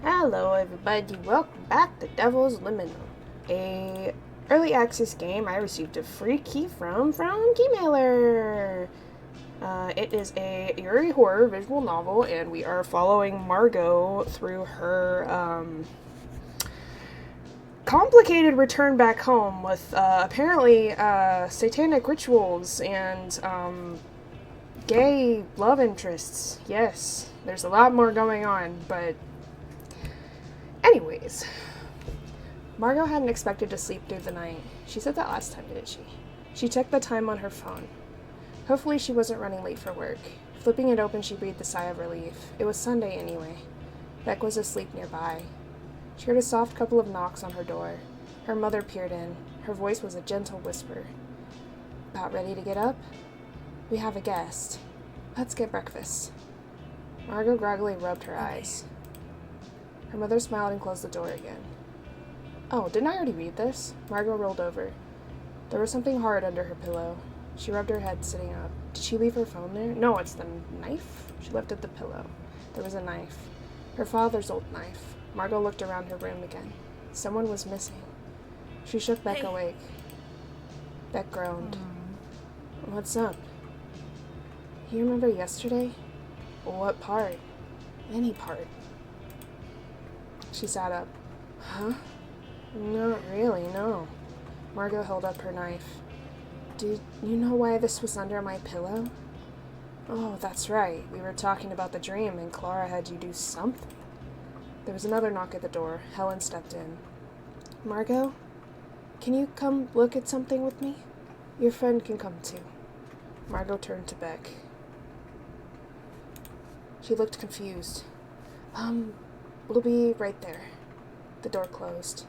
Hello everybody, welcome back to Devil's Liminal, a early access game I received a free key from Keymailer. It is a eerie horror visual novel, and we are following Margot through her complicated return back home with apparently satanic rituals and gay love interests. Yes, there's a lot more going on, but anyways, Margot hadn't expected to sleep through the night. She said that last time, didn't she? She checked the time on her phone. Hopefully she wasn't running late for work. Flipping it open, she breathed a sigh of relief. It was Sunday anyway. Beck was asleep nearby. She heard a soft couple of knocks on her door. Her mother peered in. Her voice was a gentle whisper. About ready to get up? We have a guest. Let's get breakfast. Margot groggily rubbed her eyes. Her mother smiled and closed the door again. Oh, didn't I already read this? Margot rolled over. There was something hard under her pillow. She rubbed her head, sitting up. Did she leave her phone there? No, it's the knife. She lifted the pillow. There was a knife. Her father's old knife. Margot looked around her room again. Someone was missing. She shook Beck awake. Beck groaned. What's up? You remember yesterday? What part? Any part. She sat up. Huh? Not really, no. Margot held up her knife. Do you know why this was under my pillow? Oh, that's right. We were talking about the dream and Clara had you do something. There was another knock at the door. Helen stepped in. Margot? Can you come look at something with me? Your friend can come too. Margot turned to Beck. She looked confused. We'll be right there. The door closed.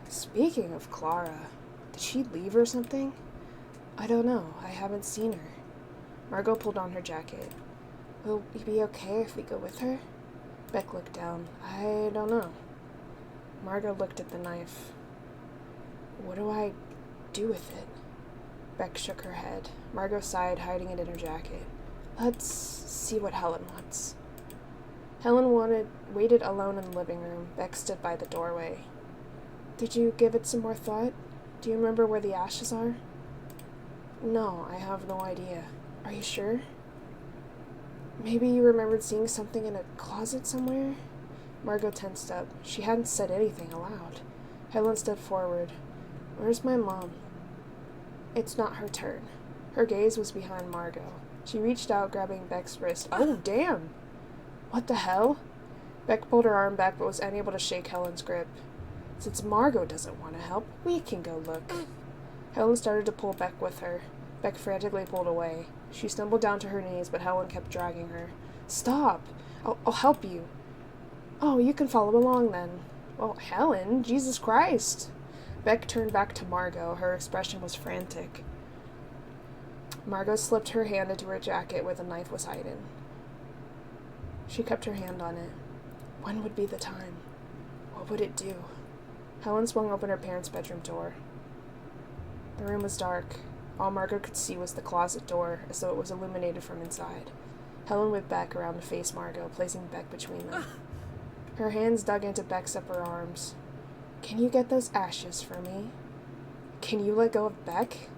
Speaking of Clara, did she leave or something? I don't know. I haven't seen her. Margot pulled on her jacket. Will we be okay if we go with her? Beck looked down. I don't know. Margot looked at the knife. What do I do with it? Beck shook her head. Margot sighed, hiding it in her jacket. Let's see what Helen wants. Helen waited alone in the living room. Beck stood by the doorway. Did you give it some more thought? Do you remember where the ashes are? No, I have no idea. Are you sure? Maybe you remembered seeing something in a closet somewhere? Margot tensed up. She hadn't said anything aloud. Helen stepped forward. Where's my mom? It's not her turn. Her gaze was behind Margot. She reached out, grabbing Beck's wrist. Oh, damn! What the hell? Beck pulled her arm back, but was unable to shake Helen's grip. Since Margot doesn't want to help, we can go look. Helen started to pull Beck with her. Beck frantically pulled away. She stumbled down to her knees, but Helen kept dragging her. Stop! I'll help you. Oh, you can follow along then. Well, Helen, Jesus Christ! Beck turned back to Margot. Her expression was frantic. Margot slipped her hand into her jacket where the knife was hidden. She kept her hand on it. When would be the time? What would it do? Helen swung open her parents' bedroom door. The room was dark. All Margot could see was the closet door, as though it was illuminated from inside. Helen whipped Beck around to face Margot, placing Beck between them. Her hands dug into Beck's upper arms. Can you get those ashes for me? Can you let go of Beck?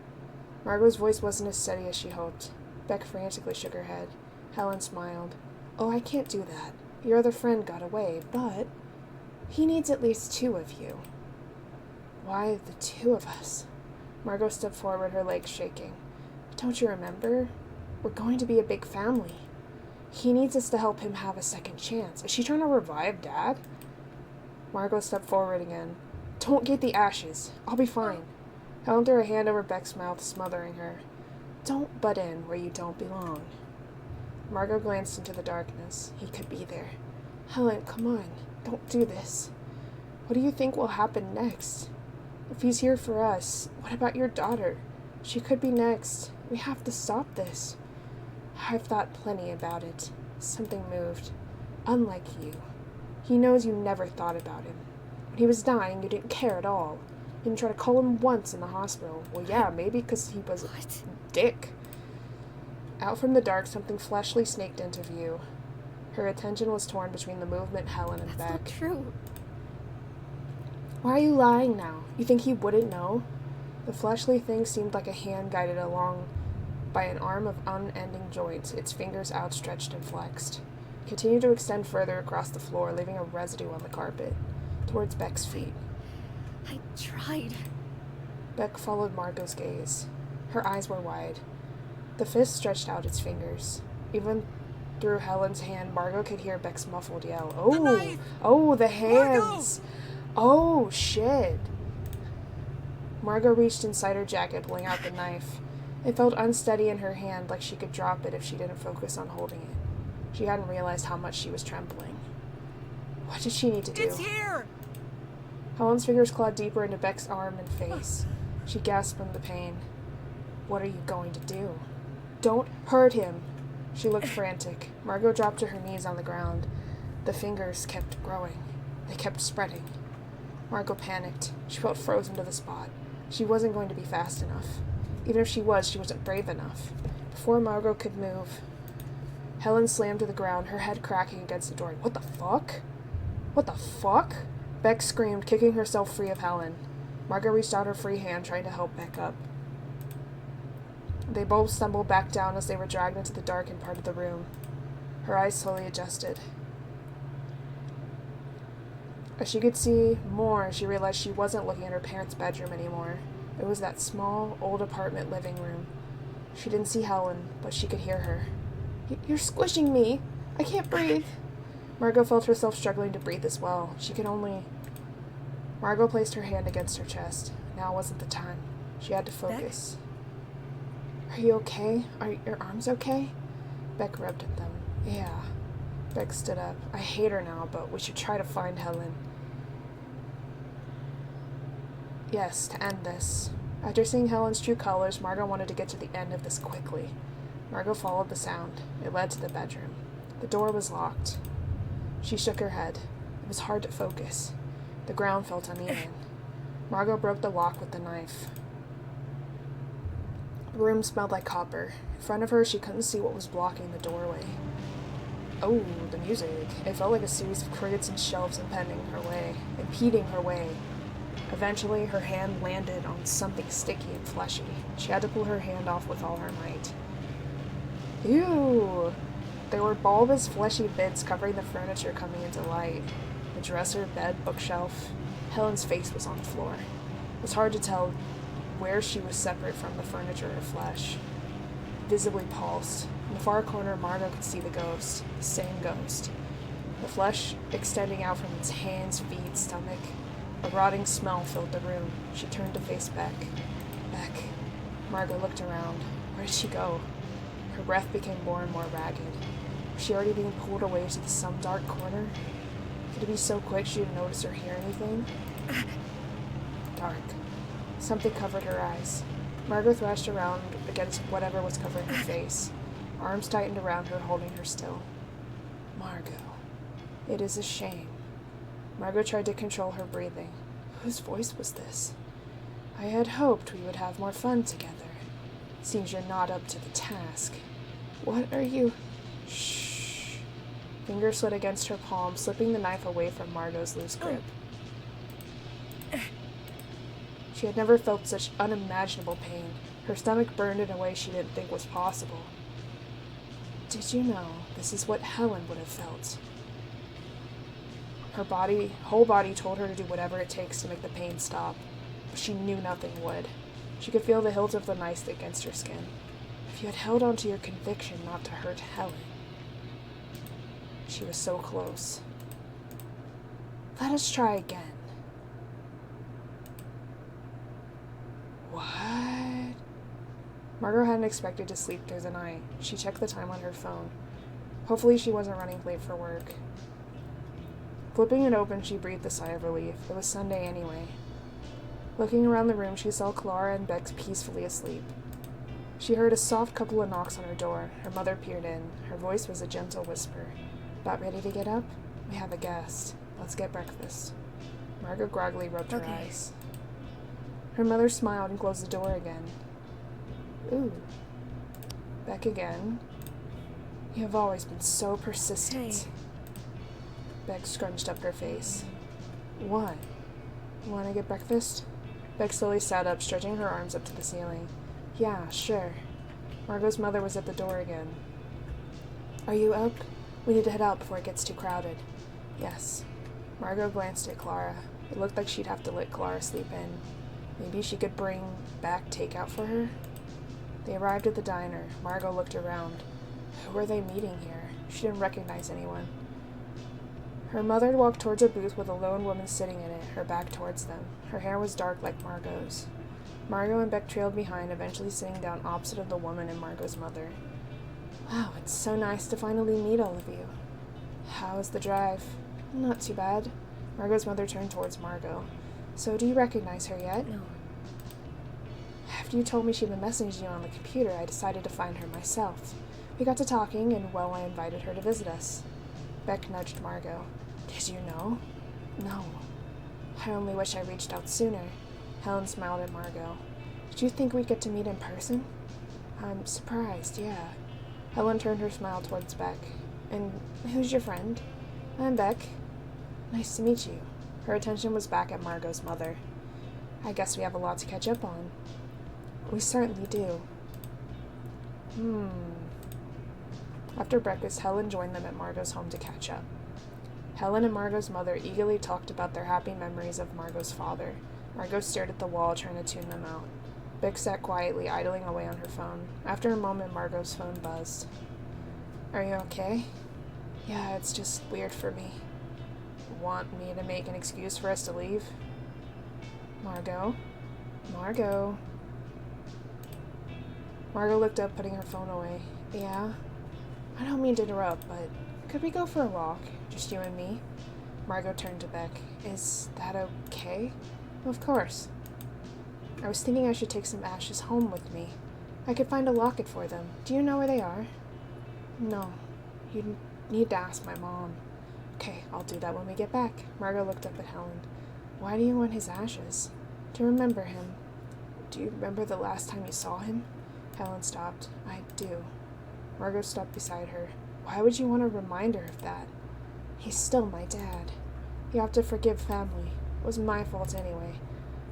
Margot's voice wasn't as steady as she hoped. Beck frantically shook her head. Helen smiled. Oh, I can't do that. Your other friend got away, but he needs at least 2 of you. Why the 2 of us? Margot stepped forward, her legs shaking. Don't you remember? We're going to be a big family. He needs us to help him have a second chance. Is she trying to revive Dad? Margot stepped forward again. Don't get the ashes. I'll be fine. Helen threw her hand over Beck's mouth, smothering her. Don't butt in where you don't belong. Margot glanced into the darkness. He could be there. Helen, come on. Don't do this. What do you think will happen next? If he's here for us, what about your daughter? She could be next. We have to stop this. I've thought plenty about it. Something moved. Unlike you. He knows you never thought about him. When he was dying, you didn't care at all. You didn't try to call him once in the hospital. Well, yeah, maybe because he was a dick. Out from the dark, something fleshly snaked into view. Her attention was torn between the movement, Helen, and Beck. That's not true. Why are you lying now? You think he wouldn't know? The fleshly thing seemed like a hand guided along by an arm of unending joints, its fingers outstretched and flexed. It continued to extend further across the floor, leaving a residue on the carpet, towards Beck's feet. I tried. Beck followed Margot's gaze. Her eyes were wide. The fist stretched out its fingers. Even through Helen's hand, Margot could hear Beck's muffled yell. Oh, the hands! Margot! Oh, shit! Margot reached inside her jacket, pulling out the knife. It felt unsteady in her hand, like she could drop it if she didn't focus on holding it. She hadn't realized how much she was trembling. What did she need to do? It's here! Helen's fingers clawed deeper into Beck's arm and face. She gasped from the pain. What are you going to do? Don't hurt him! She looked frantic. Margot dropped to her knees on the ground. The fingers kept growing. They kept spreading. Margot panicked. She felt frozen to the spot. She wasn't going to be fast enough. Even if she wasn't brave enough. Before Margot could move, Helen slammed to the ground, her head cracking against the door. What the fuck? What the fuck? Beck screamed, kicking herself free of Helen. Margot reached out her free hand, trying to help Beck up. They both stumbled back down as they were dragged into the darkened part of the room. Her eyes slowly adjusted. As she could see more, she realized she wasn't looking at her parents' bedroom anymore. It was that small, old apartment living room. She didn't see Helen, but she could hear her. You're squishing me. I can't breathe. Margot felt herself struggling to breathe as well. She could only... Margot placed her hand against her chest. Now wasn't the time. She had to focus. Beck? Are you okay? Are your arms okay? Beck rubbed at them. Yeah. Beck stood up. I hate her now, but we should try to find Helen. Yes, to end this. After seeing Helen's true colors, Margot wanted to get to the end of this quickly. Margot followed the sound. It led to the bedroom. The door was locked. She shook her head. It was hard to focus. The ground felt uneven. Margot broke the lock with the knife. The room smelled like copper. In front of her, she couldn't see what was blocking the doorway. Oh, the music. It felt like a series of crickets and shelves impeding her way. Eventually, her hand landed on something sticky and fleshy. She had to pull her hand off with all her might. Ew! There were bulbous, fleshy bits covering the furniture coming into light. The dresser, bed, bookshelf. Helen's face was on the floor. It was hard to tell where she was separate from the furniture or flesh. Visibly pulsed. In the far corner, Margot could see the ghost. The same ghost. The flesh extending out from its hands, feet, stomach. A rotting smell filled the room. She turned to face Beck. Beck. Margot looked around. Where did she go? Her breath became more and more ragged. Was she already being pulled away to some dark corner? Could it be so quick she didn't notice or hear anything? Dark. Something covered her eyes. Margot thrashed around against whatever was covering her face. Arms tightened around her, holding her still. Margot. It is a shame. Margot tried to control her breathing. Whose voice was this? I had hoped we would have more fun together. Seems you're not up to the task. What are you... Shh. Finger slid against her palm, slipping the knife away from Margot's loose grip. She had never felt such unimaginable pain. Her stomach burned in a way she didn't think was possible. Did you know this is what Helen would have felt? Her whole body told her to do whatever it takes to make the pain stop, but she knew nothing would. She could feel the hilt of the knife against her skin. If you had held on to your conviction not to hurt Helen. She was so close. Let us try again. What? Margot hadn't expected to sleep through the night. She checked the time on her phone. Hopefully she wasn't running late for work. Flipping it open, she breathed a sigh of relief. It was Sunday anyway. Looking around the room, she saw Clara and Bex peacefully asleep. She heard a soft couple of knocks on her door. Her mother peered in. Her voice was a gentle whisper. About ready to get up? We have a guest. Let's get breakfast. Margot groggily rubbed her eyes. Her mother smiled and closed the door again. Ooh. Beck again. You have always been so persistent. Hey. Beck scrunched up her face. What? Want to get breakfast? Beck slowly sat up, stretching her arms up to the ceiling. Yeah, sure. Margot's mother was at the door again. Are you up? We need to head out before it gets too crowded. Yes. Margot glanced at Clara. It looked like she'd have to let Clara sleep in. Maybe she could bring back takeout for her? They arrived at the diner. Margot looked around. Who were they meeting here? She didn't recognize anyone. Her mother walked towards a booth with a lone woman sitting in it, her back towards them. Her hair was dark like Margot's. Margot and Beck trailed behind, eventually sitting down opposite of the woman and Margot's mother. Wow, it's so nice to finally meet all of you. How was the drive? Not too bad. Margot's mother turned towards Margot. So, do you recognize her yet? No. After you told me she'd been messaging you on the computer, I decided to find her myself. We got to talking, and, well, I invited her to visit us. Beck nudged Margot. Did you know? No. I only wish I reached out sooner. Helen smiled at Margot. Did you think we'd get to meet in person? I'm surprised, yeah. Helen turned her smile towards Beck. And who's your friend? I'm Beck. Nice to meet you. Her attention was back at Margot's mother. I guess we have a lot to catch up on. We certainly do. After breakfast, Helen joined them at Margot's home to catch up. Helen and Margot's mother eagerly talked about their happy memories of Margot's father. Margot stared at the wall, trying to tune them out. Beck sat quietly, idling away on her phone. After a moment, Margot's phone buzzed. Are you okay? Yeah, it's just weird for me. Want me to make an excuse for us to leave? Margot? Margot? Margot looked up, putting her phone away. Yeah? I don't mean to interrupt, but could we go for a walk? Just you and me? Margot turned to Beck. Is that okay? Of course. I was thinking I should take some ashes home with me. I could find a locket for them. Do you know where they are? No. You need to ask my mom. Okay, I'll do that when we get back. Margot looked up at Helen. Why do you want his ashes? To remember him. Do you remember the last time you saw him? Helen stopped. I do. Margot stopped beside her. Why would you want a reminder of that? He's still my dad. You have to forgive family. It was my fault anyway.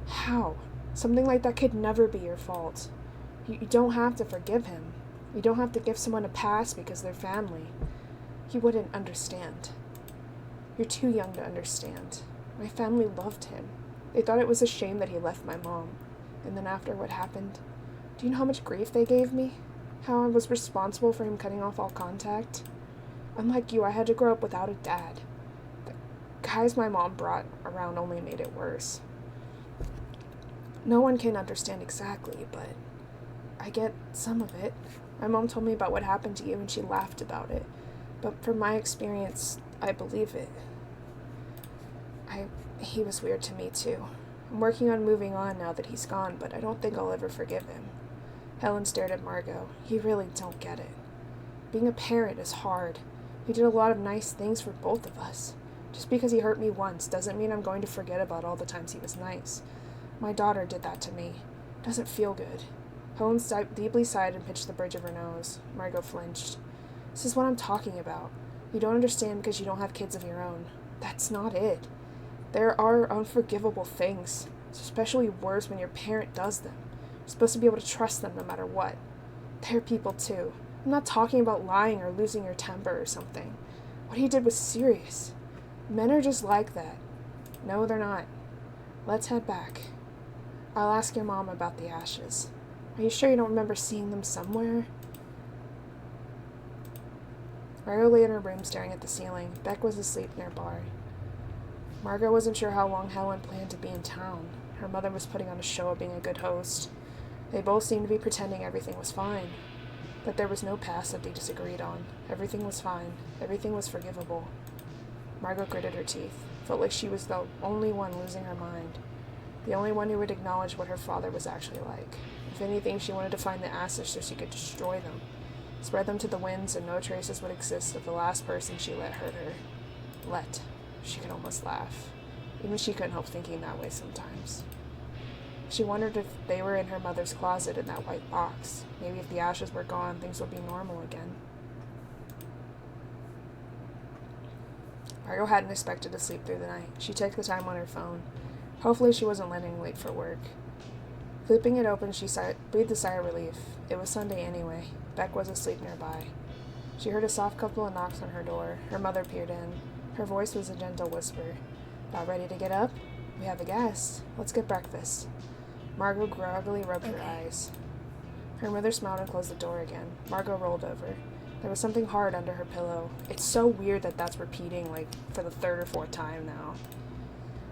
How? Something like that could never be your fault. You don't have to forgive him. You don't have to give someone a pass because they're family. He wouldn't understand. You're too young to understand. My family loved him. They thought it was a shame that he left my mom. And then after what happened, do you know how much grief they gave me? How I was responsible for him cutting off all contact? Unlike you, I had to grow up without a dad. The guys my mom brought around only made it worse. No one can understand exactly, but I get some of it. My mom told me about what happened to you and she laughed about it. But from my experience, I believe it. He was weird to me too. I'm working on moving on now that he's gone, but I don't think I'll ever forgive him. Helen stared at Margot. You really don't get it. Being a parent is hard. He did a lot of nice things for both of us. Just because he hurt me once doesn't mean I'm going to forget about all the times he was nice. My daughter did that to me. Doesn't feel good. Helen deeply sighed and pinched the bridge of her nose. Margot flinched. This is what I'm talking about. You don't understand because you don't have kids of your own. That's not it. There are unforgivable things. It's especially worse when your parent does them. You're supposed to be able to trust them no matter what. They're people too. I'm not talking about lying or losing your temper or something. What he did was serious. Men are just like that. No, they're not. Let's head back. I'll ask your mom about the ashes. Are you sure you don't remember seeing them somewhere? Margot lay in her room staring at the ceiling. Beck was asleep nearby. Margot wasn't sure how long Helen planned to be in town. Her mother was putting on a show of being a good host. They both seemed to be pretending everything was fine. But there was no past that they disagreed on. Everything was fine. Everything was forgivable. Margot gritted her teeth. Felt like she was the only one losing her mind. The only one who would acknowledge what her father was actually like. If anything, she wanted to find the ashes so she could destroy them. Spread them to the winds, and no traces would exist of the last person she let hurt her. Let. She could almost laugh. Even she couldn't help thinking that way sometimes. She wondered if they were in her mother's closet in that white box. Maybe if the ashes were gone, things would be normal again. Margot hadn't expected to sleep through the night. She checked the time on her phone. Hopefully she wasn't running late for work. Flipping it open, she breathed a sigh of relief. It was Sunday anyway. Beck was asleep nearby. She heard a soft couple of knocks on her door. Her mother peered in. Her voice was a gentle whisper. About ready to get up? We have a guest. Let's get breakfast. Margot groggily rubbed her eyes. Her mother smiled and closed the door again. Margot rolled over. There was something hard under her pillow. It's so weird that that's repeating, for the third or fourth time now.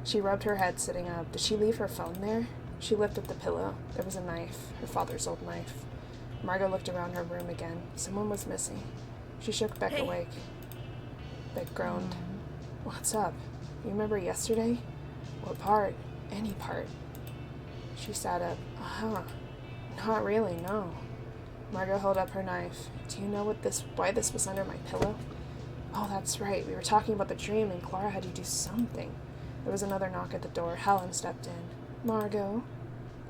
She rubbed her head sitting up. Did she leave her phone there? She lifted the pillow. There was a knife. Her father's old knife. Margot looked around her room again. Someone was missing. She shook Beck awake. Beck groaned. What's up? You remember yesterday? What part? Any part. She sat up. Not really, no. Margot held up her knife. Do you know why this was under my pillow? Oh, that's right. We were talking about the dream and Clara had you do something. There was another knock at the door. Helen stepped in. Margot,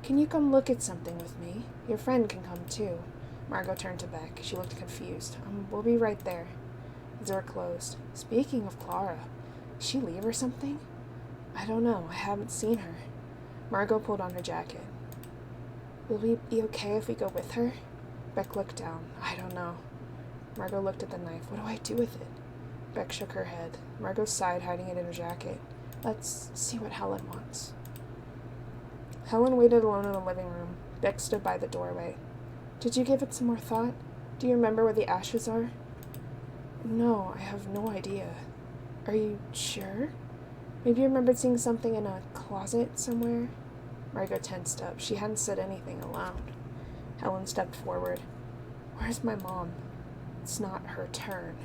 can you come look at something with me? Your friend can come too. Margot turned to Beck. She looked confused. We'll be right there. The door closed. Speaking of Clara, did she leave or something? I don't know. I haven't seen her. Margot pulled on her jacket. Will we be okay if we go with her? Beck looked down. I don't know. Margot looked at the knife. What do I do with it? Beck shook her head. Margot sighed, hiding it in her jacket. Let's see what Helen wants. Helen waited alone in the living room. Beck stood by the doorway. Did you give it some more thought? Do you remember where the ashes are? No, I have no idea. Are you sure? Maybe you remembered seeing something in a closet somewhere? Margot tensed up. She hadn't said anything aloud. Helen stepped forward. Where's my mom? It's not her turn.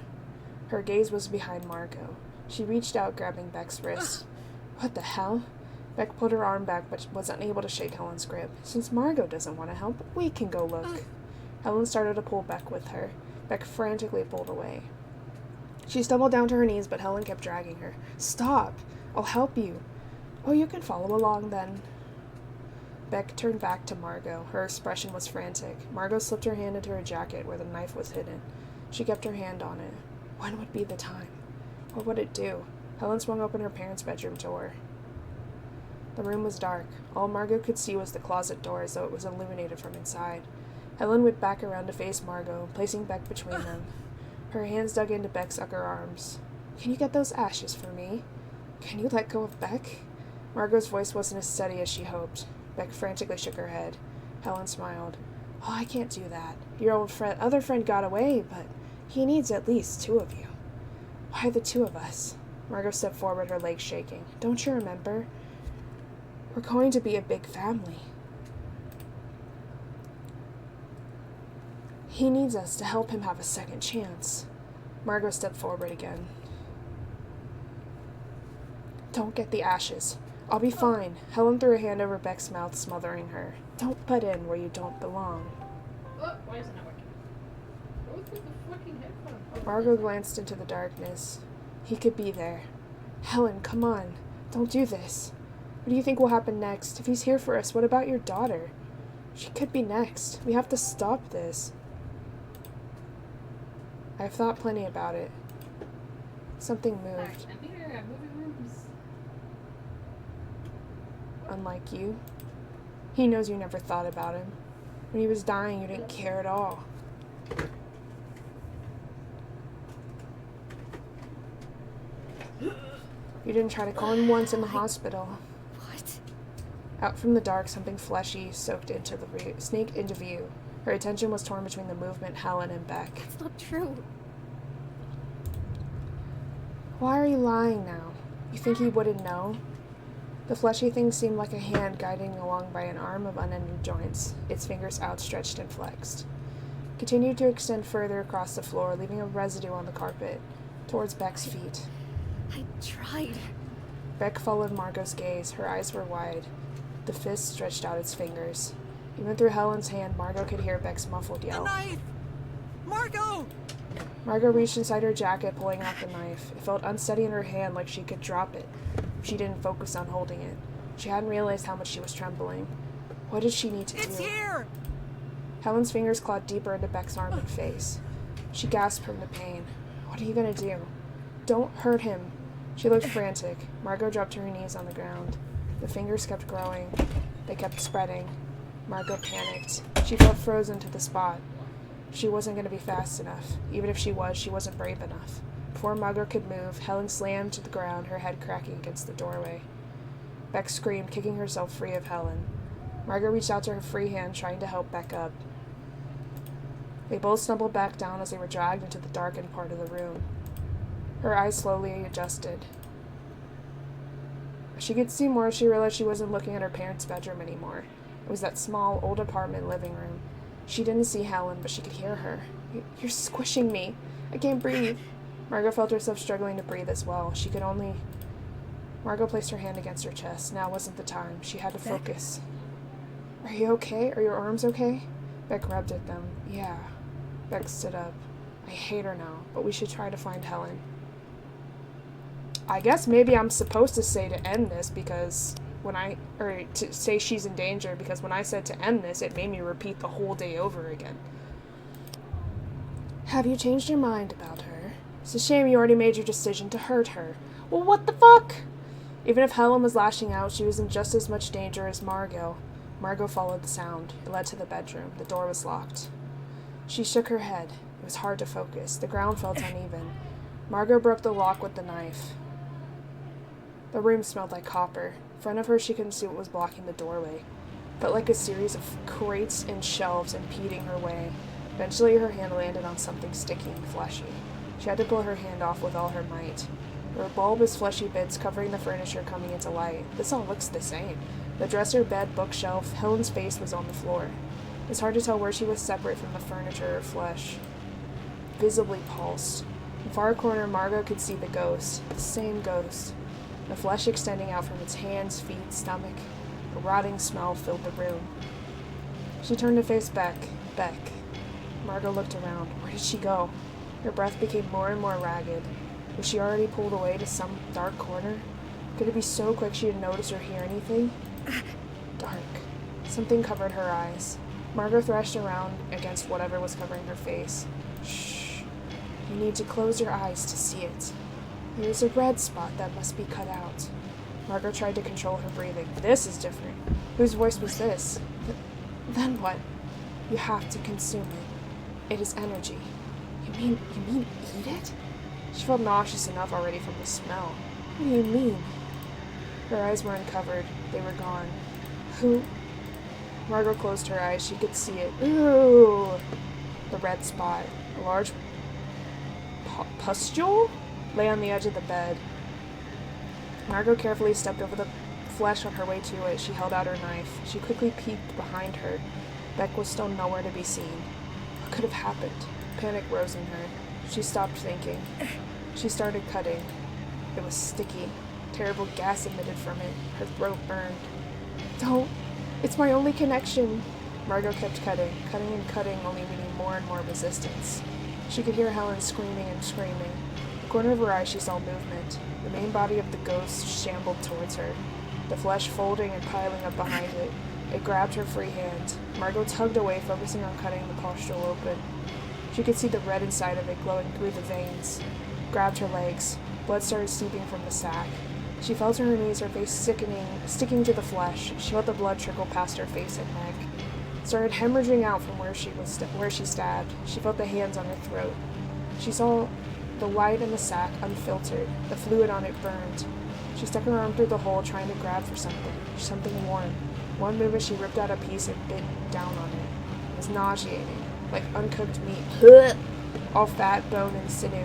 Her gaze was behind Margot. She reached out, grabbing Beck's wrist. What the hell? Beck pulled her arm back, but was unable to shake Helen's grip. Since Margot doesn't want to help, we can go look. Helen started to pull Beck with her. Beck frantically pulled away. She stumbled down to her knees, but Helen kept dragging her. Stop! I'll help you. Oh, you can follow along, then. Beck turned back to Margot. Her expression was frantic. Margot slipped her hand into her jacket where the knife was hidden. She kept her hand on it. When would be the time? What would it do? Helen swung open her parents' bedroom door. The room was dark. All Margot could see was the closet door, as though it was illuminated from inside. Helen whipped back around to face Margot, placing Beck between them. Her hands dug into Beck's upper arms. Can you get those ashes for me? Can you let go of Beck? Margot's voice wasn't as steady as she hoped. Beck frantically shook her head. Helen smiled. Oh, I can't do that. Your other friend got away, but he needs at least two of you. Why the two of us? Margot stepped forward, her legs shaking. Don't you remember? We're going to be a big family. He needs us to help him have a second chance. Margot stepped forward again. Don't get the ashes. I'll be fine. Helen threw a hand over Beck's mouth, smothering her. Don't butt in where you don't belong. Oh, why isn't it working? Go through the fucking headphone. Margot glanced into the darkness. He could be there. Helen, come on. Don't do this. What do you think will happen next? If he's here for us, what about your daughter? She could be next. We have to stop this. I've thought plenty about it. Something moved. I'm here. I'm moving rooms. Unlike you. He knows you never thought about him. When he was dying, you didn't care at all. You didn't try to call him once in the hospital. What? Out from the dark, something fleshy snaked into view. Her attention was torn between the movement, Helen, and Beck. It's not true. Why are you lying now? You think he wouldn't know? The fleshy thing seemed like a hand guiding along by an arm of unending joints, its fingers outstretched and flexed. Continued to extend further across the floor, leaving a residue on the carpet, towards Beck's feet. I tried. Beck followed Margot's gaze. Her eyes were wide. The fist stretched out its fingers. Even through Helen's hand, Margot could hear Beck's muffled yell. The knife! Margot! Margot reached inside her jacket, pulling out the knife. It felt unsteady in her hand, like she could drop it. She didn't focus on holding it. She hadn't realized how much she was trembling. What did she need to It's do? here! Helen's fingers clawed deeper into Beck's arm and face. She gasped from the pain. What are you gonna do? Don't hurt him. She looked frantic. Margot dropped to her knees on the ground. The fingers kept growing. They kept spreading. Margot panicked. She felt frozen to the spot. She wasn't going to be fast enough. Even if she wasn't brave enough. Before Margot could move, Helen slammed to the ground, her head cracking against the doorway. Beck screamed, kicking herself free of Helen. Margot reached out to her free hand, trying to help Beck up. They both stumbled back down as they were dragged into the darkened part of the room. Her eyes slowly adjusted. As she could see more, she realized she wasn't looking at her parents' bedroom anymore. It was that small, old apartment living room. She didn't see Helen, but she could hear her. You're squishing me. I can't breathe. Margot felt herself struggling to breathe as well. Margot placed her hand against her chest. Now wasn't the time. She had to focus. Are you okay? Are your arms okay? Beck rubbed at them. Yeah. Beck stood up. I hate her now, but we should try to find Helen. I guess maybe I'm supposed to say to end this because to say she's in danger, because when I said to end this, it made me repeat the whole day over again. Have you changed your mind about her? It's a shame you already made your decision to hurt her. Well, what the fuck? Even if Helen was lashing out, she was in just as much danger as Margot. Margot followed the sound. It led to the bedroom. The door was locked. She shook her head. It was hard to focus. The ground felt uneven. Margot broke the lock with the knife. The room smelled like copper. In front of her, she couldn't see what was blocking the doorway. It felt like a series of crates and shelves impeding her way. Eventually, her hand landed on something sticky and fleshy. She had to pull her hand off with all her might. There were bulbous, fleshy bits covering the furniture coming into light. This all looks the same. The dresser, bed, bookshelf. Helen's face was on the floor. It was hard to tell where she was separate from the furniture or flesh. Visibly pulsed. In the far corner, Margot could see the ghost. The same ghost. The flesh extending out from its hands, feet, stomach. A rotting smell filled the room. She turned to face Beck. Beck. Margot looked around. Where did she go? Her breath became more and more ragged. Was she already pulled away to some dark corner? Could it be so quick she didn't notice or hear anything? Dark. Something covered her eyes. Margot thrashed around against whatever was covering her face. Shh. You need to close your eyes to see it. There is a red spot that must be cut out. Margot tried to control her breathing. This is different. Whose voice was this? Then what? You have to consume it. It is energy. You mean eat it? She felt nauseous enough already from the smell. What do you mean? Her eyes were uncovered. They were gone. Who? Margot closed her eyes. She could see it. Ooh! The red spot. A large pustule lay on the edge of the bed. Margot carefully stepped over the flesh on her way to it. She held out her knife. She quickly peeked behind her. Beck was still nowhere to be seen. What could have happened? Panic rose in her. She stopped thinking. She started cutting. It was sticky. Terrible gas emitted from it. Her throat burned. Don't. It's my only connection. Margot kept cutting and cutting, only meeting more and more resistance. She could hear Helen screaming and screaming. In the corner of her eye, she saw movement. The main body of the ghost shambled towards her, the flesh folding and piling up behind it. It grabbed her free hand. Margot tugged away, focusing on cutting the pustule open. She could see the red inside of it glowing through the veins. Grabbed her legs. Blood started seeping from the sack. She fell to her knees, her face sticking to the flesh. She felt the blood trickle past her face and neck. It started hemorrhaging out from where she stabbed. She felt the hands on her throat. She saw the light in the sack unfiltered. The fluid on it burned. She stuck her arm through the hole, trying to grab for something warm. One movement, she ripped out a piece and bit down on it. It was nauseating, like uncooked meat. All fat, bone, and sinew.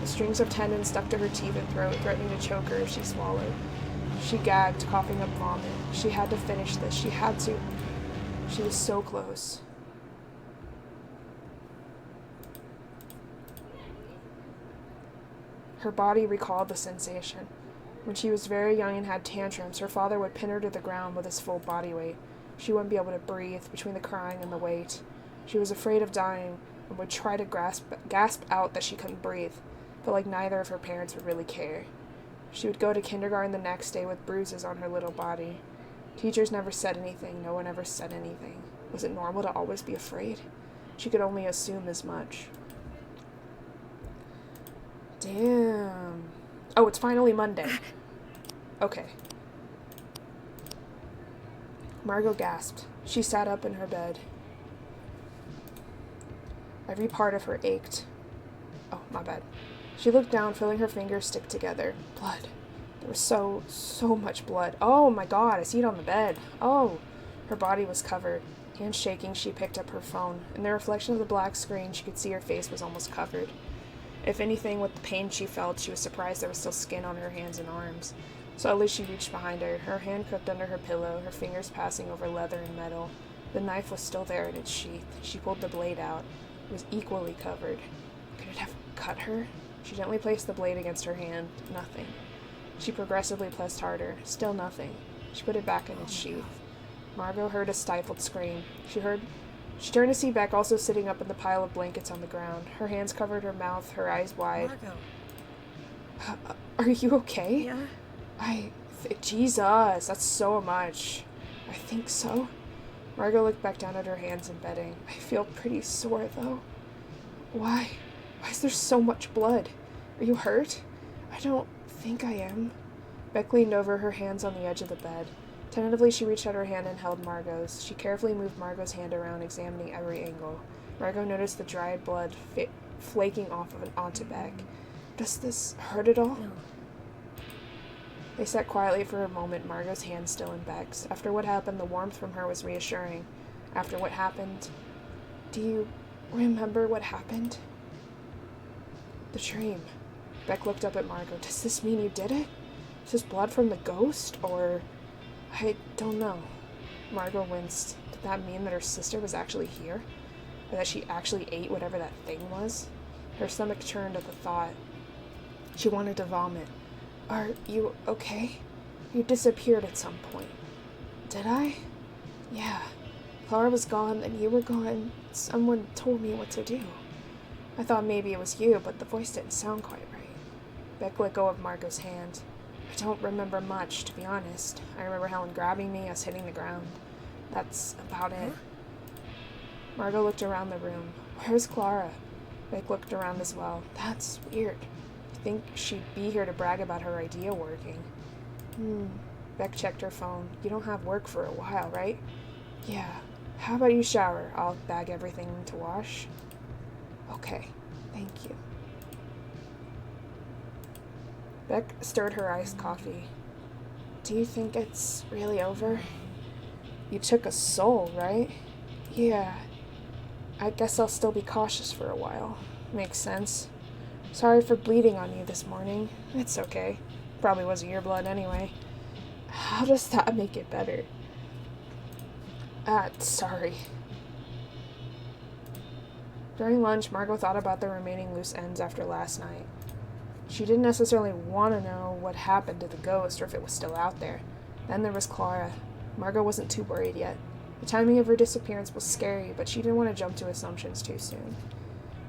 The strings of tendon stuck to her teeth and throat, threatening to choke her if she swallowed. She gagged, coughing up vomit. She had to finish this. She had to. She was so close. Her body recalled the sensation. When she was very young and had tantrums, her father would pin her to the ground with his full body weight. She wouldn't be able to breathe between the crying and the weight. She was afraid of dying and would try to gasp out that she couldn't breathe, but like neither of her parents would really care. She would go to kindergarten the next day with bruises on her little body. Teachers never said anything. No one ever said anything. Was it normal to always be afraid? She could only assume as much. Damn. Oh, it's finally Monday. Okay. Margot gasped. She sat up in her bed. Every part of her ached. Oh, my bad. She looked down, feeling her fingers stick together. Blood. There was so much blood. Oh my god, I see it on the bed. Oh. Her body was covered. Hands shaking, she picked up her phone. In the reflection of the black screen, she could see her face was almost covered. If anything, with the pain she felt, she was surprised there was still skin on her hands and arms. Slowly she reached behind her, her hand crooked under her pillow, her fingers passing over leather and metal. The knife was still there in its sheath. She pulled the blade out. It was equally covered. Could it have cut her? She gently placed the blade against her hand. Nothing. She progressively pressed harder. Still nothing. She put it back in its sheath. Margot heard a stifled scream. She turned to see Beck also sitting up in the pile of blankets on the ground. Her hands covered her mouth, her eyes wide. Margot. Are you okay? Yeah? Jesus, that's so much. I think so. Margot looked back down at her hands and bedding. I feel pretty sore, though. Why? Why is there so much blood? Are you hurt? I don't think I am. Beck leaned over, her hands on the edge of the bed. Tentatively, she reached out her hand and held Margot's. She carefully moved Margot's hand around, examining every angle. Margot noticed the dried blood flaking off of onto Beck. Does this hurt at all? No. They sat quietly for a moment, Margot's hand still in Beck's. After what happened, the warmth from her was reassuring. After what happened... Do you remember what happened? The dream. Beck looked up at Margot. Does this mean you did it? Is this blood from the ghost, or... I don't know. Margot winced. Did that mean that her sister was actually here? Or that she actually ate whatever that thing was? Her stomach churned at the thought. She wanted to vomit. Are you okay? You disappeared at some point. Did I? Yeah. Clara was gone, then you were gone. Someone told me what to do. I thought maybe it was you, but the voice didn't sound quite right. Beck let go of Margot's hand. I don't remember much, to be honest. I remember Helen grabbing me, us hitting the ground. That's about it. Margot looked around the room. Where's Clara? Beck looked around as well. That's weird. I think she'd be here to brag about her idea working. Beck checked her phone. You don't have work for a while, right? Yeah. How about you shower? I'll bag everything to wash. Okay. Thank you. Beck stirred her iced coffee. Do you think it's really over? You took a soul, right? Yeah. I guess I'll still be cautious for a while. Makes sense. Sorry for bleeding on you this morning. It's okay. Probably wasn't your blood anyway. How does that make it better? Sorry. During lunch, Margot thought about the remaining loose ends after last night. She didn't necessarily want to know what happened to the ghost or if it was still out there. Then there was Clara. Margot wasn't too worried yet. The timing of her disappearance was scary, but she didn't want to jump to assumptions too soon.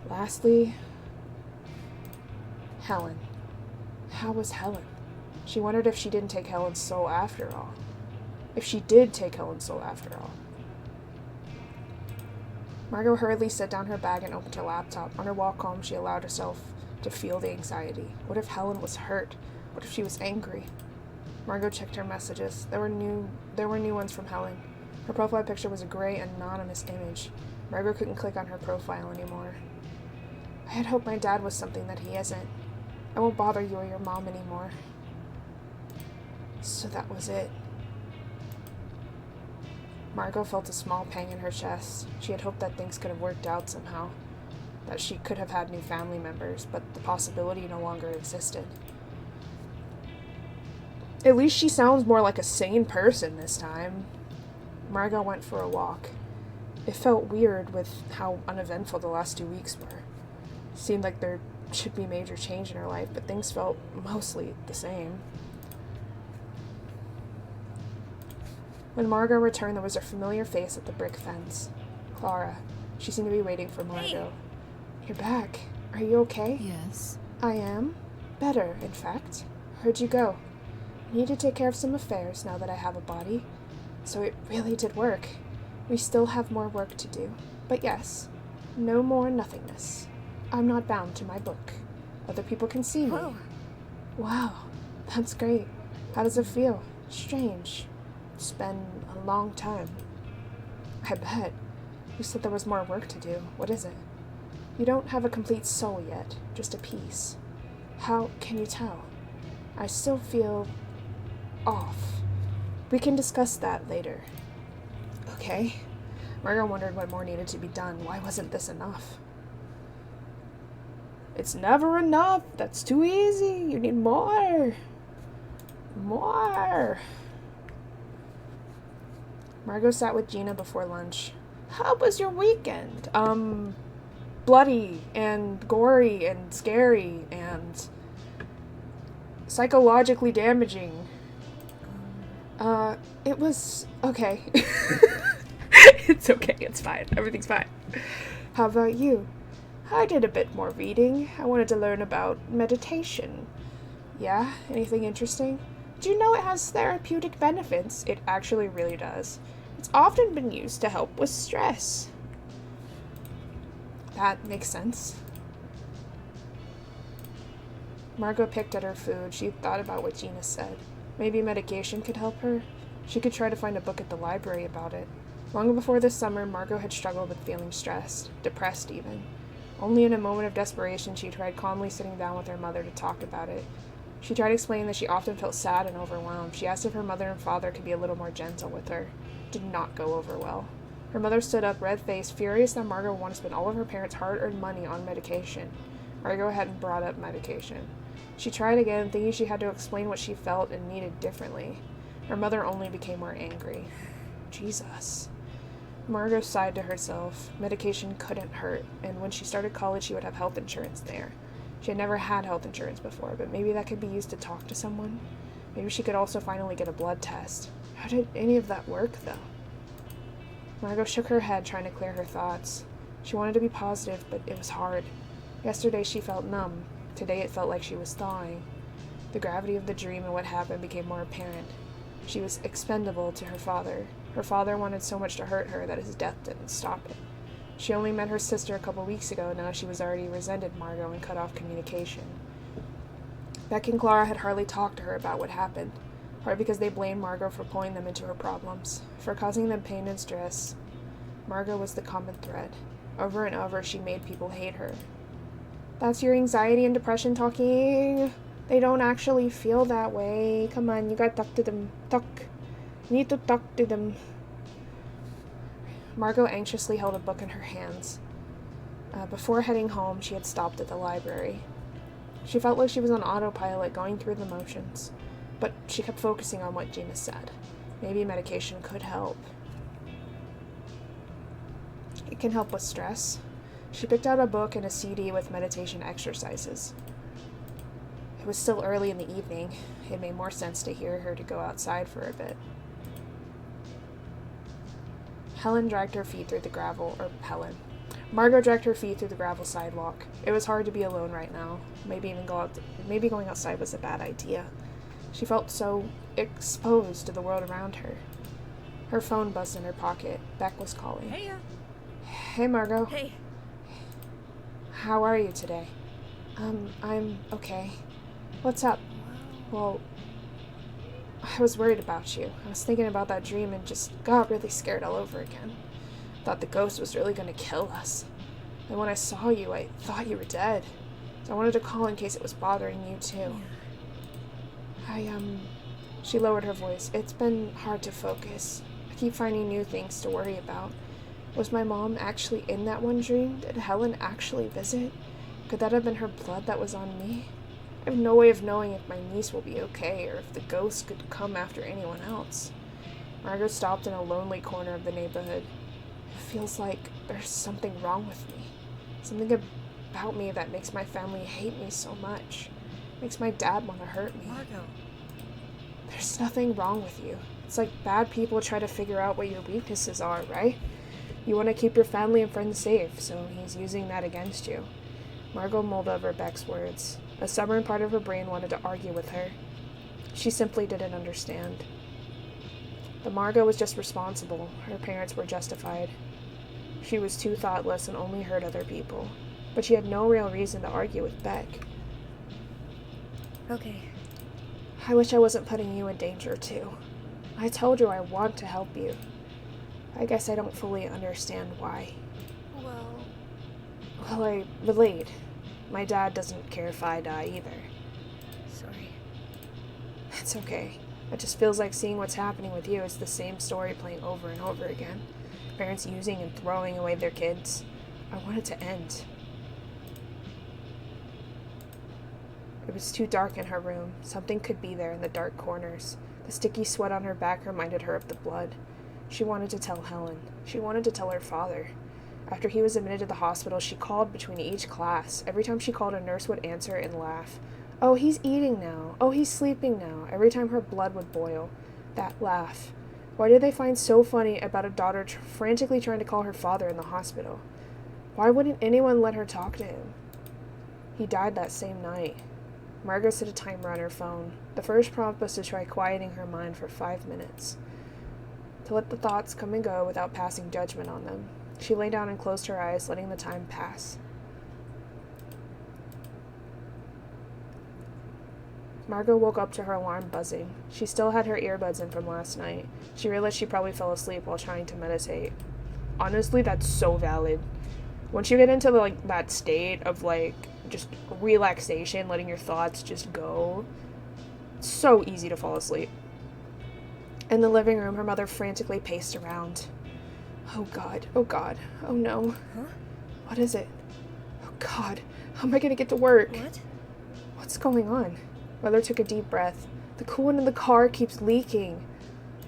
Lastly, Helen. How was Helen? She wondered if she didn't take Helen's soul after all. If she did take Helen's soul after all. Margot hurriedly set down her bag and opened her laptop. On her walk home, she allowed herself to feel the anxiety. What if Helen was hurt? What if she was angry? Margot checked her messages. There were new ones from Helen. Her profile picture was a gray, anonymous image. Margot couldn't click on her profile anymore. I had hoped my dad was something that he isn't. I won't bother you or your mom anymore. So that was it. Margot felt a small pang in her chest. She had hoped that things could have worked out somehow, that she could have had new family members, but the possibility no longer existed. At least she sounds more like a sane person this time. Margot went for a walk. It felt weird with how uneventful the last 2 weeks were. It seemed like there should be major change in her life, but things felt mostly the same. When Margot returned, there was a familiar face at the brick fence. Clara. She seemed to be waiting for Margot. Hey. You're back. Are you okay? Yes. I am. Better, in fact. Where'd you go? I need to take care of some affairs now that I have a body. So it really did work. We still have more work to do. But yes, no more nothingness. I'm not bound to my book. Other people can see me. Whoa. Wow, that's great. How does it feel? Strange. It's been a long time. I bet. You said there was more work to do. What is it? You don't have a complete soul yet, just a piece. How can you tell? I still feel off. We can discuss that later. Okay. Margot wondered what more needed to be done. Why wasn't this enough? It's never enough. That's too easy. You need more. More. Margot sat with Gina before lunch. How was your weekend? Bloody and gory and scary and psychologically damaging. It was okay. It's okay, it's fine. Everything's fine. How about you? I did a bit more reading. I wanted to learn about meditation. Yeah? Anything interesting? Do you know it has therapeutic benefits? It actually really does. It's often been used to help with stress. That makes sense. Margot picked at her food. She thought about what Gina said. Maybe medication could help her? She could try to find a book at the library about it. Long before this summer, Margot had struggled with feeling stressed, depressed even. Only in a moment of desperation, she tried calmly sitting down with her mother to talk about it. She tried explaining that she often felt sad and overwhelmed. She asked if her mother and father could be a little more gentle with her. It did not go over well. Her mother stood up, red-faced, furious that Margot wanted to spend all of her parents' hard-earned money on medication. Margot hadn't brought up medication. She tried again, thinking she had to explain what she felt and needed differently. Her mother only became more angry. Jesus. Margot sighed to herself. Medication couldn't hurt, and when she started college, she would have health insurance there. She had never had health insurance before, but maybe that could be used to talk to someone. Maybe she could also finally get a blood test. How did any of that work, though? Margot shook her head, trying to clear her thoughts. She wanted to be positive, but it was hard. Yesterday she felt numb. Today it felt like she was thawing. The gravity of the dream and what happened became more apparent. She was expendable to her father. Her father wanted so much to hurt her that his death didn't stop it. She only met her sister a couple weeks ago. Now she was already resented Margot and cut off communication. Beck and Clara had hardly talked to her about what happened, partly because they blamed Margot for pulling them into her problems, for causing them pain and stress. Margot was the common thread. Over and over, she made people hate her. That's your anxiety and depression talking. They don't actually feel that way. Come on, you gotta talk to them. Talk. You need to talk to them. Margot anxiously held a book in her hands. Before heading home, she had stopped at the library. She felt like she was on autopilot, going through the motions, but she kept focusing on what Gina said. Maybe medication could help. It can help with stress. She picked out a book and a CD with meditation exercises. It was still early in the evening. It made more sense to hear her to go outside for a bit. Margot dragged her feet through the gravel sidewalk. It was hard to be alone right now. Maybe going outside was a bad idea. She felt so exposed to the world around her. Her phone buzzed in her pocket. Beck was calling. Hey, Hey, Margot. Hey. How are you today? I'm okay. What's up? Well, I was worried about you. I was thinking about that dream and just got really scared all over again. Thought the ghost was really going to kill us. And when I saw you, I thought you were dead. So I wanted to call in case it was bothering you too. She lowered her voice. It's been hard to focus. I keep finding new things to worry about. Was my mom actually in that one dream? Did Helen actually visit? Could that have been her blood that was on me? I have no way of knowing if my niece will be okay or if the ghost could come after anyone else. Margot stopped in a lonely corner of the neighborhood. It feels like there's something wrong with me. Something about me that makes my family hate me so much. Makes my dad want to hurt me. Margot. There's nothing wrong with you. It's like bad people try to figure out what your weaknesses are, right? You want to keep your family and friends safe, so he's using that against you. Margot mulled over Beck's words. A stubborn part of her brain wanted to argue with her. She simply didn't understand. But Margot was just responsible. Her parents were justified. She was too thoughtless and only hurt other people. But she had no real reason to argue with Beck. Okay. I wish I wasn't putting you in danger, too. I told you I want to help you. I guess I don't fully understand why. Well, I relate. My dad doesn't care if I die either. Sorry. It's okay. It just feels like seeing what's happening with you is the same story playing over and over again. Parents using and throwing away their kids. I want it to end. It was too dark in her room. Something could be there in the dark corners. The sticky sweat on her back reminded her of the blood. She wanted to tell Helen. She wanted to tell her father. After he was admitted to the hospital, she called between each class. Every time she called, a nurse would answer and laugh. Oh, he's eating now. Oh, he's sleeping now. Every time her blood would boil. That laugh. Why did they find so funny about a daughter frantically trying to call her father in the hospital? Why wouldn't anyone let her talk to him? He died that same night. Margot set a timer on her phone. The first prompt was to try quieting her mind for 5 minutes. To let the thoughts come and go without passing judgment on them. She lay down and closed her eyes, letting the time pass. Margot woke up to her alarm buzzing. She still had her earbuds in from last night. She realized she probably fell asleep while trying to meditate. Honestly, that's so valid. Once you get into that state of just relaxation, letting your thoughts just go, it's so easy to fall asleep. In the living room, her mother frantically paced around. Oh God, oh no. Huh? What is it? Oh God, how am I gonna get to work? What? What's going on? Mother took a deep breath. The coolant in the car keeps leaking.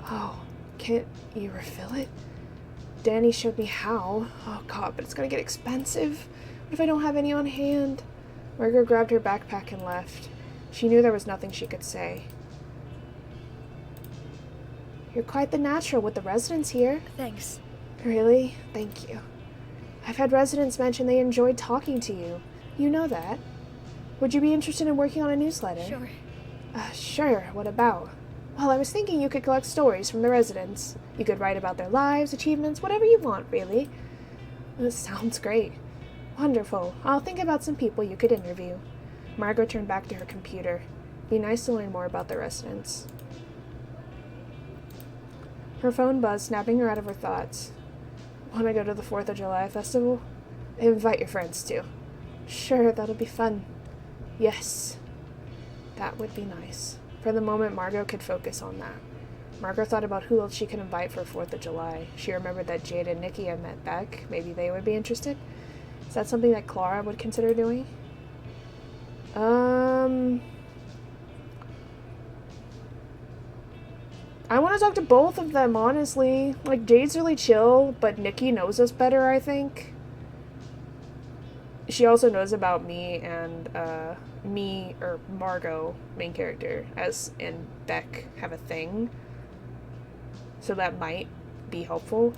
Oh, can't you refill it? Danny showed me how. Oh God, but it's gonna get expensive. What if I don't have any on hand? Margaret grabbed her backpack and left. She knew there was nothing she could say. You're quite the natural with the residents here. Thanks. Really? Thank you. I've had residents mention they enjoyed talking to you. You know that. Would you be interested in working on a newsletter? Sure. Sure. What about? Well, I was thinking you could collect stories from the residents. You could write about their lives, achievements, whatever you want, really. This sounds great. Wonderful. I'll think about some people you could interview. Margot turned back to her computer. Be nice to learn more about the residents. Her phone buzzed, snapping her out of her thoughts. Want to go to the 4th of July festival? Invite your friends too. Sure, that'll be fun. Yes. That would be nice. For the moment, Margot could focus on that. Margot thought about who else she could invite for 4th of July. She remembered that Jade and Nikki had met Beck. Maybe they would be interested. Is that something that Clara would consider doing? I want to talk to both of them, honestly. Jade's really chill, but Nikki knows us better, I think. She also knows about me and, Margot, main character, as and Beck have a thing. So that might be helpful.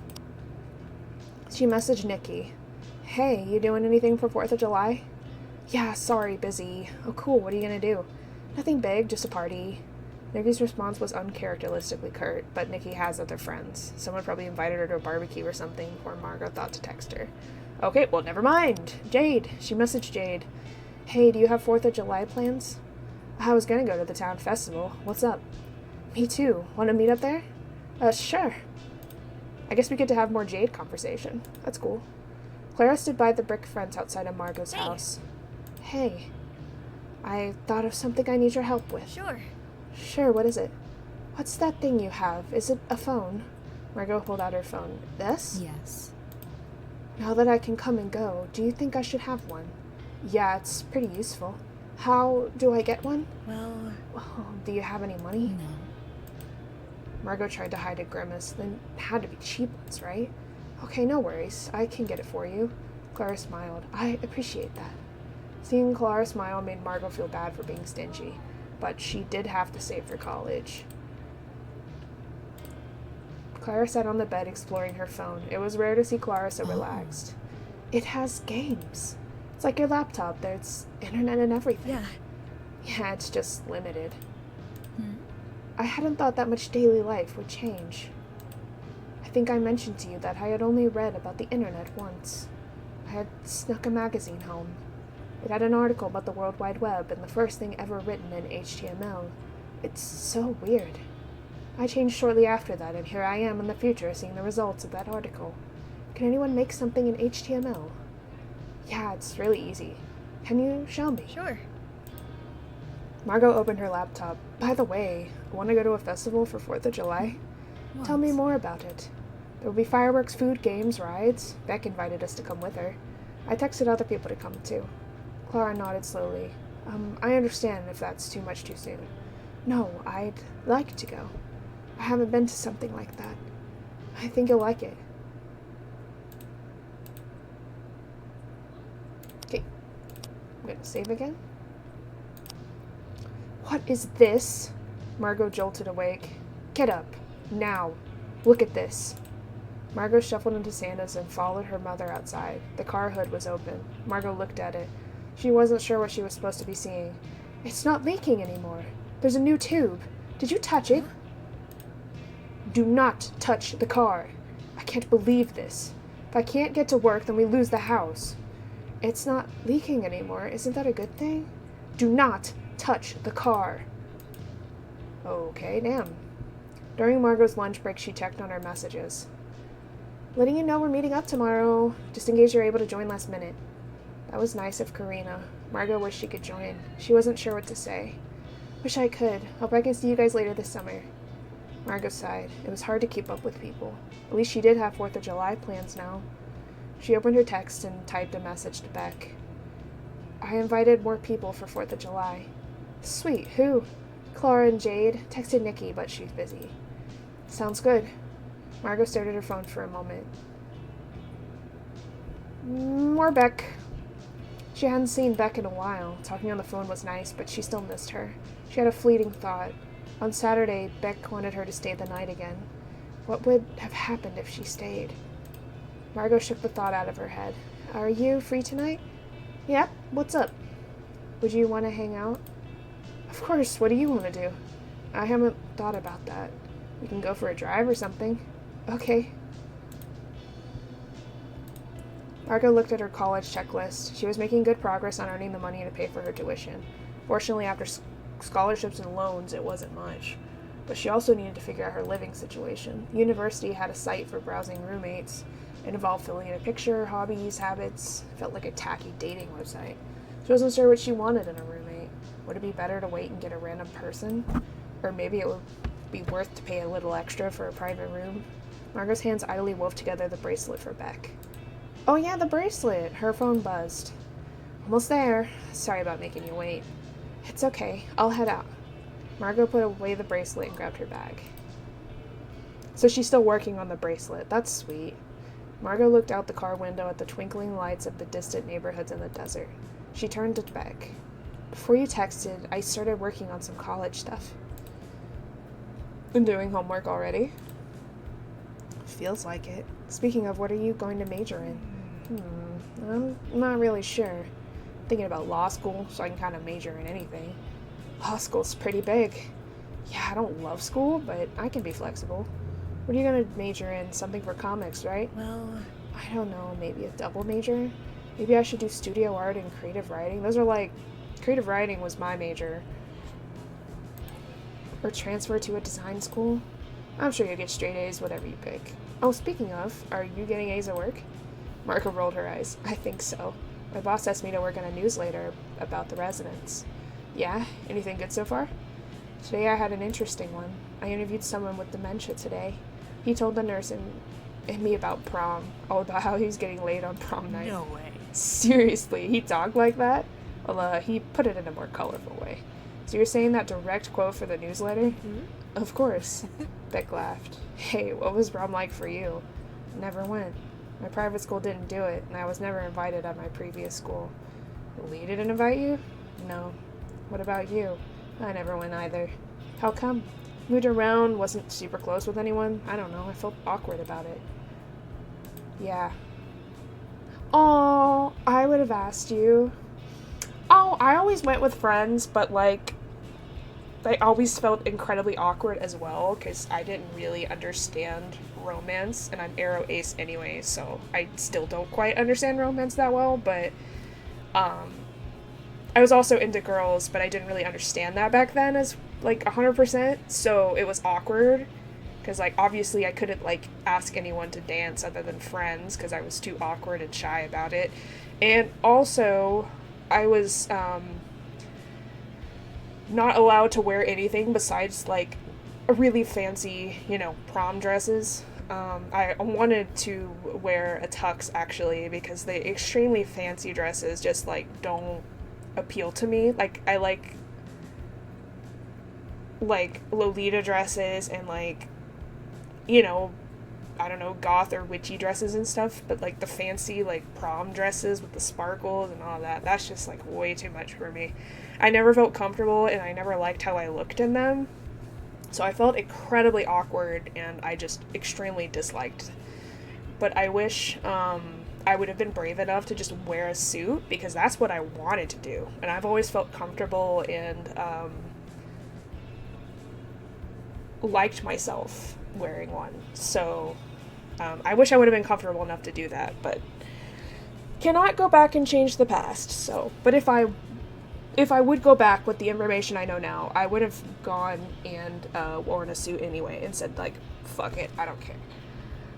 She messaged Nikki. Hey, you doing anything for 4th of July? Yeah, sorry, busy. Oh, cool, what are you gonna do? Nothing big, just a party. Nikki's response was uncharacteristically curt, but Nikki has other friends. Someone probably invited her to a barbecue or something before Margot thought to text her. Okay, well, never mind. Jade. She messaged Jade. Hey, do you have 4th of July plans? I was gonna go to the town festival. What's up? Me too. Want to meet up there? Sure. I guess we get to have more Jade conversation. That's cool. Clara stood by the brick fence outside of Margot's house. Hey. I thought of something I need your help with. Sure. Sure, what is it? What's that thing you have? Is it a phone? Margot pulled out her phone. This? Yes. Now that I can come and go, do you think I should have one? Yeah, it's pretty useful. How do I get one? Well, Do you have any money? no. Margot tried to hide a grimace, then it had to be cheap ones, right? Okay, no worries. I can get it for you. Clara smiled. I appreciate that. Seeing Clara smile made Margot feel bad for being stingy, but she did have to save for college. Clara sat on the bed exploring her phone. It was rare to see Clara so relaxed. It has games. It's like your laptop. There's internet and everything. Yeah. Yeah, it's just limited. Hmm. I hadn't thought that much daily life would change. I think I mentioned to you that I had only read about the internet once. I had snuck a magazine home. It had an article about the World Wide Web and the first thing ever written in HTML. It's so weird. I changed shortly after that, and here I am in the future seeing the results of that article. Can anyone make something in HTML? Yeah, it's really easy. Can you show me? Sure. Margot opened her laptop. By the way, want to go to a festival for 4th of July? What? Tell me more about it. There will be fireworks, food, games, rides. Beck invited us to come with her. I texted other people to come too. Clara nodded slowly. I understand if that's too much too soon. No, I'd like to go. I haven't been to something like that. I think you'll like it. Okay. I'm gonna save again. What is this? Margot jolted awake. Get up. Now. Look at this. Margot shuffled into Santa's and followed her mother outside. The car hood was open. Margot looked at it. She wasn't sure what she was supposed to be seeing. It's not leaking anymore. There's a new tube. Did you touch it? Do not touch the car. I can't believe this. If I can't get to work, then we lose the house. It's not leaking anymore. Isn't that a good thing? Do not touch the car. Okay, damn. During Margot's lunch break, she checked on her messages. Letting you know we're meeting up tomorrow, just in case you're able to join last minute. That was nice of Karina. Margot wished she could join. She wasn't sure what to say. Wish I could. Hope I can see you guys later this summer. Margot sighed. It was hard to keep up with people. At least she did have 4th of July plans now. She opened her text and typed a message to Beck. I invited more people for 4th of July. Sweet. Who? Clara and Jade. Texted Nikki, but she's busy. Sounds good. Margot stared at her phone for a moment. More Beck. She hadn't seen Beck in a while. Talking on the phone was nice, but she still missed her. She had a fleeting thought. On Saturday, Beck wanted her to stay the night again. What would have happened if she stayed? Margot shook the thought out of her head. Are you free tonight? Yep. What's up? Would you want to hang out? Of course. What do you want to do? I haven't thought about that. We can go for a drive or something. Okay. Margot looked at her college checklist. She was making good progress on earning the money to pay for her tuition. Fortunately, after scholarships and loans, it wasn't much. But she also needed to figure out her living situation. The university had a site for browsing roommates. It involved filling in a picture, hobbies, habits. It felt like a tacky dating website. She wasn't sure what she wanted in a roommate. Would it be better to wait and get a random person? Or maybe it would be worth to pay a little extra for a private room? Margot's hands idly wove together the bracelet for Beck. Oh yeah, the bracelet! Her phone buzzed. Almost there. Sorry about making you wait. It's okay. I'll head out. Margot put away the bracelet and grabbed her bag. So she's still working on the bracelet. That's sweet. Margot looked out the car window at the twinkling lights of the distant neighborhoods in the desert. She turned to Beck. Before you texted, I started working on some college stuff. Been doing homework already? Feels like it. Speaking of, what are you going to major in? I'm not really sure. Thinking about law school, so I can kind of major in anything. Law school's pretty big. Yeah, I don't love school, but I can be flexible. What are you gonna major in? Something for comics, right? Well, I don't know, maybe a double major? Maybe I should do studio art and creative writing. Those are like, creative writing was my major. Or transfer to a design school. I'm sure you'll get straight A's, whatever you pick. Oh, speaking of, are you getting A's at work? Marco rolled her eyes. I think so. My boss asked me to work on a newsletter about the residents. Yeah? Anything good so far? Today I had an interesting one. I interviewed someone with dementia today. He told the nurse and me about prom. All about how he was getting laid on prom night. no way. Seriously, he talked like that? Well, he put it in a more colorful way. So you're saying that direct quote for the newsletter? Hmm? Of course. Beck laughed. Hey, what was prom like for you? Never went. My private school didn't do it, and I was never invited at my previous school. Lee didn't invite you? No. What about you? I never went either. How come? Moved around, wasn't super close with anyone. I don't know, I felt awkward about it. Yeah. Oh, I would have asked you. Oh, I always went with friends, but like, I always felt incredibly awkward as well because I didn't really understand romance, and I'm Arrow Ace anyway, so I still don't quite understand romance that well, but I was also into girls, but I didn't really understand that back then as like 100%, so it was awkward because like obviously I couldn't like ask anyone to dance other than friends because I was too awkward and shy about it. And also I was not allowed to wear anything besides like a really fancy, prom dresses. I wanted to wear a tux actually because the extremely fancy dresses just like don't appeal to me. Like I like Lolita dresses and like, I don't know, goth or witchy dresses and stuff, but like the fancy like prom dresses with the sparkles and all that, that's just like way too much for me. I never felt comfortable and I never liked how I looked in them. So I felt incredibly awkward and I just extremely disliked. But I wish I would have been brave enough to just wear a suit because that's what I wanted to do. And I've always felt comfortable and liked myself wearing one. So I wish I would have been comfortable enough to do that, but cannot go back and change the past. So, but if I would go back with the information I know now, I would have gone and worn a suit anyway and said like, fuck it, I don't care.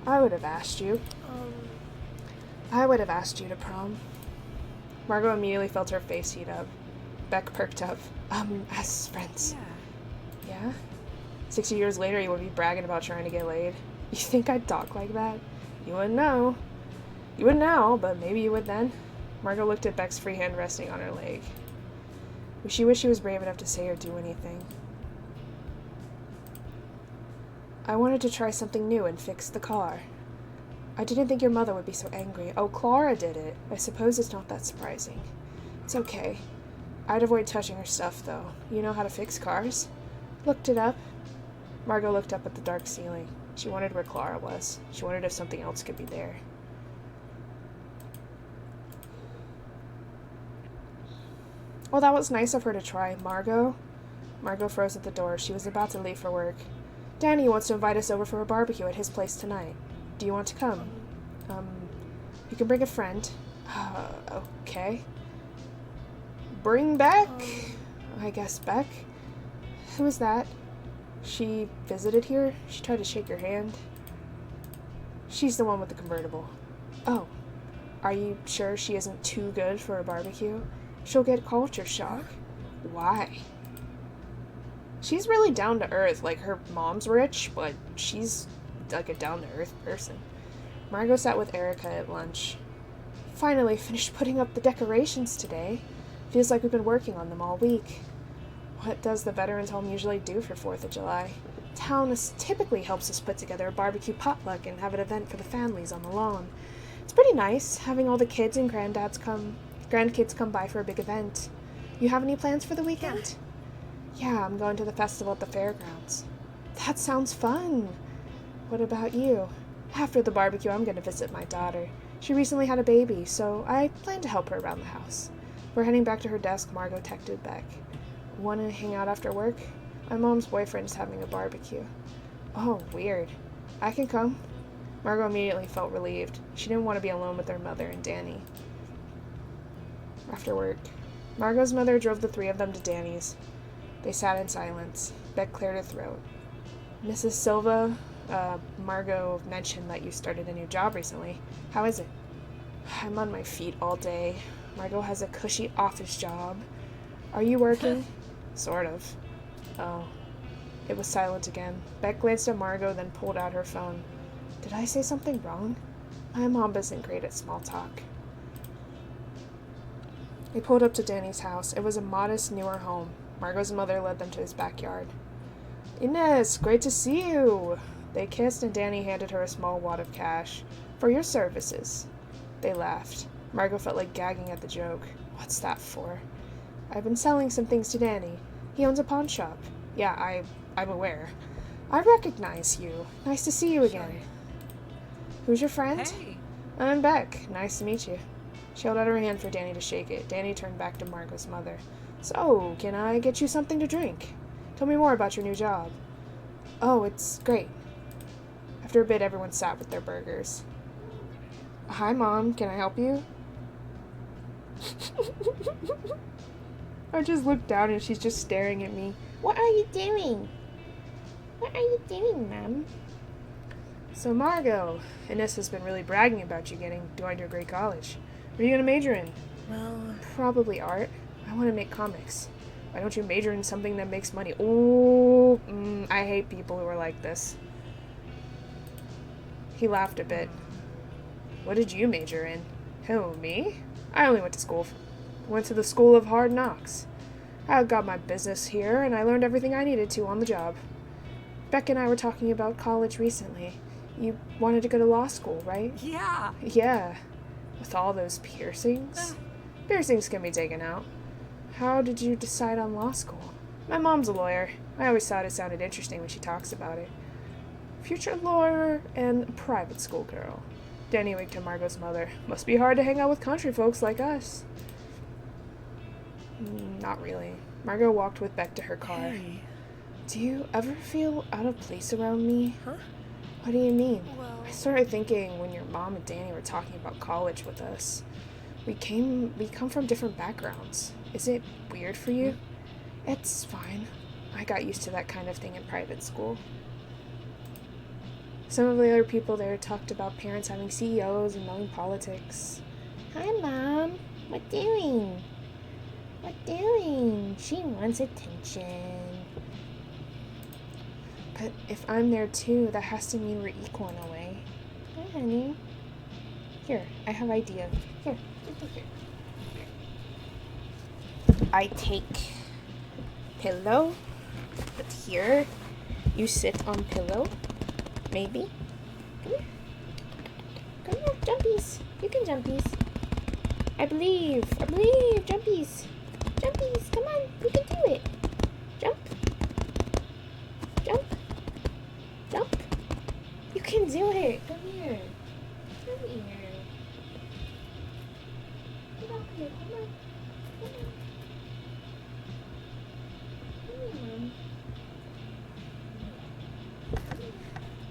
I would have asked you. I would have asked you to prom. Margot immediately felt her face heat up. Beck perked up. As friends. Yeah? 60 years later, you would be bragging about trying to get laid. You think I'd talk like that? You wouldn't know. You wouldn't now, but maybe you would then. Margot looked at Beck's free hand resting on her leg. She wished she was brave enough to say or do anything. I wanted to try something new and fix the car. I didn't think your mother would be so angry. Oh, Clara did it. I suppose it's not that surprising. It's okay. I'd avoid touching her stuff, though. You know how to fix cars? Looked it up. Margot looked up at the dark ceiling. She wondered where Clara was. She wondered if something else could be there. Well, that was nice of her to try. Margot? Margot froze at the door. She was about to leave for work. Danny wants to invite us over for a barbecue at his place tonight. Do you want to come? You can bring a friend. Okay. Bring Beck? I guess Beck. Who is that? She visited here? She tried to shake your hand. She's the one with the convertible. Oh. Are you sure she isn't too good for a barbecue? She'll get culture shock. Why? She's really down to earth. Like, her mom's rich, but she's like a down to earth person. Margot sat with Erica at lunch. Finally finished putting up the decorations today. Feels like we've been working on them all week. What does the Veterans Home usually do for 4th of July? Town typically helps us put together a barbecue potluck and have an event for the families on the lawn. It's pretty nice having all the kids and grandkids come by for a big event. You have any plans for the weekend? Yeah, I'm going to the festival at the fairgrounds. That sounds fun. What about you? After the barbecue, I'm going to visit my daughter. She recently had a baby, so I plan to help her around the house. We're heading back to her desk. Margot texted Beck. Want to hang out after work? My mom's boyfriend's having a barbecue. Oh, weird. I can come. Margot immediately felt relieved. She didn't want to be alone with her mother and Danny. After work, Margot's mother drove the three of them to Danny's. They sat in silence. Beck cleared her throat. Mrs. Silva, Margot mentioned that you started a new job recently. How is it? I'm on my feet all day. Margot has a cushy office job. Are you working? Sort of. Oh. It was silent again. Beck glanced at Margot, then pulled out her phone. Did I say something wrong? My mom isn't great at small talk. They pulled up to Danny's house. It was a modest, newer home. Margot's mother led them to his backyard. Ines, great to see you! They kissed, and Danny handed her a small wad of cash. For your services. They laughed. Margot felt like gagging at the joke. What's that for? I've been selling some things to Danny. He owns a pawn shop. Yeah, I'm aware. I recognize you. Nice to see you again. Sorry. Who's your friend? Hey. I'm Beck. Nice to meet you. She held out her hand for Danny to shake it. Danny turned back to Margot's mother. So, can I get you something to drink? Tell me more about your new job. Oh, it's great. After a bit, everyone sat with their burgers. Hi, Mom. Can I help you? I just looked down and she's just staring at me. What are you doing? What are you doing, Mom? So, Margot, Ines has been really bragging about you going to a great college. What are you going to major in? Well, Probably art. I want to make comics. Why don't you major in something that makes money? Oh, I hate people who are like this. He laughed a bit. What did you major in? Who, me? I only went to the school of hard knocks. I got my business here, and I learned everything I needed to on the job. Beck and I were talking about college recently. You wanted to go to law school, right? Yeah. Yeah. With all those piercings? Piercings can be taken out. How did you decide on law school? My mom's a lawyer. I always thought it sounded interesting when she talks about it. Future lawyer and a private school girl. Danny winked to Margot's mother. Must be hard to hang out with country folks like us. Not really. Margot walked with Beck to her car. hey. Do you ever feel out of place around me? Huh? What do you mean? Well, I started thinking when your mom and Danny were talking about college with us. We come from different backgrounds. Is it weird for you? It's fine. I got used to that kind of thing in private school. Some of the other people there talked about parents having CEOs and knowing politics. Hi, Mom. What doing? What doing? She wants attention. But if I'm there too, that has to mean we're equal in a way. Hi, honey. Here, I have idea. Here. I take pillow, put here. You sit on pillow. Maybe. Come here. Come here, jumpies. You can jumpies. I believe. Jumpies. Jumpies, come on. You can do it. Jump. Jump. Jump. You can do it. Come here. Come here. Get up here. Come on. Come on. Come here, Mom.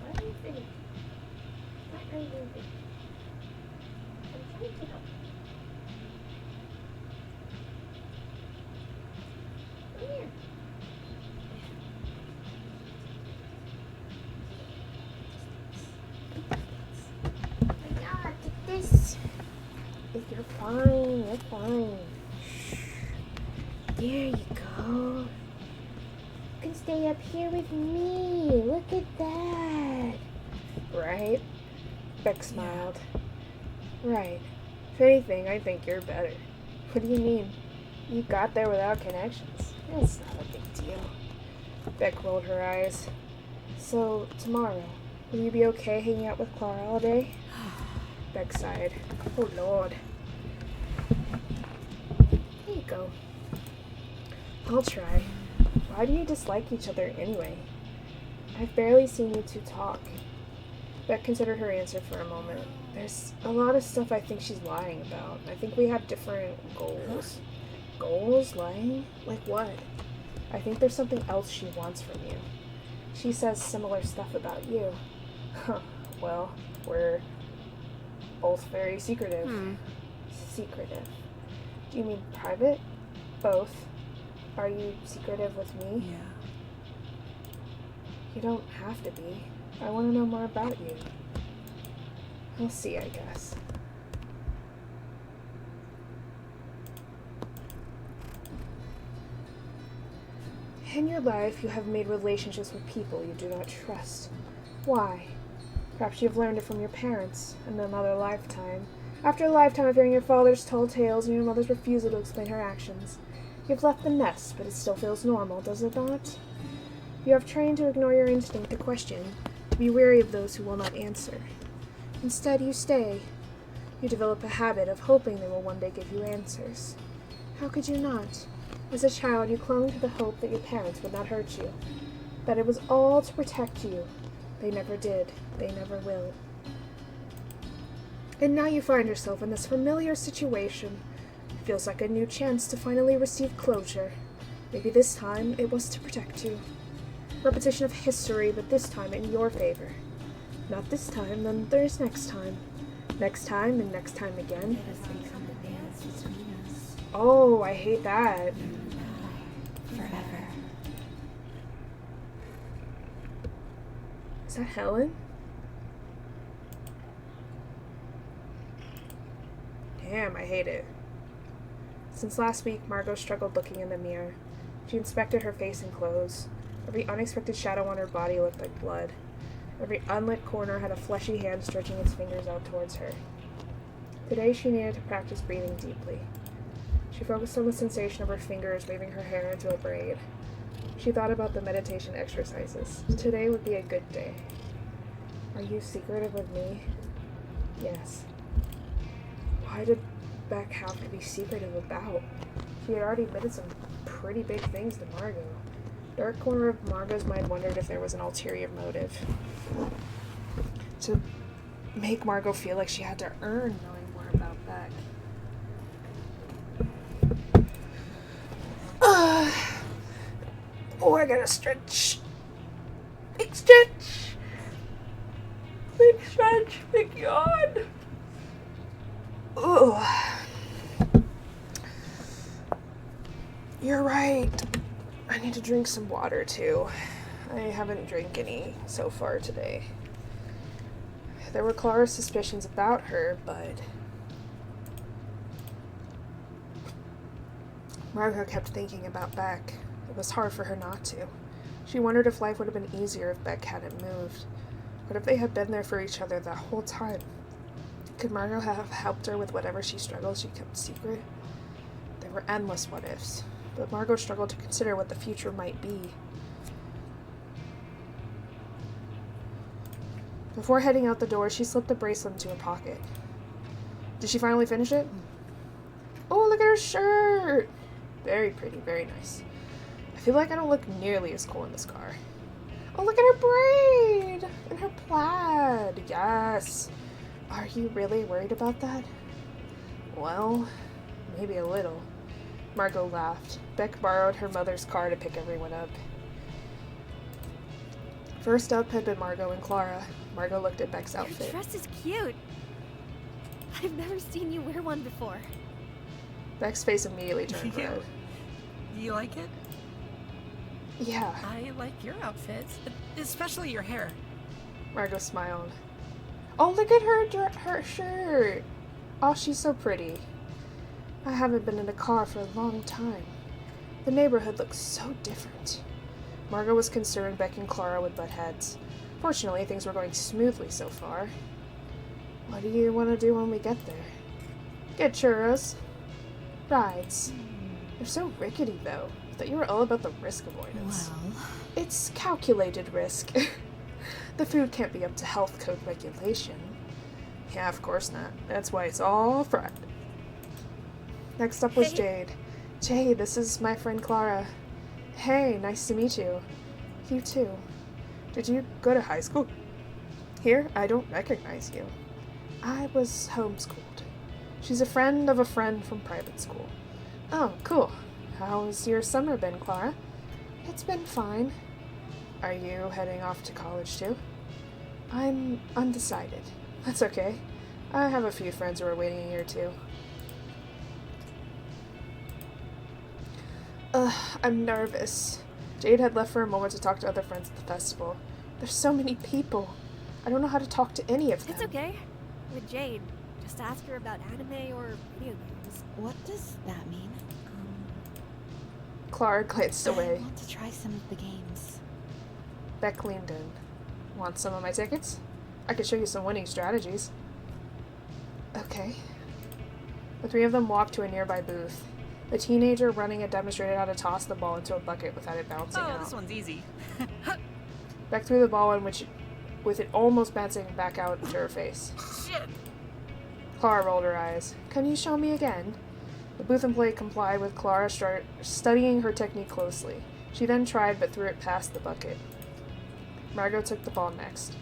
What are you doing? What are you doing? I'm trying to help. Come here. Take this. You're fine. You're fine. There you go. You can stay up here with me. Look at that. Right? Beck smiled. Right. If anything, I think you're better. What do you mean? You got there without connections. It's not a big deal. Beck rolled her eyes. So, tomorrow, will you be okay hanging out with Clara all day? Beck sighed. Oh, Lord. Here you go. I'll try. Why do you dislike each other anyway? I've barely seen you two talk. Beck considered her answer for a moment. There's a lot of stuff I think she's lying about. I think we have different goals. Goals? Lying? Like what? I think there's something else she wants from you. She says similar stuff about you. Huh. Well, we're both very secretive. Secretive. Do you mean private? Both. Are you secretive with me? Yeah. You don't have to be. I want to know more about you. We'll see, I guess. In your life, you have made relationships with people you do not trust. Why? Perhaps you have learned it from your parents in another lifetime. After a lifetime of hearing your father's tall tales and your mother's refusal to explain her actions, you have left the nest, but it still feels normal, does it not? You have trained to ignore your instinct to question, to be wary of those who will not answer. Instead, you stay. You develop a habit of hoping they will one day give you answers. How could you not? As a child, you clung to the hope that your parents would not hurt you, that it was all to protect you. They never did. They never will. And now you find yourself in this familiar situation. It feels like a new chance to finally receive closure. Maybe this time it was to protect you. Repetition of history, but this time in your favor. Not this time, then there's next time. Next time and next time again. Oh, I hate that. Forever. Is that Helen? Damn, I hate it. Since last week, Margot struggled looking in the mirror. She inspected her face and clothes. Every unexpected shadow on her body looked like blood. Every unlit corner had a fleshy hand stretching its fingers out towards her. Today she needed to practice breathing deeply. She focused on the sensation of her fingers waving her hair into a braid. She thought about the meditation exercises. Today would be a good day. Are you secretive with me? Yes. Why did Beck have to be secretive about? She had already admitted some pretty big things to Margot. Dark corner of Margot's mind wondered if there was an ulterior motive. To make Margot feel like she had to earn knowing more about Beck. Oh, I gotta stretch. Big stretch. Big stretch. Big yawn. Ugh. You're right. I need to drink some water, too. I haven't drank any so far today. There were Clara's suspicions about her, but Margot kept thinking about Beck. It was hard for her not to. She wondered if life would have been easier if Beck hadn't moved. What if they had been there for each other that whole time? Could Margot have helped her with whatever she struggled she kept secret? There were endless what-ifs, but Margot struggled to consider what the future might be. Before heading out the door, she slipped the bracelet into her pocket. Did she finally finish it? Oh, look at her shirt! Very pretty, very nice. I feel like I don't look nearly as cool in this car. Oh, look at her braid! And her plaid! Yes! Are you really worried about that? Well, maybe a little. Margot laughed. Beck borrowed her mother's car to pick everyone up. First up had been Margot and Clara. Margot looked at Beck's outfit. Your dress is cute. I've never seen you wear one before. Beck's face immediately turned red. Do you like it? Yeah. I like your outfit, especially your hair. Margot smiled. Oh, look at her shirt. Oh, she's so pretty. I haven't been in a car for a long time. The neighborhood looks so different. Margot was concerned Beck and Clara would butt heads. Fortunately, things were going smoothly so far. What do you want to do when we get there? Get churros. Rides. They're so rickety, though. I thought you were all about the risk avoidance. Well, It's calculated risk. The food can't be up to health code regulation. Yeah, of course not. That's why it's all fried. Next up was Jade. Jade, this is my friend Clara. Hey, nice to meet you. You too. Did you go to high school? Here? I don't recognize you. I was homeschooled. She's a friend of a friend from private school. Oh, cool. How's your summer been, Clara? It's been fine. Are you heading off to college too? I'm undecided. That's okay. I have a few friends who are waiting a year too. I'm nervous. Jade had left for a moment to talk to other friends at the festival. There's so many people. I don't know how to talk to any of them. It's okay. With Jade, just ask her about anime or video games. What does that mean? Clara glanced away. I want to try some of the games. Beck leaned in. Want some of my tickets? I could show you some winning strategies. Okay. The three of them walked to a nearby booth. The teenager running it demonstrated how to toss the ball into a bucket without it bouncing out. Oh, this one's easy. Beck threw the ball in, with it almost bouncing back out into her face. Shit. Clara rolled her eyes. Can you show me again? The booth employee complied with Clara studying her technique closely. She then tried but threw it past the bucket. Margot took the ball next.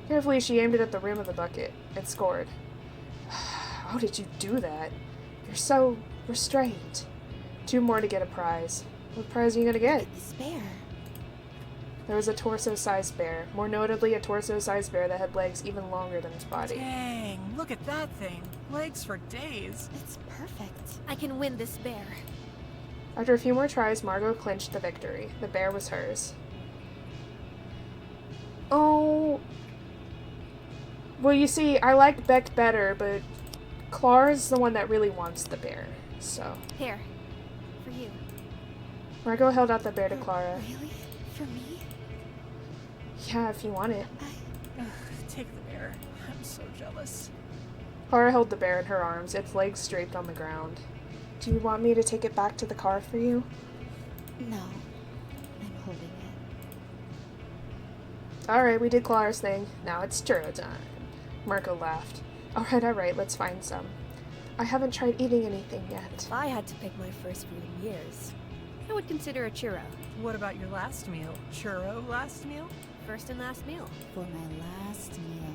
Carefully, she aimed it at the rim of the bucket and scored. How did you do that? You're so restrained. 2 more to get a prize. What prize are you gonna get? This bear. There was a torso-sized bear, more notably a torso-sized bear that had legs even longer than his body. Dang, look at that thing. Legs for days. It's perfect. I can win this bear. After a few more tries, Margot clinched the victory. The bear was hers. Oh. Well, you see, I like Beck better, but Clara's the one that really wants the bear, so. Here. For you. Margot held out the bear to Clara. Really? For me? Yeah, if you want it. Ugh, take the bear. I'm so jealous. Clara held the bear in her arms, its legs draped on the ground. Do you want me to take it back to the car for you? No. I'm holding it. Alright, we did Clara's thing. Now it's churro time. Margot laughed. Alright, let's find some. I haven't tried eating anything yet. If I had to pick my first food in years, I would consider a churro. What about your last meal? Churro last meal? First and last meal. For my last meal,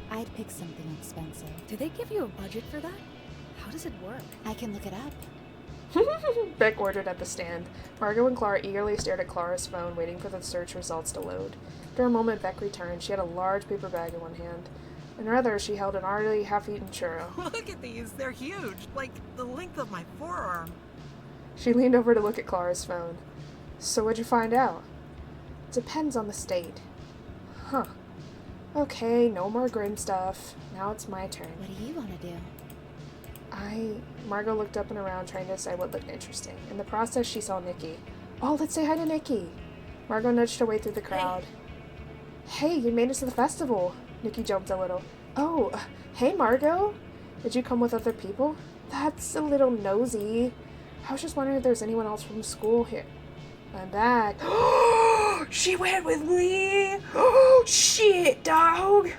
I'd pick something expensive. Do they give you a budget for that? How does it work? I can look it up. Beck ordered at the stand. Margot and Clara eagerly stared at Clara's phone, waiting for the search results to load. After a moment, Beck returned. She had a large paper bag in one hand. In her other, she held an already half-eaten churro. Look at these. They're huge. Like the length of my forearm. She leaned over to look at Clara's phone. So what'd you find out? Depends on the state. Huh. Okay, no more grim stuff. Now it's my turn. What do you want to do? Margot looked up and around, trying to decide what looked interesting. In the process, she saw Nikki. Oh, let's say hi to Nikki. Margot nudged her way through the crowd. Hey, you made it to the festival. Nikki jumped a little. Oh, hey, Margot. Did you come with other people? That's a little nosy. I was just wondering if there's anyone else from school here. I'm back. She went with me. Oh, shit, dog.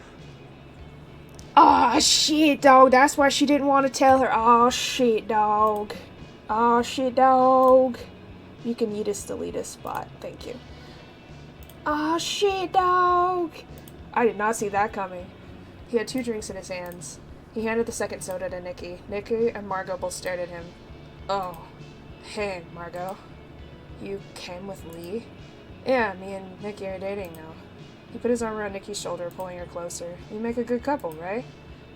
Aw, shit, dog. That's why she didn't want to tell her. Aw, shit, dog. Aw, shit, dog. You can eat us, delete a spot. Thank you. Aw, shit, dog. I did not see that coming. He had 2 drinks in his hands. He handed the second soda to Nikki. Nikki and Margot both stared at him. Oh. Hey, Margot. You came with Lee? Yeah, me and Nikki are dating now. He put his arm around Nikki's shoulder, pulling her closer. You make a good couple, right?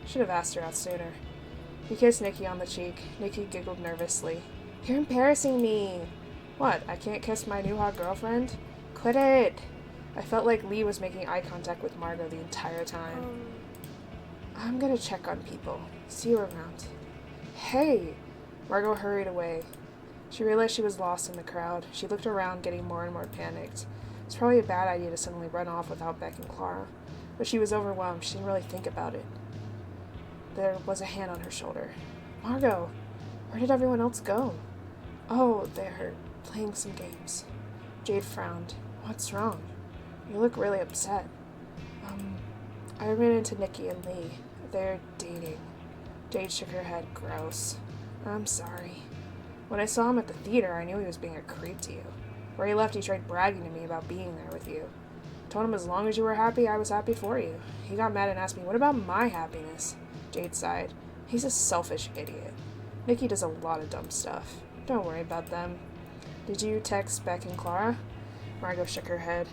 Should have asked her out sooner. He kissed Nikki on the cheek. Nikki giggled nervously. You're embarrassing me. What, I can't kiss my new hot girlfriend? Quit it. I felt like Lee was making eye contact with Margot the entire time. I'm gonna check on people. See you around. Hey! Margot hurried away. She realized she was lost in the crowd. She looked around, getting more and more panicked. It's probably a bad idea to suddenly run off without Beck and Clara, but she was overwhelmed. She didn't really think about it. There was a hand on her shoulder. Margot, where did everyone else go? Oh, they're playing some games. Jade frowned. What's wrong? You look really upset. I ran into Nikki and Lee. They're dating. Jade shook her head. Gross. I'm sorry. When I saw him at the theater, I knew he was being a creep to you. Where he left, he tried bragging to me about being there with you. Told him as long as you were happy, I was happy for you. He got mad and asked me, what about my happiness? Jade sighed. He's a selfish idiot. Nikki does a lot of dumb stuff. Don't worry about them. Did you text Beck and Clara? Margot shook her head.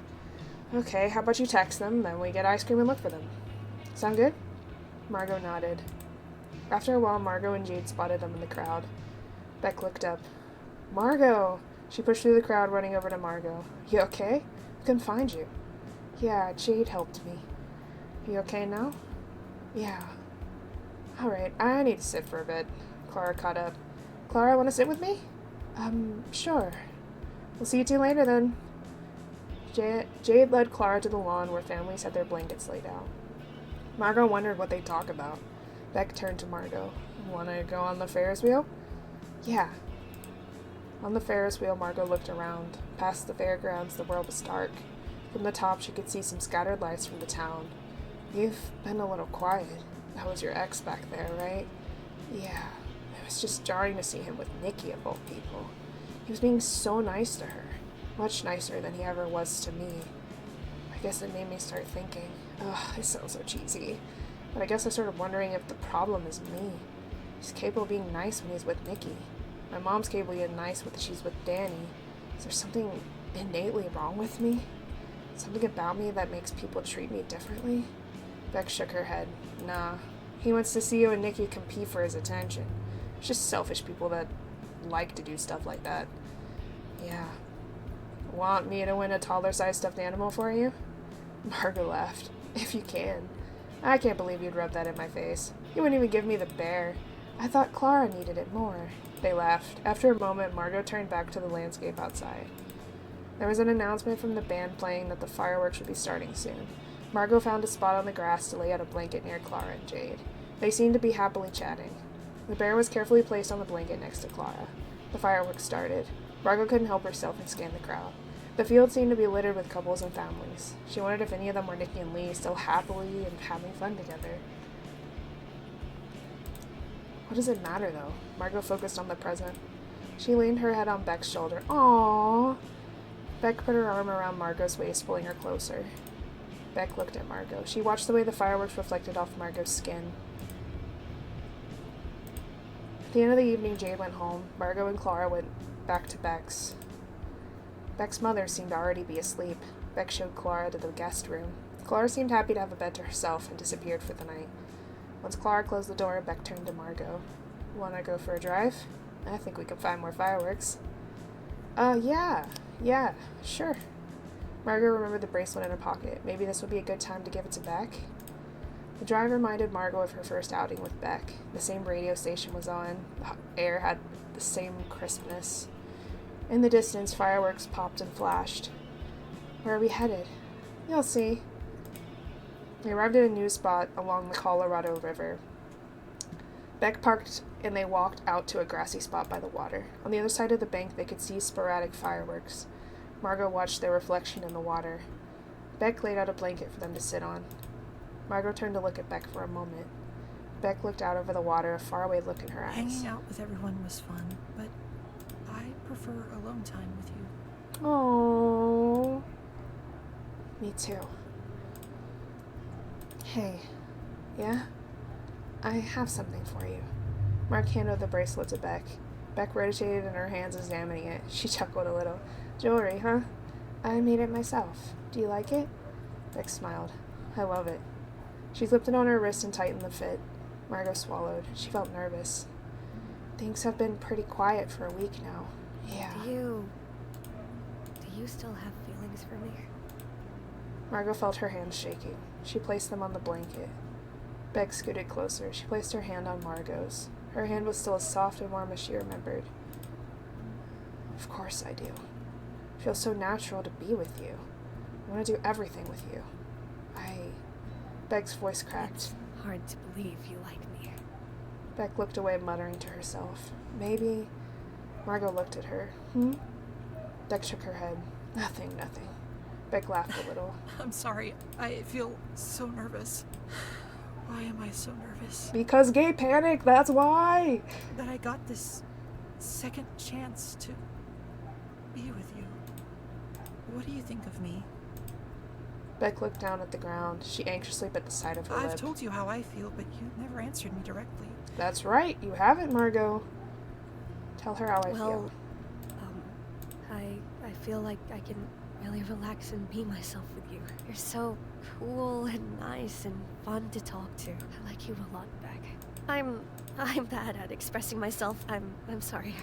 Okay, how about you text them, then we get ice cream and look for them. Sound good? Margot nodded. After a while, Margot and Jade spotted them in the crowd. Beck looked up. Margot! She pushed through the crowd, running over to Margot. You okay? I couldn't find you. Yeah, Jade helped me. You okay now? Yeah. Alright, I need to sit for a bit. Clara caught up. Clara, want to sit with me? Sure. We'll see you two later then. Jade led Clara to the lawn where families had their blankets laid out. Margot wondered what they'd talk about. Beck turned to Margot. Want to go on the Ferris wheel? Yeah. On the Ferris wheel, Margot looked around. Past the fairgrounds, the world was dark. From the top, she could see some scattered lights from the town. You've been a little quiet. That was your ex back there, right? Yeah. It was just jarring to see him with Nikki, of all people. He was being so nice to her. Much nicer than he ever was to me. I guess it made me start thinking, ugh, it sounds so cheesy. But I guess I started wondering if the problem is me. He's capable of being nice when he's with Nikki. My mom's capable of being nice when she's with Danny. Is there something innately wrong with me? Something about me that makes people treat me differently? Beck shook her head. Nah. He wants to see you and Nikki compete for his attention. It's just selfish people that like to do stuff like that. Yeah. Want me to win a taller-sized stuffed animal for you? Margot laughed. If you can. I can't believe you'd rub that in my face. You wouldn't even give me the bear. I thought Clara needed it more. They laughed. After a moment, Margot turned back to the landscape outside. There was an announcement from the band playing that the fireworks would be starting soon. Margot found a spot on the grass to lay out a blanket near Clara and Jade. They seemed to be happily chatting. The bear was carefully placed on the blanket next to Clara. The fireworks started. Margot couldn't help herself and scanned the crowd. The field seemed to be littered with couples and families. She wondered if any of them were Nikki and Lee, still happily and having fun together. What does it matter, though? Margot focused on the present. She leaned her head on Beck's shoulder. Aww. Beck put her arm around Margot's waist, pulling her closer. Beck looked at Margot. She watched the way the fireworks reflected off Margot's skin. At the end of the evening, Jade went home. Margot and Clara went back to Beck's. Beck's mother seemed to already be asleep. Beck showed Clara to the guest room. Clara seemed happy to have a bed to herself and disappeared for the night. Once Clara closed the door, Beck turned to Margot. Wanna go for a drive? I think we can find more fireworks. Yeah, sure. Margot remembered the bracelet in her pocket. Maybe this would be a good time to give it to Beck? The drive reminded Margot of her first outing with Beck. The same radio station was on. The air had the same crispness. In the distance, fireworks popped and flashed. Where are we headed? You'll see. They arrived at a new spot along the Colorado River. Beck parked and they walked out to a grassy spot by the water. On the other side of the bank, they could see sporadic fireworks. Margot watched their reflection in the water. Beck laid out a blanket for them to sit on. Margot turned to look at Beck for a moment. Beck looked out over the water, a faraway look in her eyes. Hanging out with everyone was fun, but I prefer alone time with you. Aww. Me too. Hey. Yeah? I have something for you. Mark handed the bracelet to Beck. Beck rotated in her hands, examining it. She chuckled a little. Jewelry, huh? I made it myself. Do you like it? Beck smiled. I love it. She slipped it on her wrist and tightened the fit. Margot swallowed. She felt nervous. Things have been pretty quiet for a week now. Yeah. Do you still have feelings for me? Margot felt her hands shaking. She placed them on the blanket. Beck scooted closer. She placed her hand on Margot's. Her hand was still as soft and warm as she remembered. Of course I do. It feels so natural to be with you. I want to do everything with you. Beck's voice cracked. It's hard to believe you like me. Beck looked away, muttering to herself. Maybe. Margot looked at her. Beck shook her head. Nothing. Beck laughed a little. I'm sorry. I feel so nervous. Why am I so nervous? Because gay panic, that's why! That I got this second chance to be with you. What do you think of me? Beck looked down at the ground. She anxiously bit the side of her lip. I've told you how I feel, but you never answered me directly. That's right, you haven't, Margot. Tell her how I feel. I feel like I can really relax and be myself with you. You're so cool and nice and fun to talk to. I like you a lot, Beck. I'm bad at expressing myself. I'm sorry.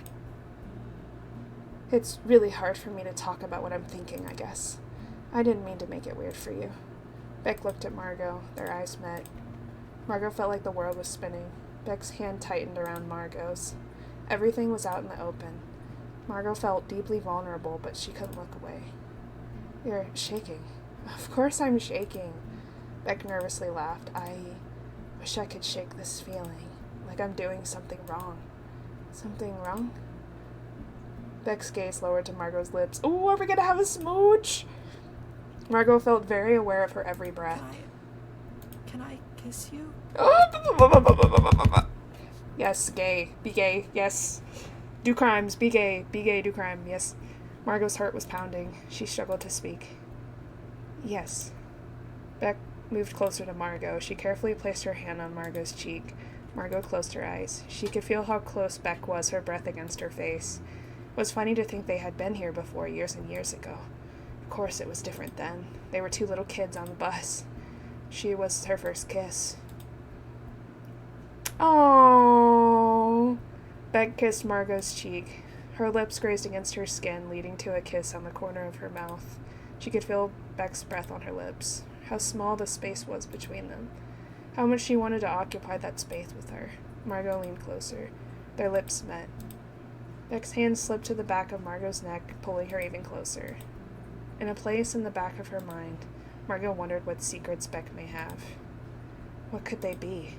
It's really hard for me to talk about what I'm thinking, I guess. I didn't mean to make it weird for you. Beck looked at Margot. Their eyes met. Margot felt like the world was spinning. Beck's hand tightened around Margot's. Everything was out in the open. Margot felt deeply vulnerable, but she couldn't look away. You're shaking. Of course I'm shaking. Beck nervously laughed. I wish I could shake this feeling, like I'm doing something wrong. Something wrong? Beck's gaze lowered to Margot's lips. Ooh, are we gonna have a smooch? Margot felt very aware of her every breath. Can I kiss you? Yes, gay. Be gay. Yes. Do crimes. Be gay. Be gay. Do crime. Yes. Margot's heart was pounding. She struggled to speak. Yes. Beck moved closer to Margot. She carefully placed her hand on Margot's cheek. Margot closed her eyes. She could feel how close Beck was, her breath against her face. It was funny to think they had been here before, years and years ago. Of course, it was different then. They were two little kids on the bus. She was her first kiss. Oh. Beck kissed Margot's cheek. Her lips grazed against her skin, leading to a kiss on the corner of her mouth. She could feel Beck's breath on her lips. How small the space was between them. How much she wanted to occupy that space with her. Margot leaned closer. Their lips met. Beck's hand slipped to the back of Margot's neck, pulling her even closer. In a place in the back of her mind, Margot wondered what secrets Beck may have. What could they be?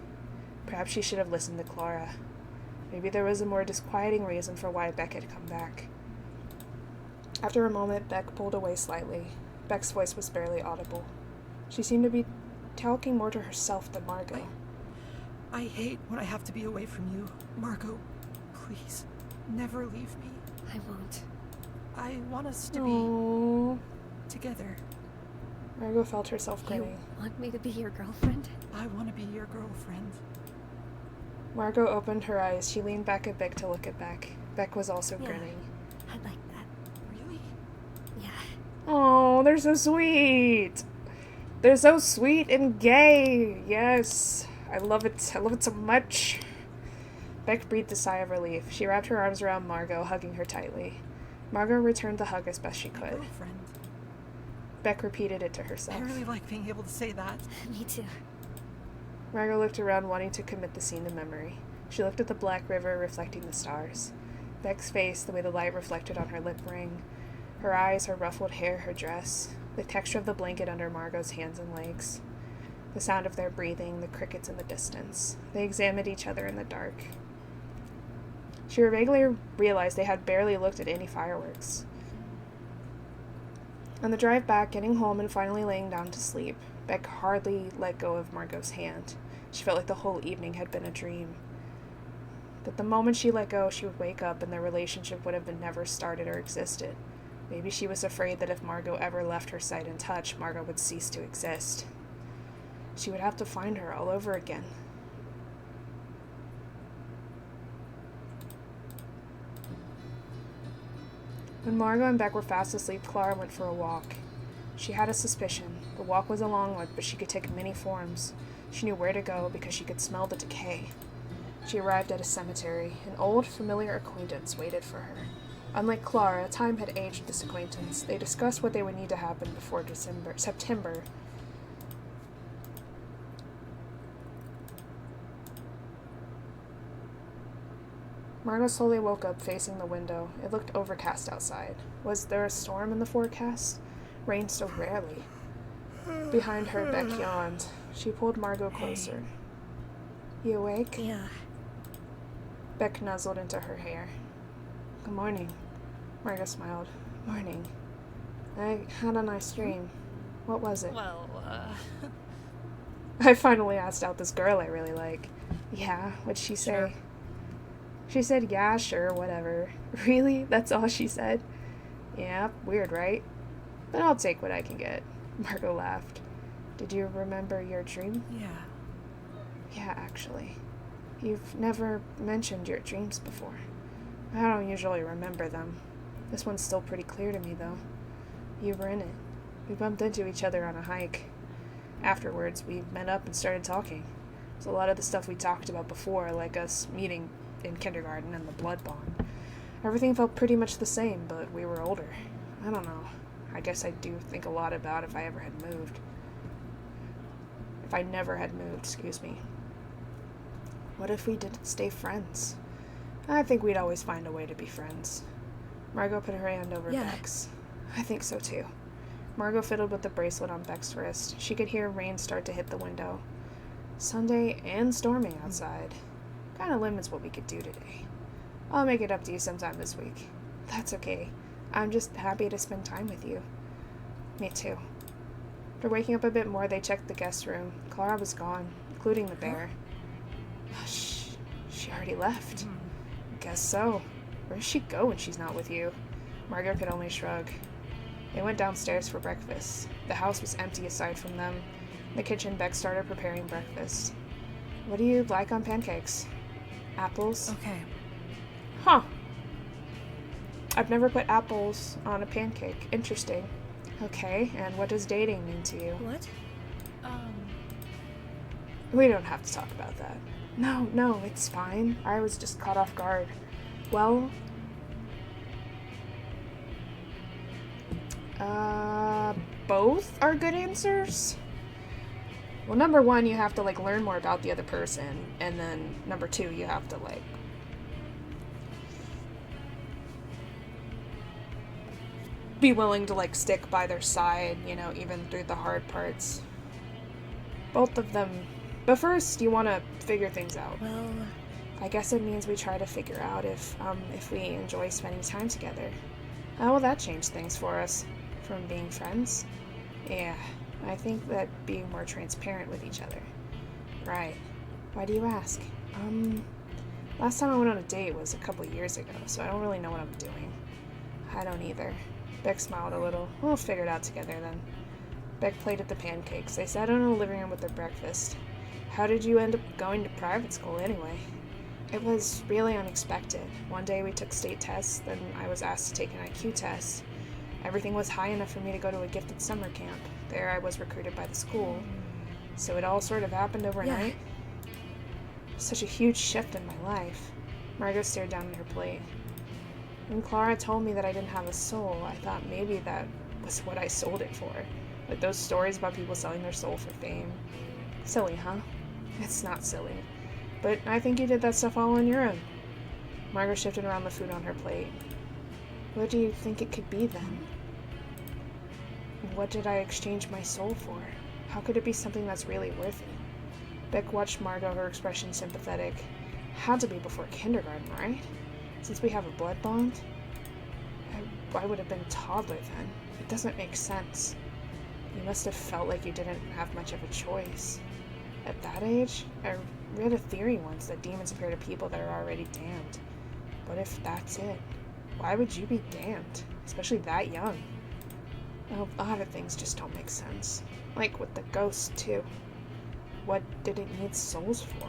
Perhaps she should have listened to Clara. Maybe there was a more disquieting reason for why Beck had come back. After a moment, Beck pulled away slightly. Beck's voice was barely audible. She seemed to be talking more to herself than Margot. I hate when I have to be away from you. Margot, please, never leave me. I won't. I want us to Aww. be together. Margot felt herself grinning. You want me to be your girlfriend? I want to be your girlfriend. Margot opened her eyes. She leaned back at Beck to look at Beck. Beck was also Yeah. grinning. I'd like that. Really? Yeah. Oh, they're so sweet. They're so sweet and gay. Yes. I love it. I love it so much. Beck breathed a sigh of relief. She wrapped her arms around Margot, hugging her tightly. Margot returned the hug as best she My could. girlfriend. Beck repeated it to herself. I really like being able to say that. Me too. Margot looked around, wanting to commit the scene to memory. She looked at the black river reflecting the stars. Beck's face, the way the light reflected on her lip ring. Her eyes, her ruffled hair, her dress. The texture of the blanket under Margot's hands and legs. The sound of their breathing, the crickets in the distance. They examined each other in the dark. She vaguely realized they had barely looked at any fireworks. On the drive back, getting home and finally laying down to sleep, Beck hardly let go of Margot's hand. She felt like the whole evening had been a dream. That the moment she let go, she would wake up and their relationship would have been never started or existed. Maybe she was afraid that if Margot ever left her sight and touch, Margot would cease to exist. She would have to find her all over again. When Margot and Beck were fast asleep, Clara went for a walk. She had a suspicion. The walk was a long one, but she could take many forms. She knew where to go because she could smell the decay. She arrived at a cemetery. An old, familiar acquaintance waited for her. Unlike Clara, time had aged this acquaintance. They discussed what they would need to happen before September. Margot slowly woke up, facing the window. It looked overcast outside. Was there a storm in the forecast? Rain so rarely. Behind her, Beck yawned. She pulled Margot closer. You awake? Yeah. Beck nuzzled into her hair. Good morning. Margot smiled. Morning. I had a nice dream. What was it? Well, I finally asked out this girl I really like. Yeah, what'd she say? Sure. She said, yeah, sure, whatever. Really? That's all she said? Yeah, weird, right? But I'll take what I can get. Margot laughed. Did you remember your dream? yeah. Yeah, actually. You've never mentioned your dreams before. I don't usually remember them. This one's still pretty clear to me, though. You were in it. We bumped into each other on a hike. Afterwards, we met up and started talking. It's a lot of the stuff we talked about before, like us meeting in kindergarten and the blood bond. Everything felt pretty much the same, but we were older. I don't know. I guess I do think a lot about if I ever had moved. If I never had moved, excuse me. What if we didn't stay friends? I think we'd always find a way to be friends. Margot put her hand over Beck's. I think so too. Margot fiddled with the bracelet on Beck's wrist. She could hear rain start to hit the window. Sunday and stormy outside. Kinda limits what we could do today. I'll make it up to you sometime this week. That's okay. I'm just happy to spend time with you. Me too. After waking up a bit more, they checked the guest room. Clara was gone, including the bear. Shh. She already left. Guess so. Where does she go when she's not with you? Margot could only shrug. They went downstairs for breakfast. The house was empty aside from them. In the kitchen, Beck started preparing breakfast. What do you like on pancakes? Apples? Okay. Huh. I've never put apples on a pancake. Interesting. Okay, and what does dating mean to you? What? We don't have to talk about that. No, it's fine. I was just caught off guard. Well, both are good answers. Well, number one, you have to, learn more about the other person, and then number two, you have to, be willing to, stick by their side, even through the hard parts. Both of them. But first, you want to figure things out. Well, I guess it means we try to figure out if we enjoy spending time together. How will that change things for us? From being friends? Yeah, I think that being more transparent with each other. Right. Why do you ask? Last time I went on a date was a couple years ago, so I don't really know what I'm doing. I don't either. Beck smiled a little. We'll figure it out together then. Beck played at the pancakes. They sat in the living room with their breakfast. How did you end up going to private school anyway? It was really unexpected. One day we took state tests, then I was asked to take an IQ test. Everything was high enough for me to go to a gifted summer camp. There I was recruited by the school. So it all sort of happened overnight. Such a huge shift in my life. Margot stared down at her plate. When Clara told me that I didn't have a soul, I thought maybe that was what I sold it for. Like those stories about people selling their soul for fame. Silly, huh? It's not silly. But I think you did that stuff all on your own. Margot shifted around the food on her plate. What do you think it could be then? What did I exchange my soul for? How could it be something that's really worth it? Beck watched Margot, her expression sympathetic. Had to be before kindergarten, right? Since we have a blood bond? I would have been a toddler then. It doesn't make sense. You must have felt like you didn't have much of a choice. At that age, I read a theory once that demons appear to people that are already damned. What if that's it? Why would you be damned? Especially that young? Well, a lot of things just don't make sense. Like with the ghost, too. What did it need souls for?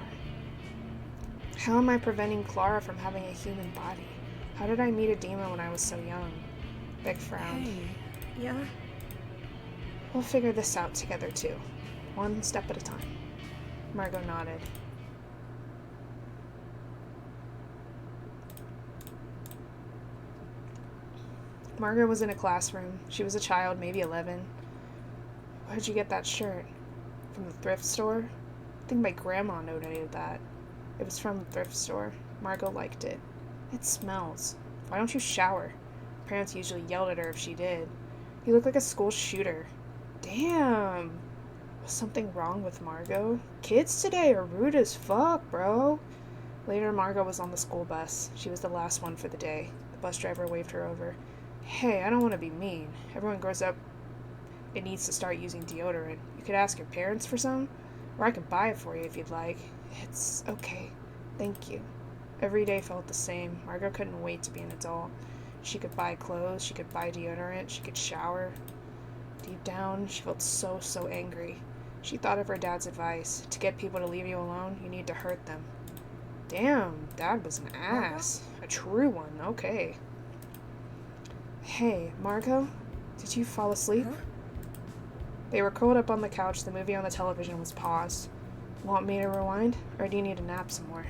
How am I preventing Clara from having a human body? How did I meet a demon when I was so young? Beck frowned. Hey. yeah? We'll figure this out together, too. One step at a time. Margot nodded. Margot was in a classroom. She was a child, maybe 11. Where'd you get that shirt? From the thrift store? I think my grandma donated that. It was from the thrift store. Margot liked it. It smells. Why don't you shower? Parents usually yelled at her if she did. You look like a school shooter. Damn. Was something wrong with Margot? Kids today are rude as fuck, bro. Later, Margot was on the school bus. She was the last one for the day. The bus driver waved her over. Hey, I don't want to be mean. Everyone grows up and needs to start using deodorant. You could ask your parents for some, or I could buy it for you if you'd like. It's okay. Thank you. Every day felt the same. Margot couldn't wait to be an adult. She could buy clothes, she could buy deodorant, she could shower. Deep down, she felt so angry. She thought of her dad's advice. To get people to leave you alone, you need to hurt them. Damn, Dad was an ass. A true one, okay. Hey, Margot? Did you fall asleep? Huh? They were curled up on the couch. The movie on the television was paused. Want me to rewind? Or do you need a nap some more?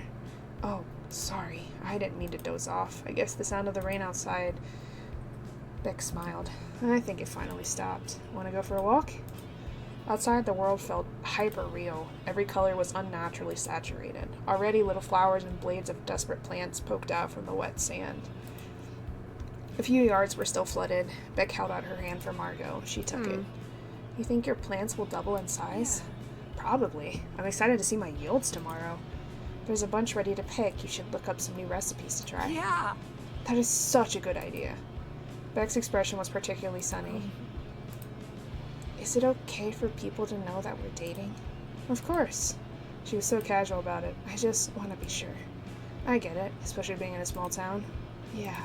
Oh, sorry. I didn't mean to doze off. I guess the sound of the rain outside. Beck smiled. I think it finally stopped. Want to go for a walk? Outside, the world felt hyper-real. Every color was unnaturally saturated. Already, little flowers and blades of desperate plants poked out from the wet sand. A few yards were still flooded. Beck held out her hand for Margot. She took it. You think your plants will double in size? Yeah. Probably. I'm excited to see my yields tomorrow. There's a bunch ready to pick. You should look up some new recipes to try. Yeah. That is such a good idea. Beck's expression was particularly sunny. Is it okay for people to know that we're dating? Of course. She was so casual about it. I just want to be sure. I get it, especially being in a small town. Yeah.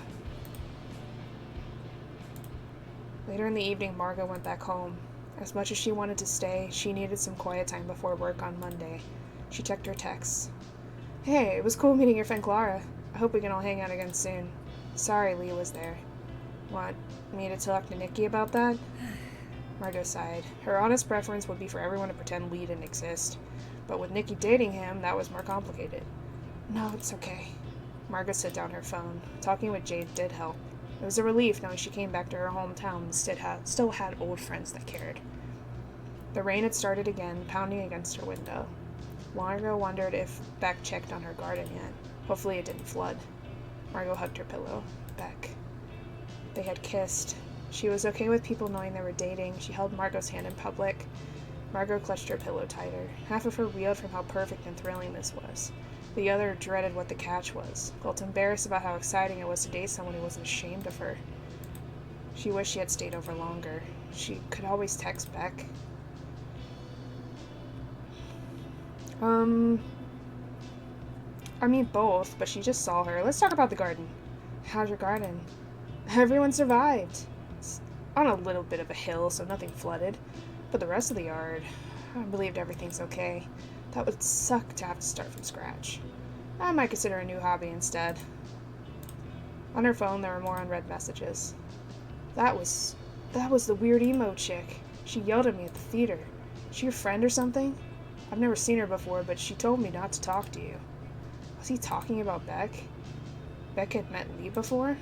Later in the evening, Margot went back home. As much as she wanted to stay, she needed some quiet time before work on Monday. She checked her texts. Hey, it was cool meeting your friend Clara. I hope we can all hang out again soon. Sorry Lee was there. Want me to talk to Nikki about that? Margot sighed. Her honest preference would be for everyone to pretend Lee didn't exist. But with Nikki dating him, that was more complicated. No, it's okay. Margot set down her phone. Talking with Jade did help. It was a relief knowing she came back to her hometown and still had old friends that cared. The rain had started again, pounding against her window. Margot wondered if Beck checked on her garden yet. Hopefully it didn't flood. Margot hugged her pillow. Beck. They had kissed. She was okay with people knowing they were dating. She held Margot's hand in public. Margot clutched her pillow tighter. Half of her reeled from how perfect and thrilling this was. The other dreaded what the catch was, felt embarrassed about how exciting it was to date someone who wasn't ashamed of her. She wished she had stayed over longer. She could always text Beck. I mean both, but she just saw her. Let's talk about the garden. How's your garden? Everyone survived. It's on a little bit of a hill, so nothing flooded. But the rest of the yard, I believed everything's okay. That would suck to have to start from scratch. I might consider a new hobby instead. On her phone, there were more unread messages. That was the weird emo chick. She yelled at me at the theater. Is she your friend or something? I've never seen her before, but she told me not to talk to you. Was he talking about Beck? Beck had met Lee before?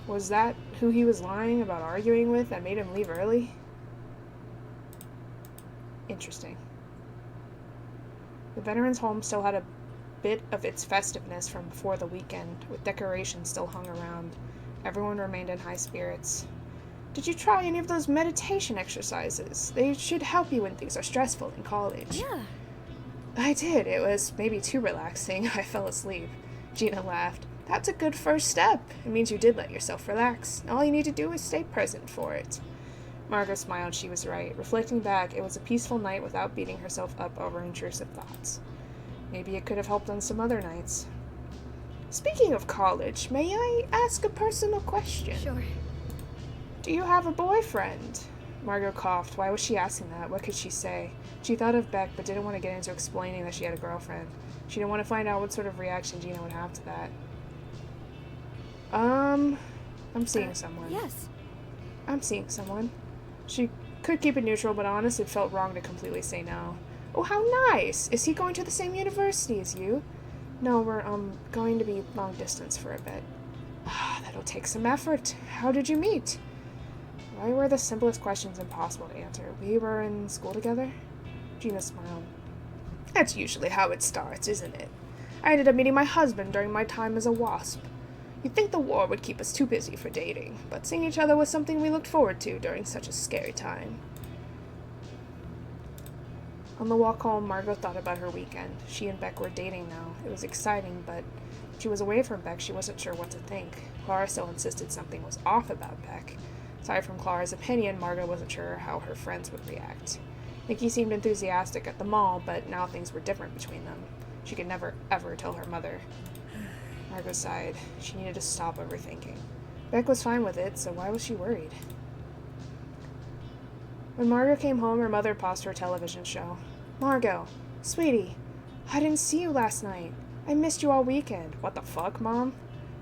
Was that who he was lying about arguing with that made him leave early? Interesting. The veterans' home still had a bit of its festiveness from before the weekend, with decorations still hung around. Everyone remained in high spirits. Did you try any of those meditation exercises? They should help you when things are stressful in college. Yeah. I did. It was maybe too relaxing. I fell asleep. Gina laughed. That's a good first step. It means you did let yourself relax. All you need to do is stay present for it. Margot smiled. She was right. Reflecting back, it was a peaceful night without beating herself up over intrusive thoughts. Maybe it could have helped on some other nights. Speaking of college, may I ask a personal question? Sure. Do you have a boyfriend? Margot coughed. Why was she asking that? What could she say? She thought of Beck, but didn't want to get into explaining that she had a girlfriend. She didn't want to find out what sort of reaction Gina would have to that. I'm seeing someone. Yes. I'm seeing someone. She could keep it neutral, but honest, it felt wrong to completely say no. Oh, how nice! Is he going to the same university as you? No, we're, going to be long distance for a bit. That'll take some effort. How did you meet? Why were the simplest questions impossible to answer? We were in school together? Gina smiled. That's usually how it starts, isn't it? I ended up meeting my husband during my time as a WASP. You'd think the war would keep us too busy for dating, but seeing each other was something we looked forward to during such a scary time. On the walk home, Margot thought about her weekend. She and Beck were dating now. It was exciting, but when she was away from Beck, she wasn't sure what to think. Clara still insisted something was off about Beck. Aside from Clara's opinion, Margot wasn't sure how her friends would react. Nikki seemed enthusiastic at the mall, but now things were different between them. She could never, ever tell her mother. Margot sighed. She needed to stop overthinking. Beck was fine with it, so why was she worried? When Margot came home, her mother paused her television show. Margot, sweetie, I didn't see you last night. I missed you all weekend. What the fuck, Mom?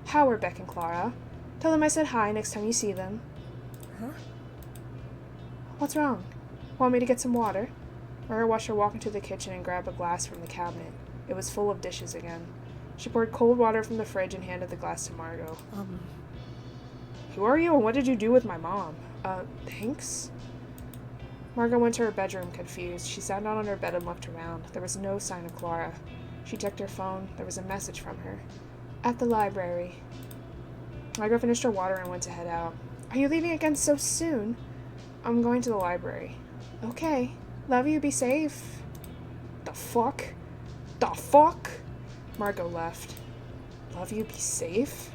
How are Beck and Clara? Tell them I said hi next time you see them. Huh? What's wrong? Want me to get some water? Margaret watched her walk into the kitchen and grab a glass from the cabinet. It was full of dishes again. She poured cold water from the fridge and handed the glass to Margot. Who are you and what did you do with my mom? Thanks? Margot went to her bedroom, confused. She sat down on her bed and looked around. There was no sign of Clara. She checked her phone. There was a message from her. At the library. Margot finished her water and went to head out. Are you leaving again so soon? I'm going to the library. Okay. Love you, be safe. The fuck? The fuck? Margot left. Love you, be safe?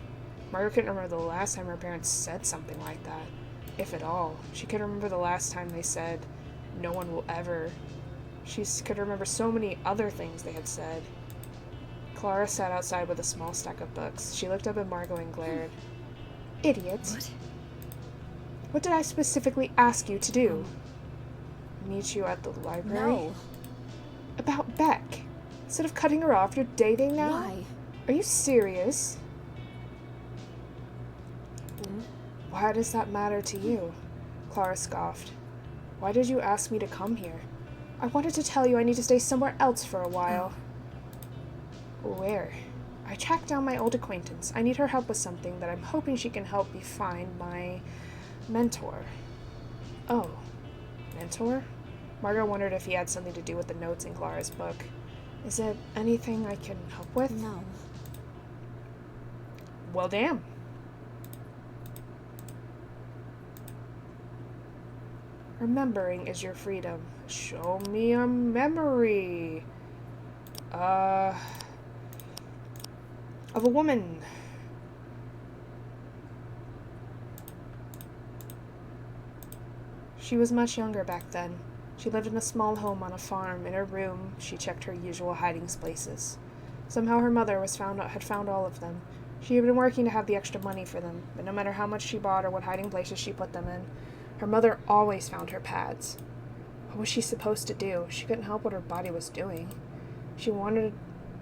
Margot couldn't remember the last time her parents said something like that. If at all. She could remember the last time they said, no one will ever. She could remember so many other things they had said. Clara sat outside with a small stack of books. She looked up at Margot and glared. Idiot. What? What did I specifically ask you to do? Meet you at the library? No. About Beck. Instead of cutting her off, you're dating now? Why? Are you serious? Why does that matter to you? Clara scoffed. Why did you ask me to come here? I wanted to tell you I need to stay somewhere else for a while. Where? I tracked down my old acquaintance. I need her help with something that I'm hoping she can help me find my mentor. Oh, mentor? Margot wondered if he had something to do with the notes in Clara's book. Is it anything I can help with? No. Well, damn. Remembering is your freedom. Show me a memory. Of a woman. She was much younger back then. She lived in a small home on a farm. In her room, she checked her usual hiding places. Somehow her mother had found all of them. She had been working to have the extra money for them, but no matter how much she bought or what hiding places she put them in, her mother always found her pads. What was she supposed to do? She couldn't help what her body was doing. She went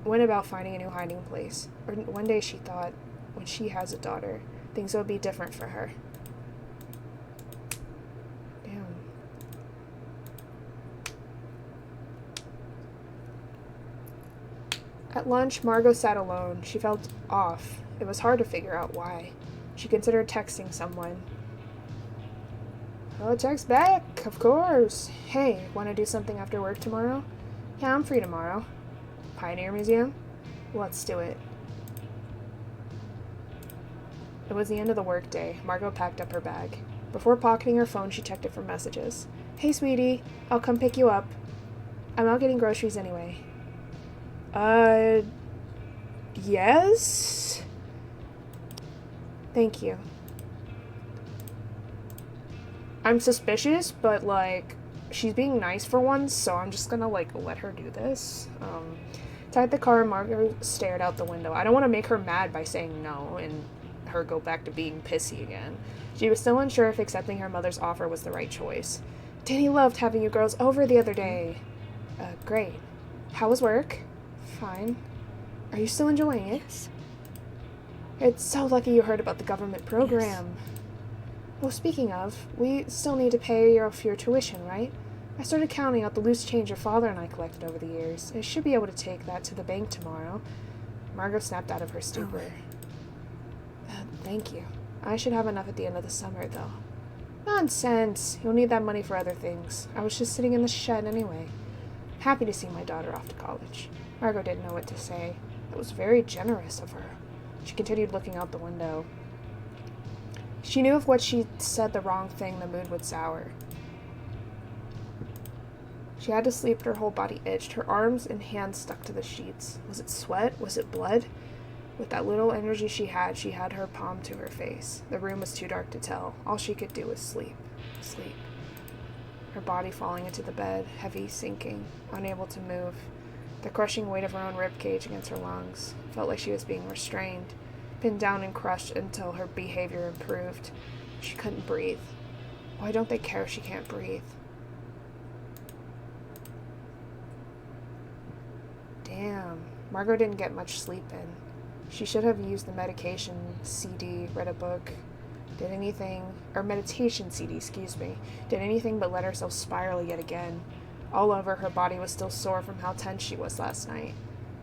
about finding a new hiding place. Or one day she thought, when she has a daughter, things will be different for her. Damn. At lunch, Margot sat alone. She felt off. It was hard to figure out why. She considered texting someone. I'll text back, of course. Hey, want to do something after work tomorrow? Yeah, I'm free tomorrow. Pioneer Museum? Let's do it. It was the end of the workday. Margot packed up her bag. Before pocketing her phone, she checked it for messages. Hey, sweetie, I'll come pick you up. I'm out getting groceries anyway. Yes? Thank you. I'm suspicious, but, she's being nice for once, so I'm just gonna, let her do this. Inside the car, Margot stared out the window. I don't want to make her mad by saying no and her go back to being pissy again. She was still unsure if accepting her mother's offer was the right choice. Danny loved having you girls over the other day. Great. How was work? Fine. Are you still enjoying it? Yes. It's so lucky you heard about the government program. Yes. Well, speaking of, we still need to pay off your tuition, right? I started counting out the loose change your father and I collected over the years. I should be able to take that to the bank tomorrow. Margot snapped out of her stupor. Thank you. I should have enough at the end of the summer, though. Nonsense. You'll need that money for other things. I was just sitting in the shed anyway. Happy to see my daughter off to college. Margot didn't know what to say. It was very generous of her. She continued looking out the window. She knew if what she said the wrong thing, the mood would sour. She had to sleep, her whole body itched. Her arms and hands stuck to the sheets. Was it sweat? Was it blood? With that little energy she had her palm to her face. The room was too dark to tell. All she could do was sleep. Sleep. Her body falling into the bed, heavy, sinking, unable to move. The crushing weight of her own ribcage against her lungs. Felt like she was being restrained, pinned down and crushed until her behavior improved. She couldn't breathe. Why don't they care if she can't breathe? Damn. Margot didn't get much sleep in. She should have used the medication CD, read a book, did anything, or meditation CD, excuse me, did anything but let herself spiral yet again. All over, her body was still sore from how tense she was last night.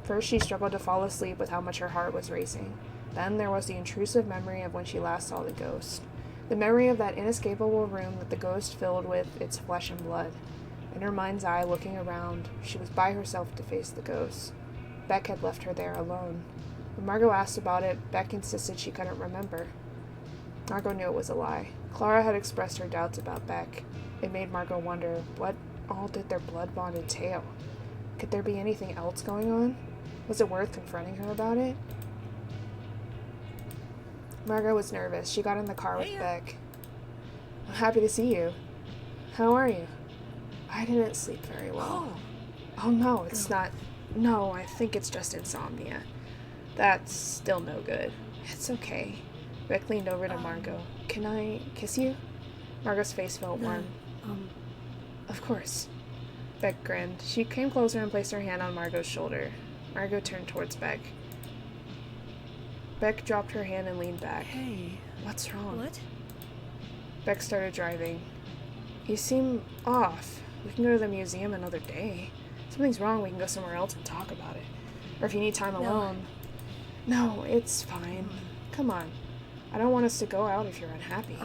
First, she struggled to fall asleep with how much her heart was racing. Then there was the intrusive memory of when she last saw the ghost. The memory of that inescapable room that the ghost filled with its flesh and blood. In her mind's eye, looking around, she was by herself to face the ghost. Beck had left her there alone. When Margot asked about it, Beck insisted she couldn't remember. Margot knew it was a lie. Clara had expressed her doubts about Beck. It made Margot wonder, what all did their blood bond entail? Could there be anything else going on? Was it worth confronting her about it? Margot was nervous. She got in the car with Beck. I'm happy to see you. How are you? I didn't sleep very well. Oh no, it's not. No, I think it's just insomnia. That's still no good. It's okay. Beck leaned over to Margot. Can I kiss you? Margot's face felt warm. Of course. Beck grinned. She came closer and placed her hand on Margot's shoulder. Margot turned towards Beck. Beck dropped her hand and leaned back. Hey. What's wrong? What? Beck started driving. You seem off. We can go to the museum another day. If something's wrong, we can go somewhere else and talk about it. Or if you need time alone. No, it's fine. Come on. I don't want us to go out if you're unhappy.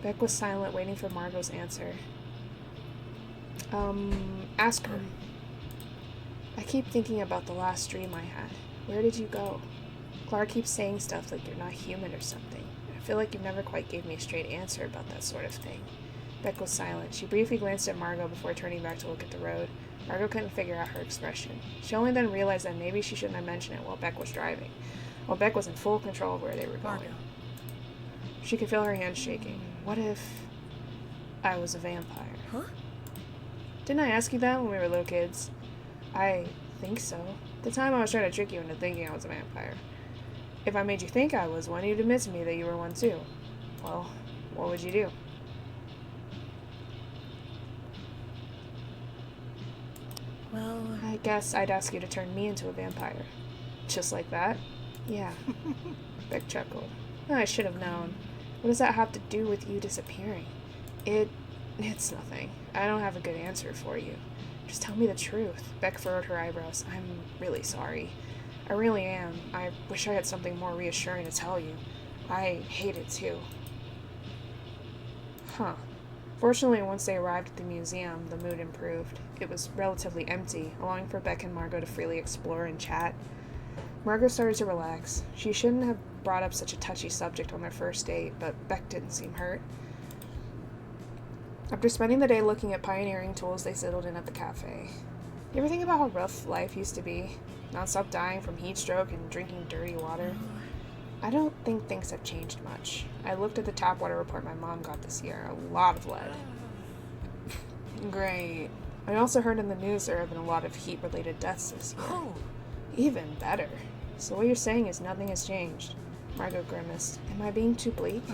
Beck was silent, waiting for Margot's answer. Ask her. I keep thinking about the last dream I had. Where did you go? Clara keeps saying stuff like you're not human or something. I feel like you never quite gave me a straight answer about that sort of thing. Beck was silent. She briefly glanced at Margot before turning back to look at the road. Margot couldn't figure out her expression. She only then realized that maybe she shouldn't have mentioned it while Beck was driving. While Beck was in full control of where they were going. Margot. She could feel her hands shaking. What if I was a vampire? Huh? Didn't I ask you that when we were little kids? I think so. At the time I was trying to trick you into thinking I was a vampire. If I made you think I was one, you'd admit to me that you were one too. Well, what would you do? Well, I guess I'd ask you to turn me into a vampire. Just like that? Yeah. Beck chuckled. I should have known. What does that have to do with you disappearing? It's nothing. I don't have a good answer for you. Just tell me the truth. Beck furrowed her eyebrows. I'm really sorry. I really am. I wish I had something more reassuring to tell you. I hate it too. Huh. Fortunately, once they arrived at the museum, the mood improved. It was relatively empty, allowing for Beck and Margot to freely explore and chat. Margot started to relax. She shouldn't have brought up such a touchy subject on their first date, but Beck didn't seem hurt. After spending the day looking at pioneering tools, they settled in at the cafe. You ever think about how rough life used to be? Non-stop dying from heat stroke and drinking dirty water? I don't think things have changed much. I looked at the tap water report my mom got this year. A lot of lead. Great. I also heard in the news there have been a lot of heat-related deaths this year. Oh. Even better. So what you're saying is nothing has changed. Margot grimaced. Am I being too bleak?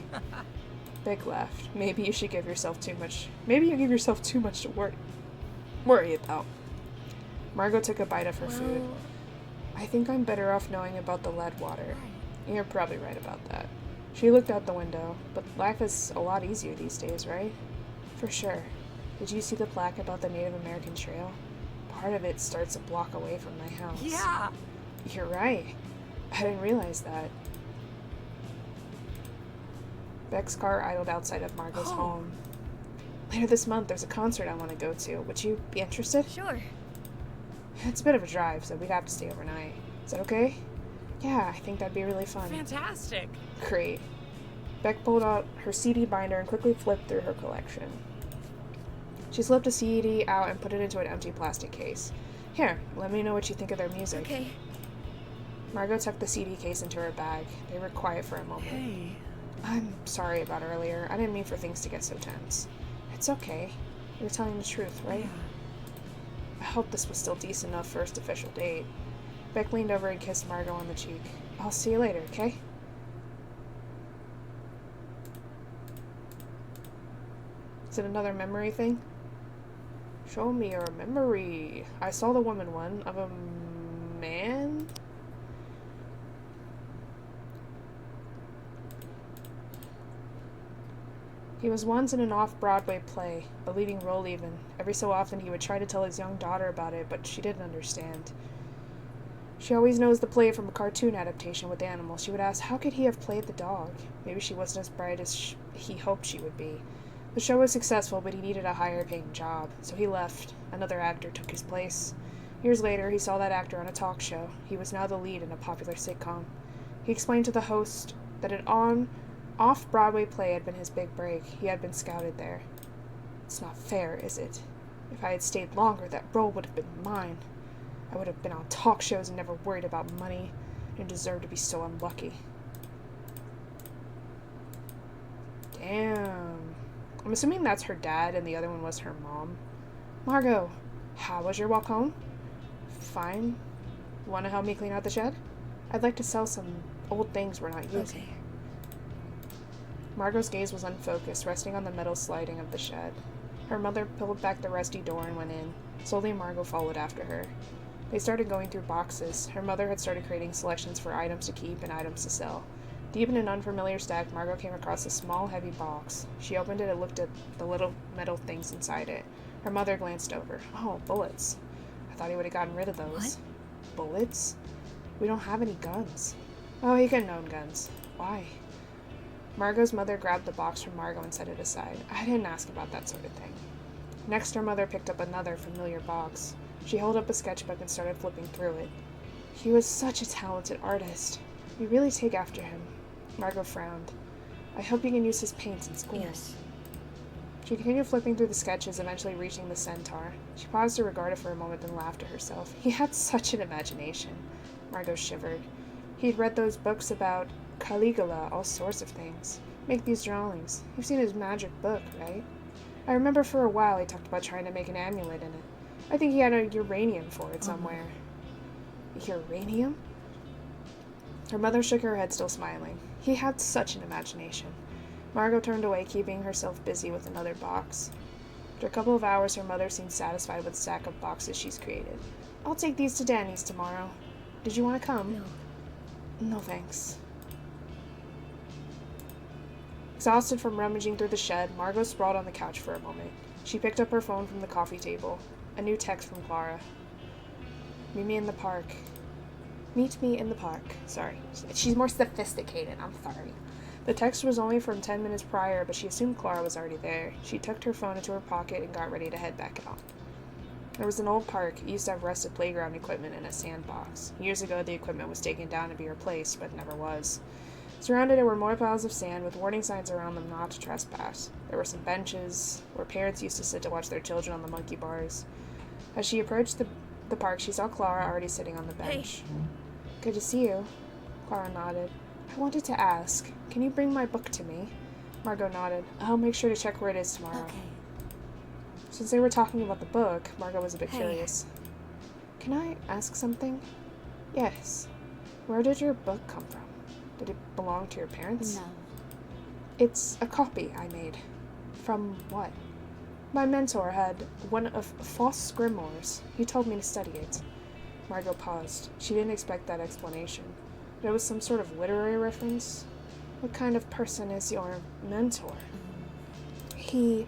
Beck laughed. Maybe you should give yourself too much. Maybe you give yourself too much to worry about. Margot took a bite of her food. I think I'm better off knowing about the lead water. You're probably right about that. She looked out the window. But life is a lot easier these days, right? For sure. Did you see the plaque about the Native American Trail? Part of it starts a block away from my house. Yeah. You're right. I didn't realize that. Beck's car idled outside of Margot's home. Later this month, there's a concert I want to go to. Would you be interested? sure. It's a bit of a drive, so we'd have to stay overnight. Is that okay? Yeah, I think that'd be really fun. Fantastic. Great. Beck pulled out her CD binder and quickly flipped through her collection. She slipped a CD out and put it into an empty plastic case. Here, let me know what you think of their music. Okay. Margot tucked the CD case into her bag. They were quiet for a moment. Hey. I'm sorry about earlier. I didn't mean for things to get so tense. It's okay. You're telling the truth, right? Yeah. I hope this was still decent enough first official date. Beck leaned over and kissed Margot on the cheek. I'll see you later, okay? Is it another memory thing? Show me your memory. I saw the woman one of a man? He was once in an off-Broadway play, a leading role even. Every so often he would try to tell his young daughter about it, but she didn't understand. She always knows the play from a cartoon adaptation with animals. She would ask, how could he have played the dog? Maybe she wasn't as bright as he hoped she would be. The show was successful, but he needed a higher-paying job, so he left. Another actor took his place. Years later, he saw that actor on a talk show. He was now the lead in a popular sitcom. He explained to the host that an off-Broadway play had been his big break. He had been scouted there. It's not fair, is it? If I had stayed longer, that role would have been mine. I would have been on talk shows and never worried about money. I didn't deserve to be so unlucky. Damn. I'm assuming that's her dad and the other one was her mom. Margot, how was your walk home? Fine. Want to help me clean out the shed? I'd like to sell some old things we're not using. Okay. Margot's gaze was unfocused, resting on the metal sliding of the shed. Her mother pulled back the rusty door and went in. Slowly, Margot followed after her. They started going through boxes. Her mother had started creating selections for items to keep and items to sell. Deep in an unfamiliar stack, Margot came across a small, heavy box. She opened it and looked at the little metal things inside it. Her mother glanced over. Oh, bullets. I thought he would have gotten rid of those. What? Bullets? We don't have any guns. Oh, he couldn't own guns. Why? Margot's mother grabbed the box from Margot and set it aside. I didn't ask about that sort of thing. Next, her mother picked up another familiar box. She held up a sketchbook and started flipping through it. He was such a talented artist. We really take after him. Margot frowned. I hope you can use his paints in school. Yes. She continued flipping through the sketches, eventually reaching the centaur. She paused to regard it for a moment, then laughed to herself. He had such an imagination. Margot shivered. He'd read those books about Caligula, all sorts of things. Make these drawings. You've seen his magic book, right? I remember for a while he talked about trying to make an amulet in it. I think he had a uranium for it somewhere. Uranium? Her mother shook her head, still smiling. He had such an imagination. Margot turned away, keeping herself busy with another box. After a couple of hours, her mother seemed satisfied with the stack of boxes she's created. I'll take these to Danny's tomorrow. Did you want to come? No. No, thanks. Exhausted from rummaging through the shed, Margot sprawled on the couch for a moment. She picked up her phone from the coffee table. A new text from Clara. Meet me in the park. Meet me in the park. Sorry. She's more sophisticated. I'm sorry. The text was only from 10 minutes prior, but she assumed Clara was already there. She tucked her phone into her pocket and got ready to head back out. There was an old park. It used to have rusted playground equipment and a sandbox. Years ago, the equipment was taken down to be replaced, but never was. Surrounded it were more piles of sand with warning signs around them not to trespass. There were some benches where parents used to sit to watch their children on the monkey bars. As she approached the park, she saw Clara already sitting on the bench. Hey. Good to see you. Clara nodded. I wanted to ask, can you bring my book to me? Margot nodded. I'll make sure to check where it is tomorrow. Okay. Since they were talking about the book, Margot was a bit Hey. curious. Can I ask something? Yes. Where did your book come from? Did it belong to your parents? No. It's a copy I made. From what? My mentor had one of Faust's grimoires. He told me to study it. Margot paused. She didn't expect that explanation. But it was some sort of literary reference. What kind of person is your mentor? He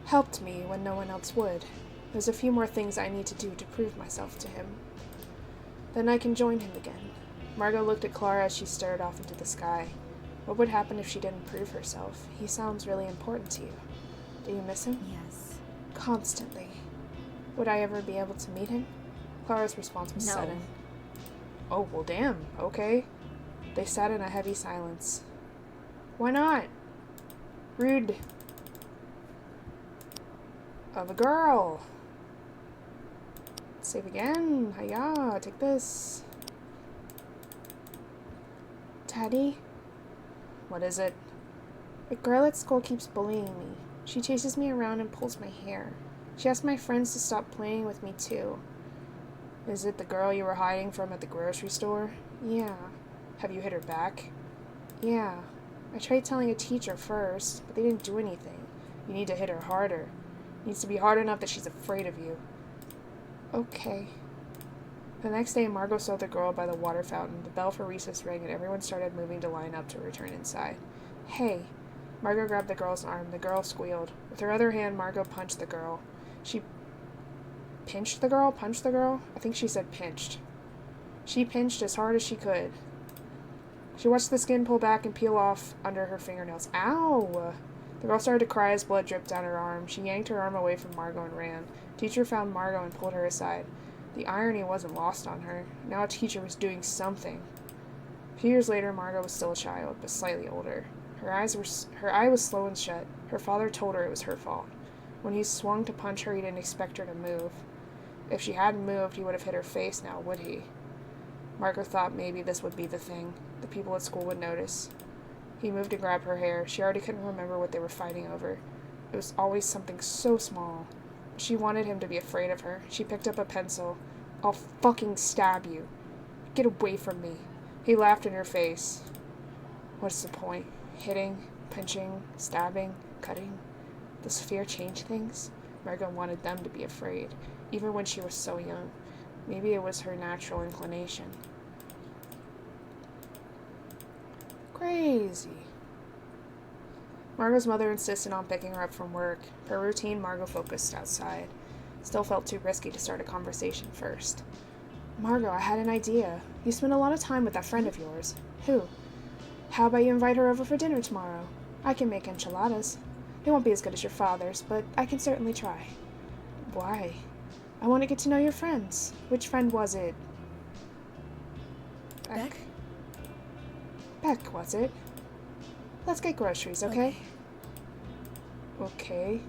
helped me when no one else would. There's a few more things I need to do to prove myself to him. Then I can join him again. Margot looked at Clara as she stared off into the sky. What would happen if she didn't prove herself? He sounds really important to you. Do you miss him? Yes. Constantly. Would I ever be able to meet him? Clara's response was No. sudden. Oh, well damn, okay. They sat in a heavy silence. Why not? Rude. Of a girl. Save again. Hiya, take this. Daddy? What is it? A girl at school keeps bullying me. She chases me around and pulls my hair. She asked my friends to stop playing with me too. Is it the girl you were hiding from at the grocery store? Yeah. Have you hit her back? Yeah. I tried telling a teacher first, but they didn't do anything. You need to hit her harder. It needs to be hard enough that she's afraid of you. Okay. The next day, Margot saw the girl by the water fountain. The bell for recess rang and everyone started moving to line up to return inside. Hey, Margot grabbed the girl's arm. The girl squealed. With her other hand, Margot punched the girl. She pinched the girl? Punched the girl? I think she said pinched. She pinched as hard as she could. She watched the skin pull back and peel off under her fingernails. Ow! The girl started to cry as blood dripped down her arm. She yanked her arm away from Margot and ran. Teacher found Margot and pulled her aside. The irony wasn't lost on her. Now a teacher was doing something. A few years later, Margot was still a child, but slightly older. Her eye was slow and shut. Her father told her it was her fault. When he swung to punch her, he didn't expect her to move. If she hadn't moved, he would have hit her face now, would he? Margot thought maybe this would be the thing. The people at school would notice. He moved and grabbed her hair. She already couldn't remember what they were fighting over. It was always something so small. She wanted him to be afraid of her. She picked up a pencil. I'll fucking stab you. Get away from me. He laughed in her face. What's the point? Hitting, pinching, stabbing, cutting? Does fear change things? Margot wanted them to be afraid, even when she was so young. Maybe it was her natural inclination. Crazy. Margot's mother insisted on picking her up from work. Per routine, Margot focused outside. Still felt too risky to start a conversation first. Margot, I had an idea. You spend a lot of time with that friend of yours. Who? How about you invite her over for dinner tomorrow? I can make enchiladas. They won't be as good as your father's, but I can certainly try. Why? I want to get to know your friends. Which friend was it? Beck? Beck, was it? Let's get groceries, okay? Okay.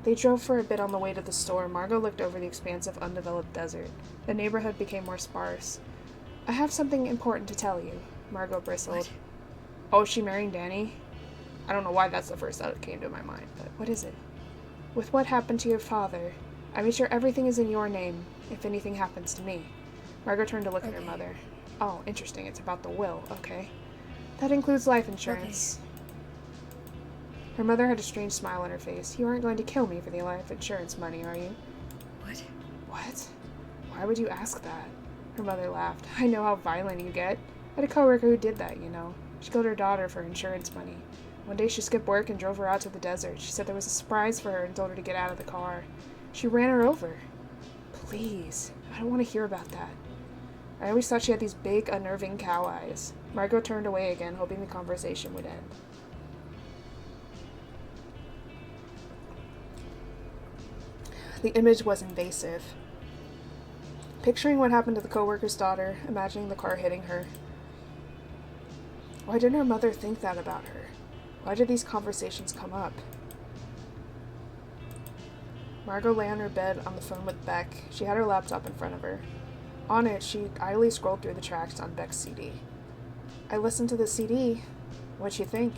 They drove for a bit on the way to the store. Margot looked over the expanse of undeveloped desert. The neighborhood became more sparse. I have something important to tell you, Margot bristled. What? Oh, is she marrying Danny? I don't know why that's the first thought that came to my mind, but what is it? With what happened to your father, I made sure everything is in your name, if anything happens to me. Margot turned to look at her mother. Oh, interesting. It's about the will. Okay. That includes life insurance. Her mother had a strange smile on her face. You aren't going to kill me for the life insurance money, are you? What? What? Why would you ask that? Her mother laughed. I know how violent you get. I had a coworker who did that, you know. She killed her daughter for insurance money. One day she skipped work and drove her out to the desert. She said there was a surprise for her and told her to get out of the car. She ran her over. Please, I don't want to hear about that. I always thought she had these big, unnerving cow eyes. Margot turned away again, hoping the conversation would end. The image was invasive. Picturing what happened to the coworker's daughter, imagining the car hitting her. Why didn't her mother think that about her? Why did these conversations come up? Margot lay on her bed on the phone with Beck. She had her laptop in front of her. On it, she idly scrolled through the tracks on Beck's CD. I listened to the CD. What'd you think?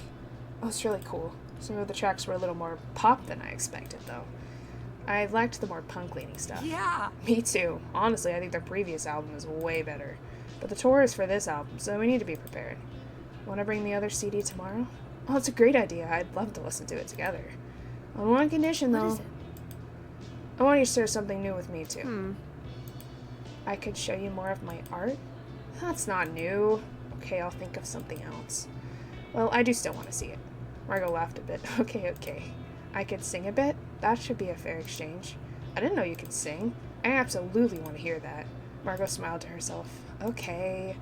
Oh, it's really cool. Some of the tracks were a little more pop than I expected, though. I liked the more punk-leaning stuff. Yeah. Me too. Honestly, I think their previous album is way better. But the tour is for this album, so we need to be prepared. Want to bring the other CD tomorrow? Oh, it's a great idea. I'd love to listen to it together. On one condition, though. What is it? I want you to share something new with me, too. I could show you more of my art? That's not new. Okay, I'll think of something else. Well, I do still want to see it. Margot laughed a bit. Okay. I could sing a bit? That should be a fair exchange. I didn't know you could sing. I absolutely want to hear that. Margot smiled to herself. Okay.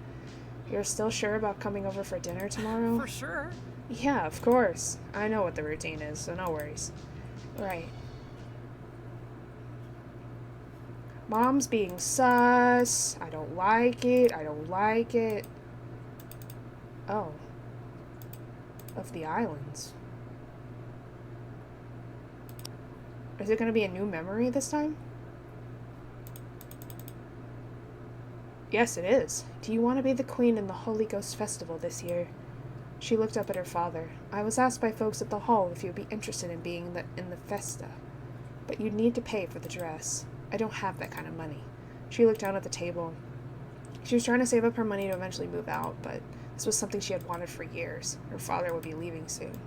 You're still sure about coming over for dinner tomorrow? For sure. Yeah, of course. I know what the routine is, so no worries. Right. Mom's being sus. I don't like it. Oh. Of the islands. Is it going to be a new memory this time? Yes, it is. Do you want to be the queen in the Holy Ghost Festival this year? She looked up at her father. I was asked by folks at the hall if you'd be interested in being in the festa. But you'd need to pay for the dress. I don't have that kind of money. She looked down at the table. She was trying to save up her money to eventually move out, but this was something she had wanted for years. Her father would be leaving soon.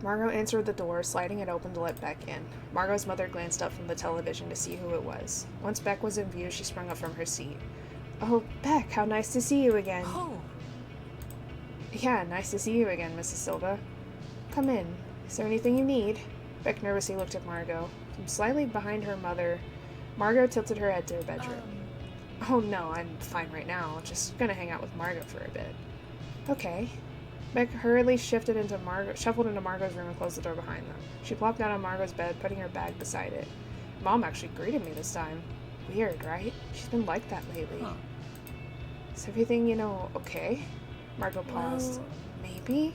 Margot answered the door, sliding it open to let Beck in. Margot's mother glanced up from the television to see who it was. Once Beck was in view, she sprung up from her seat. Oh, Beck, how nice to see you again. Oh, Yeah, nice to see you again, Mrs. Silva. Come in. Is there anything you need? Beck nervously looked at Margot. From slightly behind her mother, Margot tilted her head to her bedroom. Oh no, I'm fine right now. Just gonna hang out with Margot for a bit. Okay. Beck hurriedly shuffled into Margot's room and closed the door behind them. She plopped down on Margot's bed, putting her bag beside it. Mom actually greeted me this time. Weird, right? She's been like that lately. Huh. Is everything, okay? Margot paused. Maybe?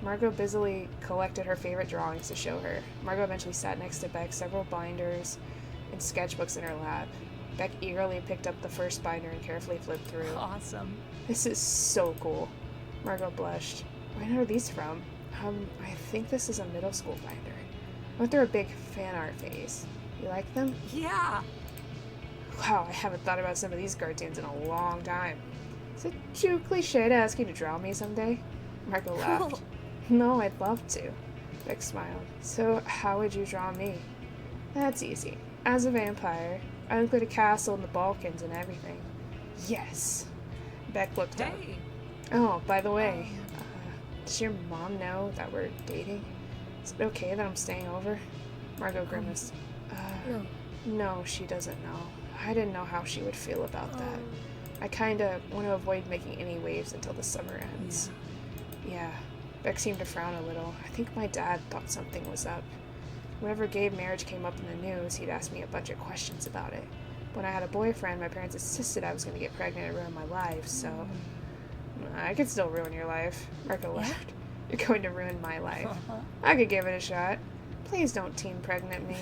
Margot busily collected her favorite drawings to show her. Margot eventually sat next to Beck, several binders and sketchbooks in her lap. Beck eagerly picked up the first binder and carefully flipped through. Awesome. This is so cool. Margot blushed. Where are these from? I think this is a middle school binder. I went through a big fan art phase. You like them? Yeah. Wow, I haven't thought about some of these cartoons in a long time. Is it too cliche to ask you to draw me someday? Margot laughed. Cool. No, I'd love to. Beck smiled. So, how would you draw me? That's easy. As a vampire, I include a castle in the Balkans and everything. Yes. Beck looked up. Hey. Oh, by the way, does your mom know that we're dating? Is it okay that I'm staying over? Margot grimaced. No. No, she doesn't know. I didn't know how she would feel about that. I kinda want to avoid making any waves until the summer ends. Yeah. Beck seemed to frown a little. I think my dad thought something was up. Whenever gay marriage came up in the news, he'd ask me a bunch of questions about it. When I had a boyfriend, my parents insisted I was going to get pregnant and ruin my life, so... I could still ruin your life. Marco laughed. You're going to ruin my life. I could give it a shot. Please don't teen pregnant me.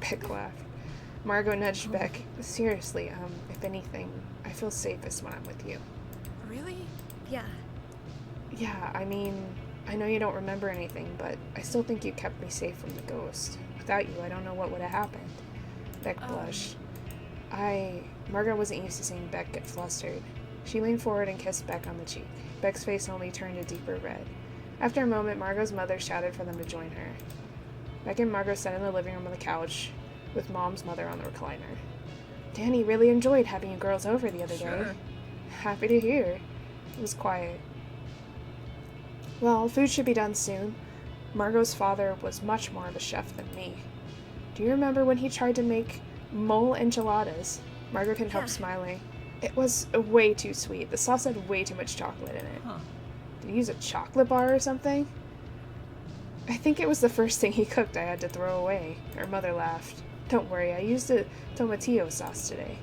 Beck laughed. Margot nudged Beck. Seriously, if anything, I feel safest when I'm with you. Really? Yeah. Yeah, I mean, I know you don't remember anything, but I still think you kept me safe from the ghost. Without you, I don't know what would have happened. Beck blushed. Margot wasn't used to seeing Beck get flustered. She leaned forward and kissed Beck on the cheek. Beck's face only turned a deeper red. After a moment, Margot's mother shouted for them to join her. Beck and Margot sat in the living room on the couch, with Mom's mother on the recliner. Danny really enjoyed having you girls over the other day. Sure. Happy to hear. It was quiet. Well, food should be done soon. Margot's father was much more of a chef than me. Do you remember when he tried to make mole enchiladas? Margot couldn't help Yeah. smiling. It was way too sweet. The sauce had way too much chocolate in it. Huh. Did he use a chocolate bar or something? I think it was the first thing he cooked I had to throw away. Her mother laughed. Don't worry, I used a tomatillo sauce today.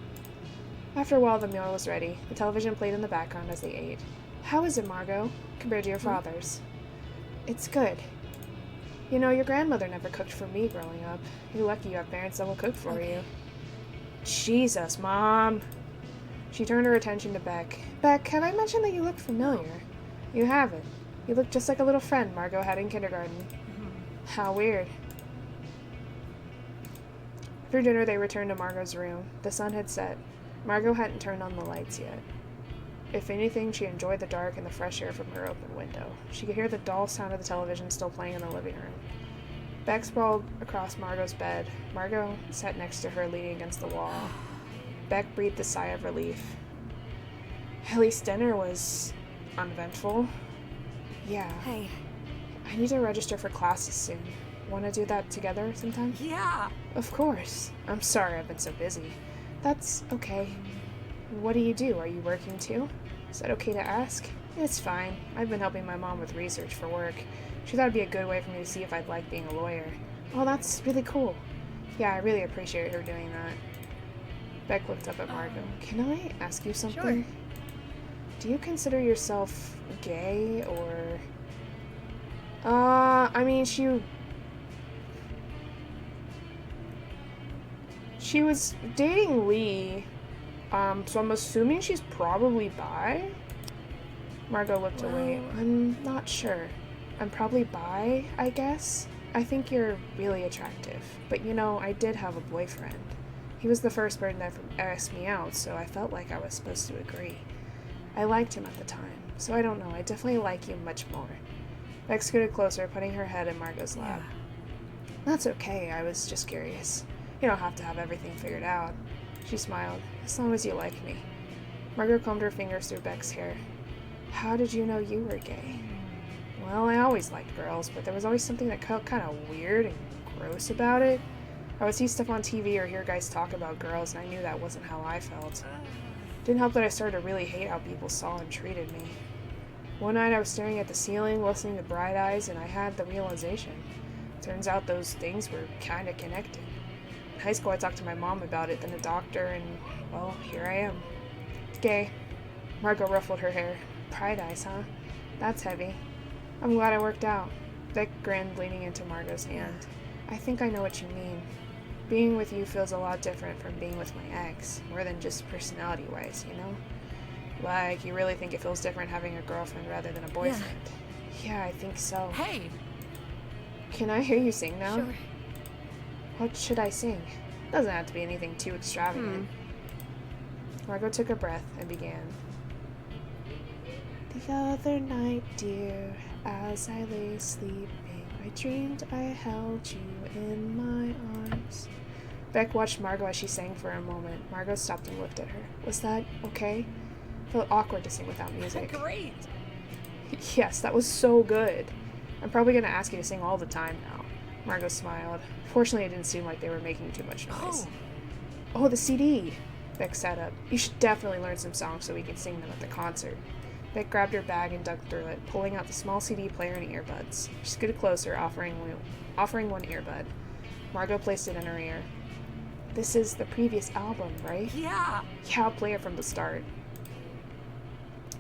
After a while, the meal was ready. The television played in the background as they ate. How is it, Margot, compared to your father's? It's good. You know, your grandmother never cooked for me growing up. You're lucky you have parents that will cook for you. Jesus, Mom! She turned her attention to Beck. Beck, have I mentioned that you look familiar? You haven't. You look just like a little friend Margot had in kindergarten. How weird. After dinner, they returned to Margot's room. The sun had set. Margot hadn't turned on the lights yet. If anything, she enjoyed the dark and the fresh air from her open window. She could hear the dull sound of the television still playing in the living room. Beck sprawled across Margot's bed. Margot sat next to her, leaning against the wall. Beck breathed a sigh of relief. At least dinner was uneventful. Yeah. Hey. I need to register for classes soon. Want to do that together sometime? Yeah. Of course. I'm sorry I've been so busy. That's okay. What do you do? Are you working too? Is that okay to ask? It's fine. I've been helping my mom with research for work. She thought it'd be a good way for me to see if I'd like being a lawyer. Oh, that's really cool. Yeah, I really appreciate her doing that. Beck looked up at Margot. Can I ask you something? Sure. Do you consider yourself gay or... I mean, she was dating Lee, so I'm assuming she's probably bi? Margot looked away. I'm not sure. I'm probably bi, I guess. I think you're really attractive. But you know, I did have a boyfriend. He was the first person that asked me out, so I felt like I was supposed to agree. I liked him at the time, so I don't know. I definitely like you much more. Beck scooted closer, putting her head in Margot's lap. That's okay, I was just curious. You don't have to have everything figured out. She smiled. As long as you like me. Margot combed her fingers through Beck's hair. How did you know you were gay? Well, I always liked girls, but there was always something that felt kind of weird and gross about it. I would see stuff on TV or hear guys talk about girls, and I knew that wasn't how I felt. Didn't help that I started to really hate how people saw and treated me. One night I was staring at the ceiling, listening to Bright Eyes, and I had the realization. Turns out those things were kind of connected. In high school I talked to my mom about it, then a doctor, and, well, here I am. Gay. Margot ruffled her hair. Bright Eyes, huh? That's heavy. I'm glad I worked out. Beck grinned, leaning into Margot's hand. I think I know what you mean. Being with you feels a lot different from being with my ex, more than just personality-wise, you know? Like, you really think it feels different having a girlfriend rather than a boyfriend? Yeah, I think so. Hey! Can I hear you sing now? Sure. What should I sing? Doesn't have to be anything too extravagant. Margot took a breath and began. The other night, dear, as I lay sleeping, I dreamed I held you in my arms. Beck watched Margot as she sang for a moment. Margot stopped and looked at her. Was that okay? Felt awkward to sing without music. Great! Yes, that was so good. I'm probably going to ask you to sing all the time now. Margot smiled. Fortunately, it didn't seem like they were making too much noise. Oh, the CD! Beck sat up. You should definitely learn some songs so we can sing them at the concert. Beck grabbed her bag and dug through it, pulling out the small CD player and earbuds. She scooted closer, offering one earbud. Margot placed it in her ear. This is the previous album, right? Yeah! Yeah, I'll play it from the start.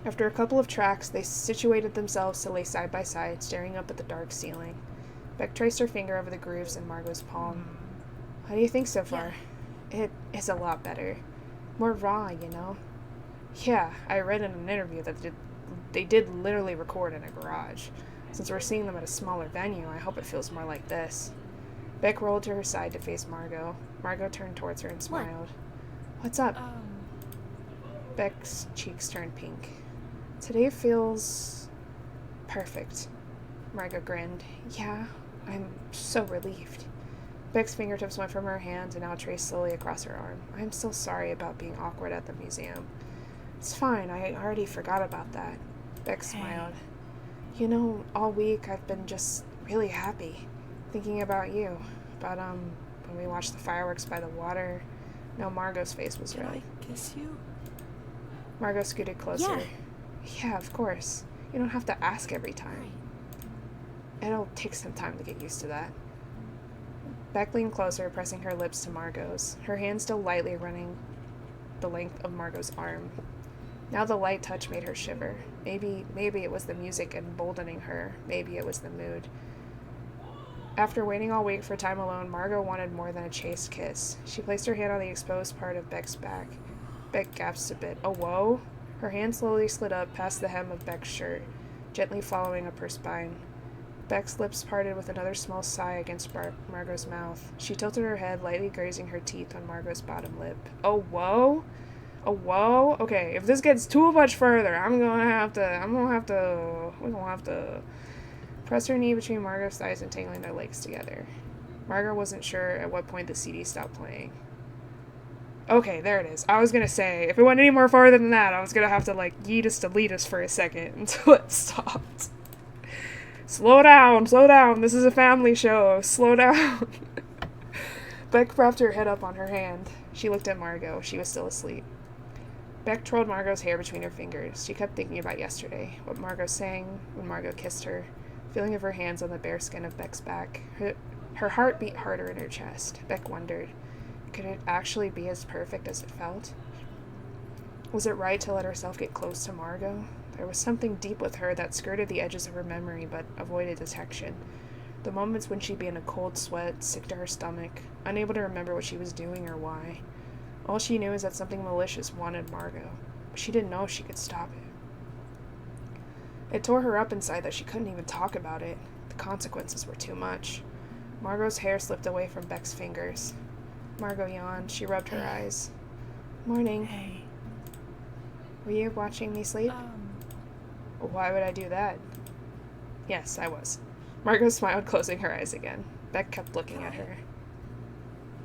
After a couple of tracks, they situated themselves to lay side by side, staring up at the dark ceiling. Beck traced her finger over the grooves in Margot's palm. How do you think so far? It is a lot better. More raw, you know? Yeah, I read in an interview that they did literally record in a garage. Since we're seeing them at a smaller venue, I hope it feels more like this. Beck rolled to her side to face Margot. Margot turned towards her and smiled. What's up? Beck's cheeks turned pink. Today feels perfect. Margot grinned. Yeah, I'm so relieved. Beck's fingertips went from her hand and now traced slowly across her arm. I'm so sorry about being awkward at the museum. It's fine, I already forgot about that. Beck smiled. You know, all week I've been just really happy, thinking about you. But, when we watched the fireworks by the water, now Margot's face was Can red. I kiss you? Margot scooted closer. Yeah, of course. You don't have to ask every time. It'll take some time to get used to that. Beck leaned closer, pressing her lips to Margot's, her hand still lightly running the length of Margot's arm. Now the light touch made her shiver. Maybe it was the music emboldening her. Maybe it was the mood. After waiting all week for time alone, Margot wanted more than a chaste kiss. She placed her hand on the exposed part of Beck's back. Beck gasped a bit. Oh, whoa? Her hand slowly slid up past the hem of Beck's shirt, gently following up her spine. Beck's lips parted with another small sigh against Margot's mouth. She tilted her head, lightly grazing her teeth on Margot's bottom lip. Oh, whoa? Oh, whoa? Okay, if this gets too much further, we're gonna have to press her knee between Margot's thighs and tangling their legs together. Margot wasn't sure at what point the CD stopped playing. Okay, there it is. I was gonna say, if it went any more farther than that, I was gonna have to, yeet us to lead us for a second until it stopped. Slow down, this is a family show, slow down. Beck propped her head up on her hand. She looked at Margot. She was still asleep. Beck twirled Margot's hair between her fingers. She kept thinking about yesterday, what Margot sang when Margot kissed her, feeling of her hands on the bare skin of Beck's back. Her heart beat harder in her chest. Beck wondered, could it actually be as perfect as it felt? Was it right to let herself get close to Margot? There was something deep with her that skirted the edges of her memory but avoided detection. The moments when she'd be in a cold sweat, sick to her stomach, unable to remember what she was doing or why. All she knew is that something malicious wanted Margot, but she didn't know if she could stop it. It tore her up inside that she couldn't even talk about it. The consequences were too much. Margot's hair slipped away from Beck's fingers. Margot yawned. She rubbed her eyes. Morning. Hey. Were you watching me sleep? Why would I do that? Yes, I was. Margot smiled, closing her eyes again. Beck kept looking at her.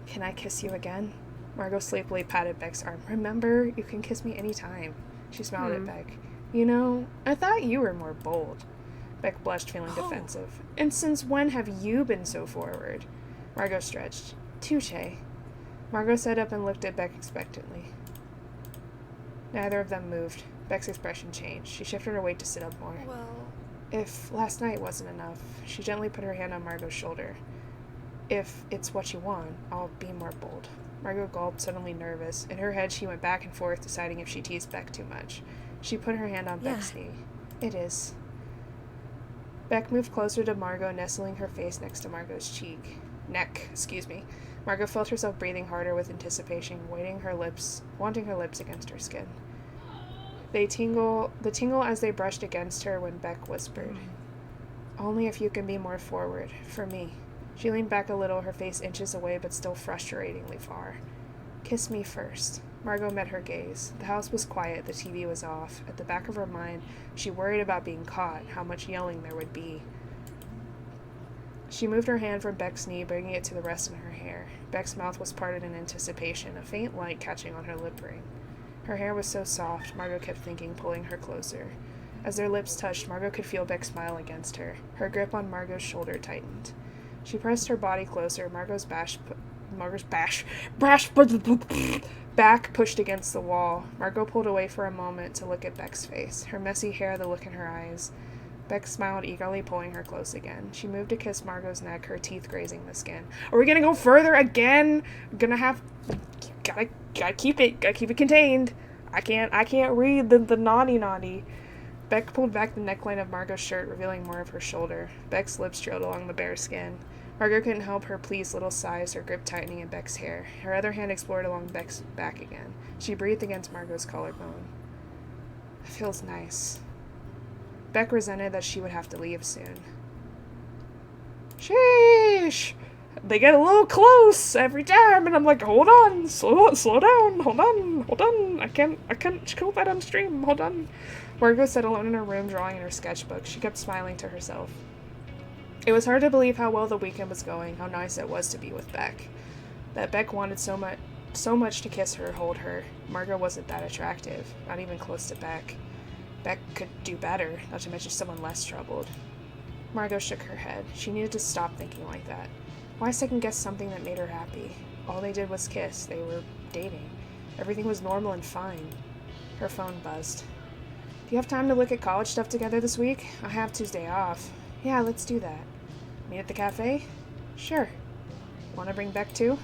Can I kiss you again? Margot sleepily patted Beck's arm. Remember, you can kiss me anytime. She smiled at Beck. You know, I thought you were more bold. Beck blushed, feeling defensive. And since when have you been so forward? Margot stretched. Touche. Margot sat up and looked at Beck expectantly. Neither of them moved. Beck's expression changed. She shifted her weight to sit up more. Well, If last night wasn't enough, she gently put her hand on Margot's shoulder. If it's what you want, I'll be more bold. Margot gulped, suddenly nervous. In her head, she went back and forth, deciding if she teased Beck too much. She put her hand on Beck's knee. It is. Beck moved closer to Margot, nestling her face next to Margot's neck. Margot felt herself breathing harder with anticipation, wanting her lips against her skin. The tingle as they brushed against her when Beck whispered, Only if you can be more forward, for me. She leaned back a little, her face inches away but still frustratingly far. Kiss me first. Margot met her gaze. The house was quiet, the TV was off. At the back of her mind, she worried about being caught, how much yelling there would be. She moved her hand from Beck's knee, bringing it to the rest in her hair. Beck's mouth was parted in anticipation, a faint light catching on her lip ring. Her hair was so soft, Margot kept thinking, pulling her closer. As their lips touched, Margot could feel Beck's smile against her. Her grip on Margot's shoulder tightened. She pressed her body closer, Margot's back pushed against the wall. Margot pulled away for a moment to look at Beck's face, her messy hair, the look in her eyes. Beck smiled eagerly, pulling her close again. She moved to kiss Margot's neck, her teeth grazing the skin. Are we gonna go further again? Gotta keep it contained. I can't read the naughty. Beck pulled back the neckline of Margot's shirt, revealing more of her shoulder. Beck's lips trailed along the bare skin. Margot couldn't help her pleased little sighs, her grip tightening in Beck's hair. Her other hand explored along Beck's back again. She breathed against Margot's collarbone. It feels nice. Beck resented that she would have to leave soon. Sheesh! They get a little close every time, and I'm like, hold on, slow down, hold on, I can't show that on stream, hold on. Margot sat alone in her room, drawing in her sketchbook. She kept smiling to herself. It was hard to believe how well the weekend was going, how nice it was to be with Beck. That Beck wanted so much to kiss her, hold her. Margot wasn't that attractive, not even close to Beck. Beck could do better, not to mention someone less troubled. Margot shook her head. She needed to stop thinking like that. Why second-guess something that made her happy? All they did was kiss. They were dating. Everything was normal and fine. Her phone buzzed. Do you have time to look at college stuff together this week? I have Tuesday off. Yeah, let's do that. Meet at the cafe? Sure. Want to bring Beck too?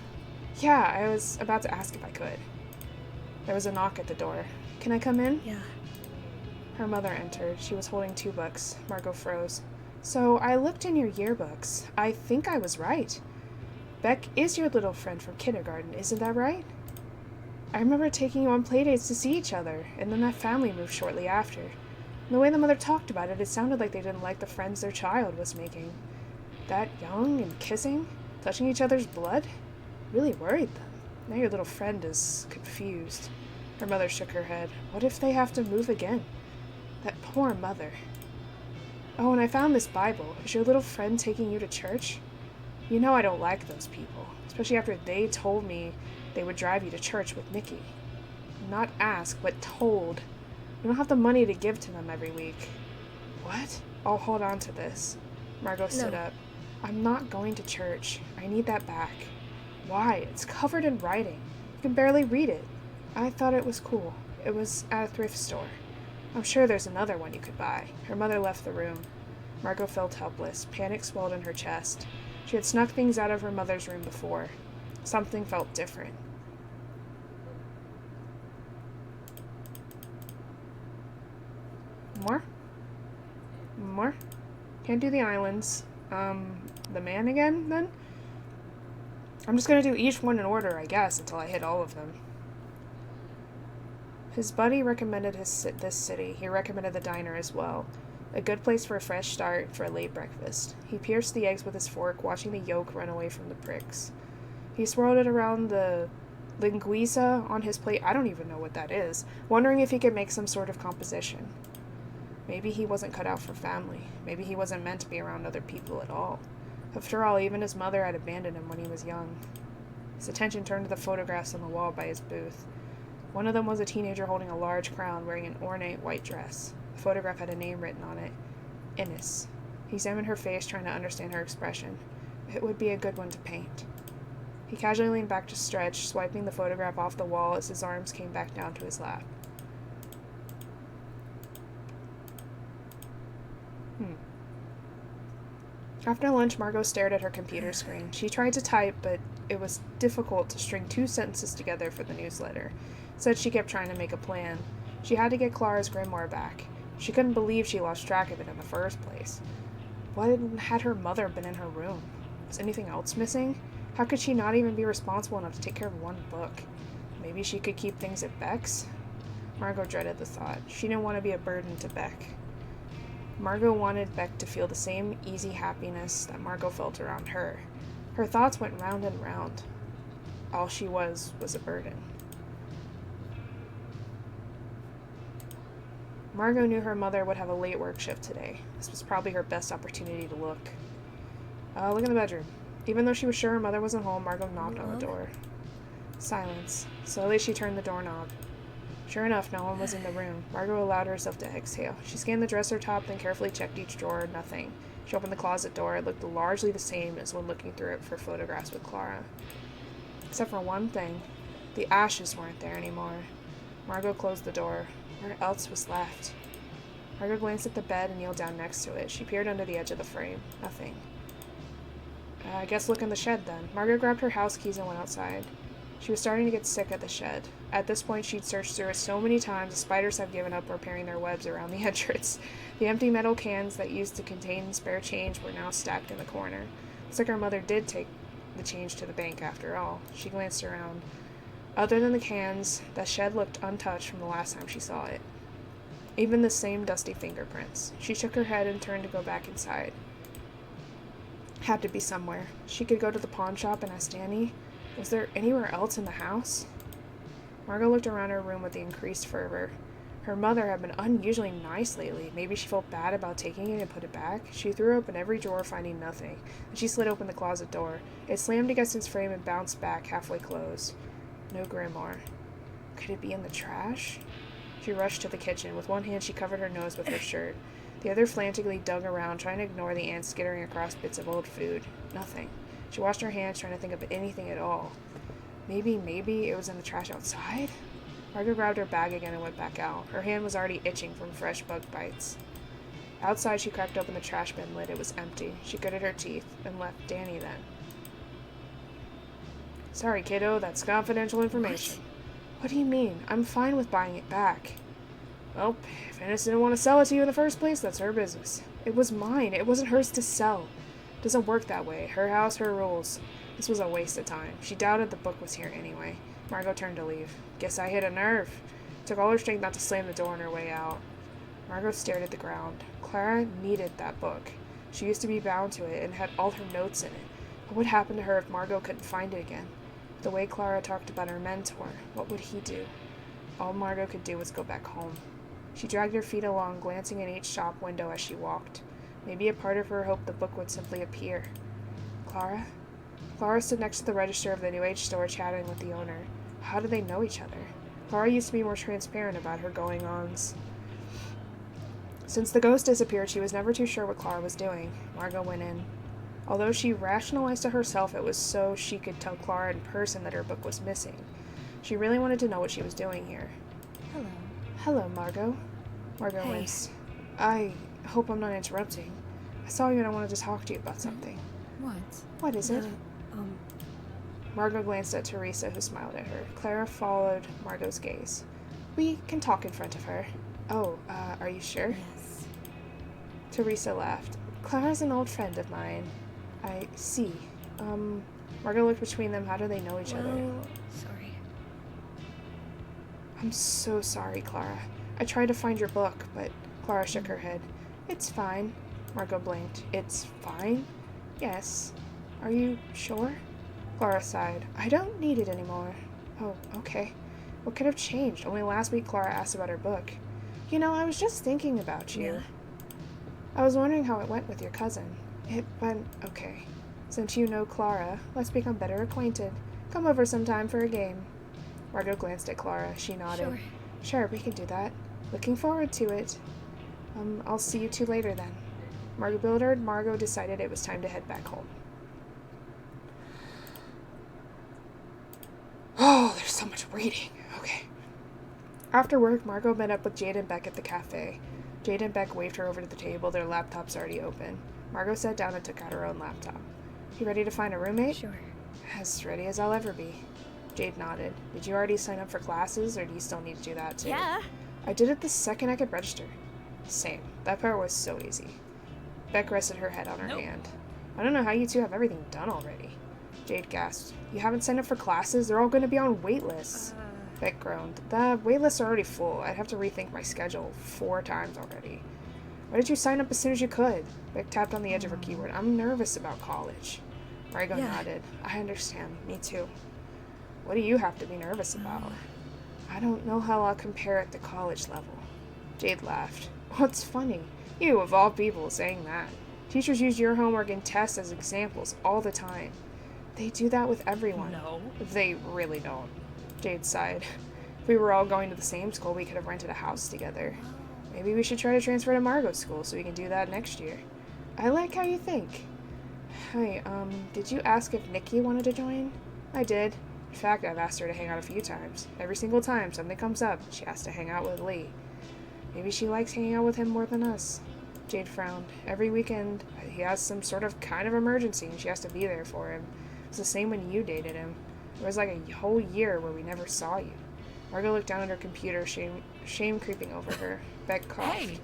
Yeah, I was about to ask if I could. There was a knock at the door. Can I come in? yeah. Her mother entered. She was holding 2 books. Margot froze. So I looked in your yearbooks. I think I was right. Beck is your little friend from kindergarten, isn't that right? I remember taking you on playdates to see each other, and then that family moved shortly after. And the way the mother talked about it, it sounded like they didn't like the friends their child was making. That young and kissing, touching each other's blood, really worried them. Now your little friend is confused. Her mother shook her head. What if they have to move again? That poor mother. Oh, and I found this Bible. Is your little friend taking you to church? You know I don't like those people, especially after they told me they would drive you to church with Nikki. Not asked, but told. You don't have the money to give to them every week. What? I'll hold on to this. Margot stood up. I'm not going to church. I need that back. Why? It's covered in writing. You can barely read it. I thought it was cool. It was at a thrift store. I'm sure there's another one you could buy. Her mother left the room. Margot felt helpless. Panic swelled in her chest. She had snuck things out of her mother's room before. Something felt different. More? Can't do the islands. The man again, then? I'm just gonna do each one in order, I guess, until I hit all of them. His buddy recommended this city. He recommended the diner as well. A good place for a fresh start for a late breakfast. He pierced the eggs with his fork, watching the yolk run away from the pricks. He swirled it around the linguiça on his plate. I don't even know what that is, wondering if he could make some sort of composition. Maybe he wasn't cut out for family. Maybe he wasn't meant to be around other people at all. After all, even his mother had abandoned him when he was young. His attention turned to the photographs on the wall by his booth. One of them was a teenager holding a large crown wearing an ornate white dress. The photograph had a name written on it, Innes. He examined her face, trying to understand her expression. It would be a good one to paint. He casually leaned back to stretch, swiping the photograph off the wall as his arms came back down to his lap. After lunch, Margot stared at her computer screen. She tried to type, but it was difficult to string 2 sentences together for the newsletter. Instead, she kept trying to make a plan. She had to get Clara's grimoire back. She couldn't believe she lost track of it in the first place. Why had her mother been in her room? Was anything else missing? How could she not even be responsible enough to take care of one book? Maybe she could keep things at Beck's? Margot dreaded the thought. She didn't want to be a burden to Beck. Margot wanted Beck to feel the same easy happiness that Margot felt around her. Her thoughts went round and round. All she was a burden. Margot knew her mother would have a late work shift today. This was probably her best opportunity to look. Look in the bedroom. Even though she was sure her mother wasn't home, Margot knocked on the door. Silence. Slowly she turned the doorknob. Sure enough, no one was in the room. Margot allowed herself to exhale. She scanned the dresser top, then carefully checked each drawer. Nothing. She opened the closet door. It looked largely the same as when looking through it for photographs with Clara. Except for one thing. The ashes weren't there anymore. Margot closed the door. Where else was left? Margot glanced at the bed and kneeled down next to it. She peered under the edge of the frame. Nothing. I guess look in the shed then. Margot grabbed her house keys and went outside. She was starting to get sick at the shed. At this point, she'd searched through it so many times, the spiders had given up repairing their webs around the entrance. The empty metal cans that used to contain spare change were now stacked in the corner. Looks like her mother did take the change to the bank after all. She glanced around. Other than the cans, the shed looked untouched from the last time she saw it. Even the same dusty fingerprints. She shook her head and turned to go back inside. Had to be somewhere. She could go to the pawn shop and ask Danny. Was there anywhere else in the house? Margot looked around her room with the increased fervor. Her mother had been unusually nice lately. Maybe she felt bad about taking it and put it back. She threw open every drawer, finding nothing. Then she slid open the closet door. It slammed against its frame and bounced back, halfway closed. No grimoire. Could it be in the trash? She rushed to the kitchen. With one hand, she covered her nose with her shirt. The other frantically dug around, trying to ignore the ants skittering across bits of old food. Nothing. She washed her hands, trying to think of anything at all. Maybe it was in the trash outside? Margot grabbed her bag again and went back out. Her hand was already itching from fresh bug bites. Outside, she cracked open the trash bin lid. It was empty. She gritted her teeth and left Danny then. Sorry, kiddo, that's confidential information. What do you mean? I'm fine with buying it back. Well, if Innes didn't want to sell it to you in the first place, that's her business. It was mine. It wasn't hers to sell. It doesn't work that way. Her house, her rules. This was a waste of time. She doubted the book was here anyway. Margot turned to leave. Guess I hit a nerve. It took all her strength not to slam the door on her way out. Margot stared at the ground. Clara needed that book. She used to be bound to it and had all her notes in it. What would happen to her if Margot couldn't find it again? The way Clara talked about her mentor, what would he do? All Margot could do was go back home. She dragged her feet along, glancing in each shop window as she walked. Maybe a part of her hoped the book would simply appear. Clara? Clara stood next to the register of the New Age store, chatting with the owner. How did they know each other? Clara used to be more transparent about her going-ons. Since the ghost disappeared, she was never too sure what Clara was doing. Margot went in. Although she rationalized to herself it was so she could tell Clara in person that her book was missing. She really wanted to know what she was doing here. Hello. Hello, Margot. Margot Hey. winced. I hope I'm not interrupting. I saw you and I wanted to talk to you about something. What? What is it? Um, Margot glanced at Teresa, who smiled at her. Clara followed Margot's gaze. We can talk in front of her. Oh, are you sure? yes. Teresa laughed. Clara's an old friend of mine. I see. Margot looked between them. How do they know each other? Well, sorry. I'm so sorry, Clara. I tried to find your book, but Clara shook her head. It's fine. Margot blinked. It's fine? Yes. Are you sure? Clara sighed. I don't need it anymore. Oh, okay. What could have changed? Only last week Clara asked about her book. You know, I was just thinking about you. Yeah. I was wondering how it went with your cousin. It went okay. Since you know Clara, let's become better acquainted. Come over sometime for a game. Margot glanced at Clara. She nodded. Sure. Sure, we can do that. Looking forward to it. I'll see you two later then. Margot decided it was time to head back home. Oh, there's so much reading. Okay. After work, Margot met up with Jade and Beck at the cafe. Jade and Beck waved her over to the table, their laptops already open. Margot sat down and took out her own laptop. You ready to find a roommate? Sure. As ready as I'll ever be. Jade nodded. Did you already sign up for classes, or do you still need to do that too? Yeah. I did it the second I could register. Same. That part was so easy. Beck rested her head on her hand. I don't know how you two have everything done already. Jade gasped. You haven't signed up for classes? They're all going to be on wait lists. Beck groaned. The wait lists are already full. I'd have to rethink my schedule 4 times already. Why did you sign up as soon as you could? Beck tapped on the edge of her keyboard. I'm nervous about college. Margot nodded. I understand. Me too. What do you have to be nervous about? I don't know how I'll compare it to college level. Jade laughed. What's funny? You, of all people, saying that. Teachers use your homework and tests as examples all the time. They do that with everyone. No. They really don't. Jade sighed. If we were all going to the same school, we could have rented a house together. Maybe we should try to transfer to Margot's school so we can do that next year. I like how you think. Hey, did you ask if Nikki wanted to join? I did. In fact, I've asked her to hang out a few times. Every single time something comes up, she has to hang out with Lee. Maybe she likes hanging out with him more than us. Jade frowned. Every weekend, he has some sort of kind of emergency and she has to be there for him. It was the same when you dated him. It was like a whole year where we never saw you. Margot looked down at her computer, shame creeping over her. Beck coughed. Hey.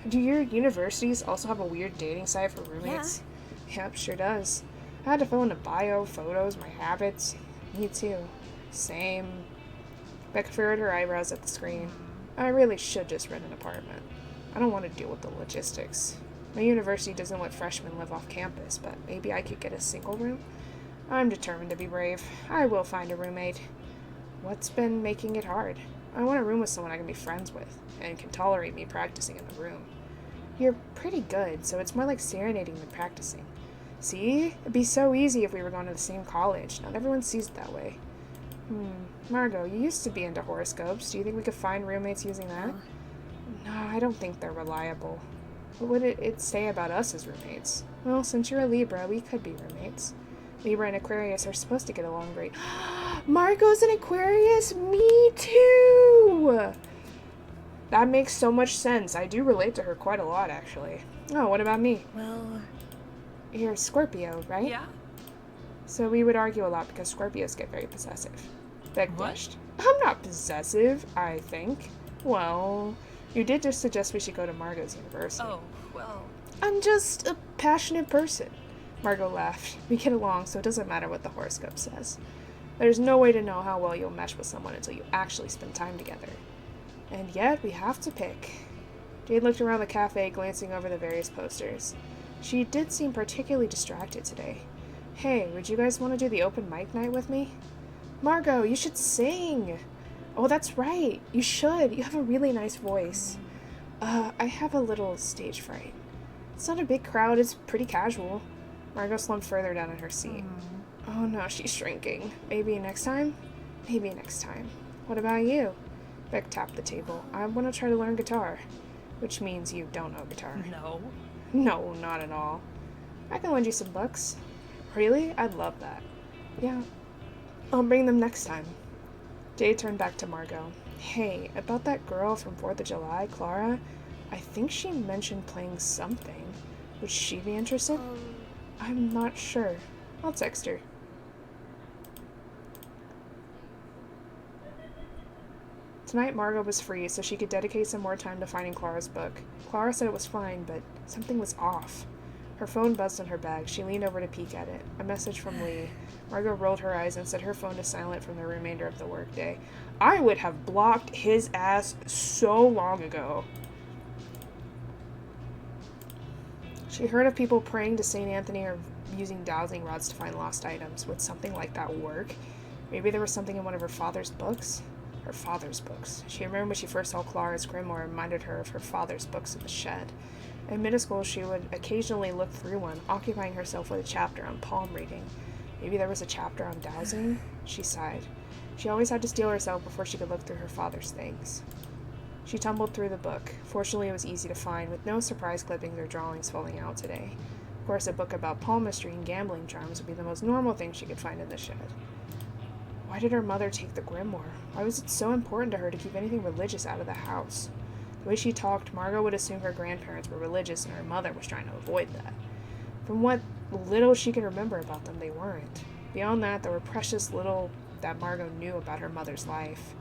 Do your universities also have a weird dating site for roommates? Yep, sure does. I had to fill in a bio, photos, my habits. Me too. Same. Beck furrowed her eyebrows at the screen. I really should just rent an apartment. I don't want to deal with the logistics. My university doesn't let freshmen live off campus, but maybe I could get a single room? I'm determined to be brave. I will find a roommate. What's been making it hard? I want a room with someone I can be friends with, and can tolerate me practicing in the room. You're pretty good, so it's more like serenading than practicing. See? It'd be so easy if we were going to the same college. Not everyone sees it that way. Margot, you used to be into horoscopes. Do you think we could find roommates using that? No, I don't think they're reliable. What would it say about us as roommates? Well, since you're a Libra, we could be roommates. Libra and Aquarius are supposed to get along great. Margot's an Aquarius? Me too! That makes so much sense. I do relate to her quite a lot, actually. Oh, what about me? Well, You're a Scorpio, right? Yeah? So we would argue a lot because Scorpios get very possessive. Beck What? blushed. I'm not possessive, I think. Well, you did just suggest we should go to Margot's university. Oh, well. I'm just a passionate person. Margot laughed. We get along, so it doesn't matter what the horoscope says. There's no way to know how well you'll mesh with someone until you actually spend time together. And yet, we have to pick. Jade looked around the cafe, glancing over the various posters. She did seem particularly distracted today. Hey, would you guys want to do the open mic night with me? Margot, you should sing! Oh, that's right. You should. You have a really nice voice. I have a little stage fright. It's not a big crowd. It's pretty casual. Margot slumped further down in her seat. Oh no, she's shrinking. Maybe next time? Maybe next time. What about you? Beck tapped the table. I want to try to learn guitar. Which means you don't know guitar. No. No, not at all. I can lend you some books. Really? I'd love that. Yeah. I'll bring them next time. Jade turned back to Margot. Hey, about that girl from 4th of July, Clara, I think she mentioned playing something. Would she be interested? I'm not sure. I'll text her. Tonight, Margot was free, so she could dedicate some more time to finding Clara's book. Clara said it was fine, but something was off. Her phone buzzed in her bag. She leaned over to peek at it. A message from Lee. Margot rolled her eyes and set her phone to silent from the remainder of the workday. I would have blocked his ass so long ago. She heard of people praying to St. Anthony or using dowsing rods to find lost items. Would something like that work? Maybe there was something in one of her father's books? Her father's books. She remembered when she first saw Clara's grimoire reminded her of her father's books in the shed. In middle school, she would occasionally look through one, occupying herself with a chapter on palm reading. Maybe there was a chapter on dowsing? She sighed. She always had to steel herself before she could look through her father's things. She tumbled through the book. Fortunately, it was easy to find, with no surprise clippings or drawings falling out today. Of course, a book about palmistry and gambling charms would be the most normal thing she could find in the shed. Why did her mother take the grimoire? Why was it so important to her to keep anything religious out of the house? The way she talked, Margot would assume her grandparents were religious and her mother was trying to avoid that. From what little she could remember about them, they weren't. Beyond that, there were precious little that Margot knew about her mother's life.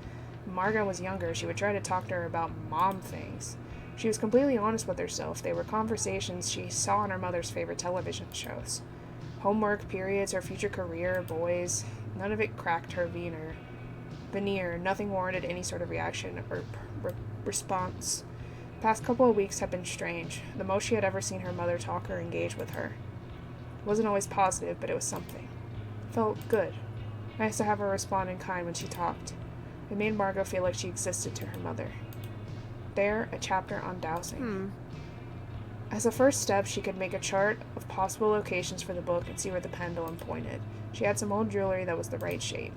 When Margot was younger, she would try to talk to her about mom things. She was completely honest with herself. They were conversations she saw on her mother's favorite television shows. Homework, periods, her future career, boys. None of it cracked her veneer. Nothing warranted any sort of reaction or response. The past couple of weeks had been strange. The most she had ever seen her mother talk or engage with her. It wasn't always positive, but it was something. It felt good. Nice to have her respond in kind when she talked. It made Margot feel like she existed to her mother. There, a chapter on dowsing. As a first step, she could make a chart of possible locations for the book and see where the pendulum pointed. She had some old jewelry that was the right shape.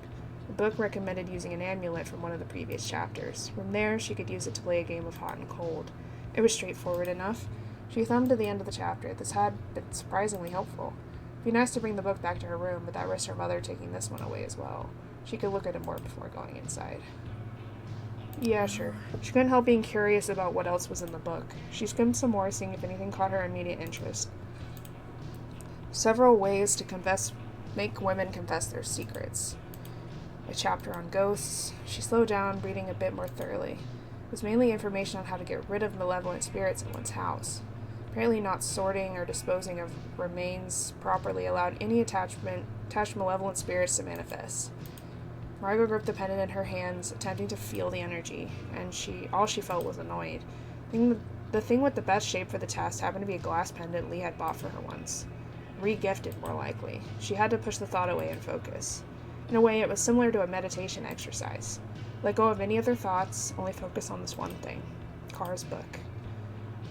The book recommended using an amulet from one of the previous chapters. From there, she could use it to play a game of hot and cold. It was straightforward enough. She thumbed to the end of the chapter. This had been surprisingly helpful. It'd be nice to bring the book back to her room, but that risked her mother taking this one away as well. She could look at it more before going inside. Yeah, sure. She couldn't help being curious about what else was in the book. She skimmed some more, seeing if anything caught her immediate interest. Several ways to make women confess their secrets. A chapter on ghosts. She slowed down, reading a bit more thoroughly. It was mainly information on how to get rid of malevolent spirits in one's house. Apparently not sorting or disposing of remains properly allowed any attached malevolent spirits to manifest. Margot gripped the pendant in her hands, attempting to feel the energy, and all she felt was annoyed. The thing with the best shape for the test happened to be a glass pendant Lee had bought for her once. Re-gifted, more likely. She had to push the thought away and focus. In a way, it was similar to a meditation exercise. Let go of any other thoughts, only focus on this one thing. Kara's book.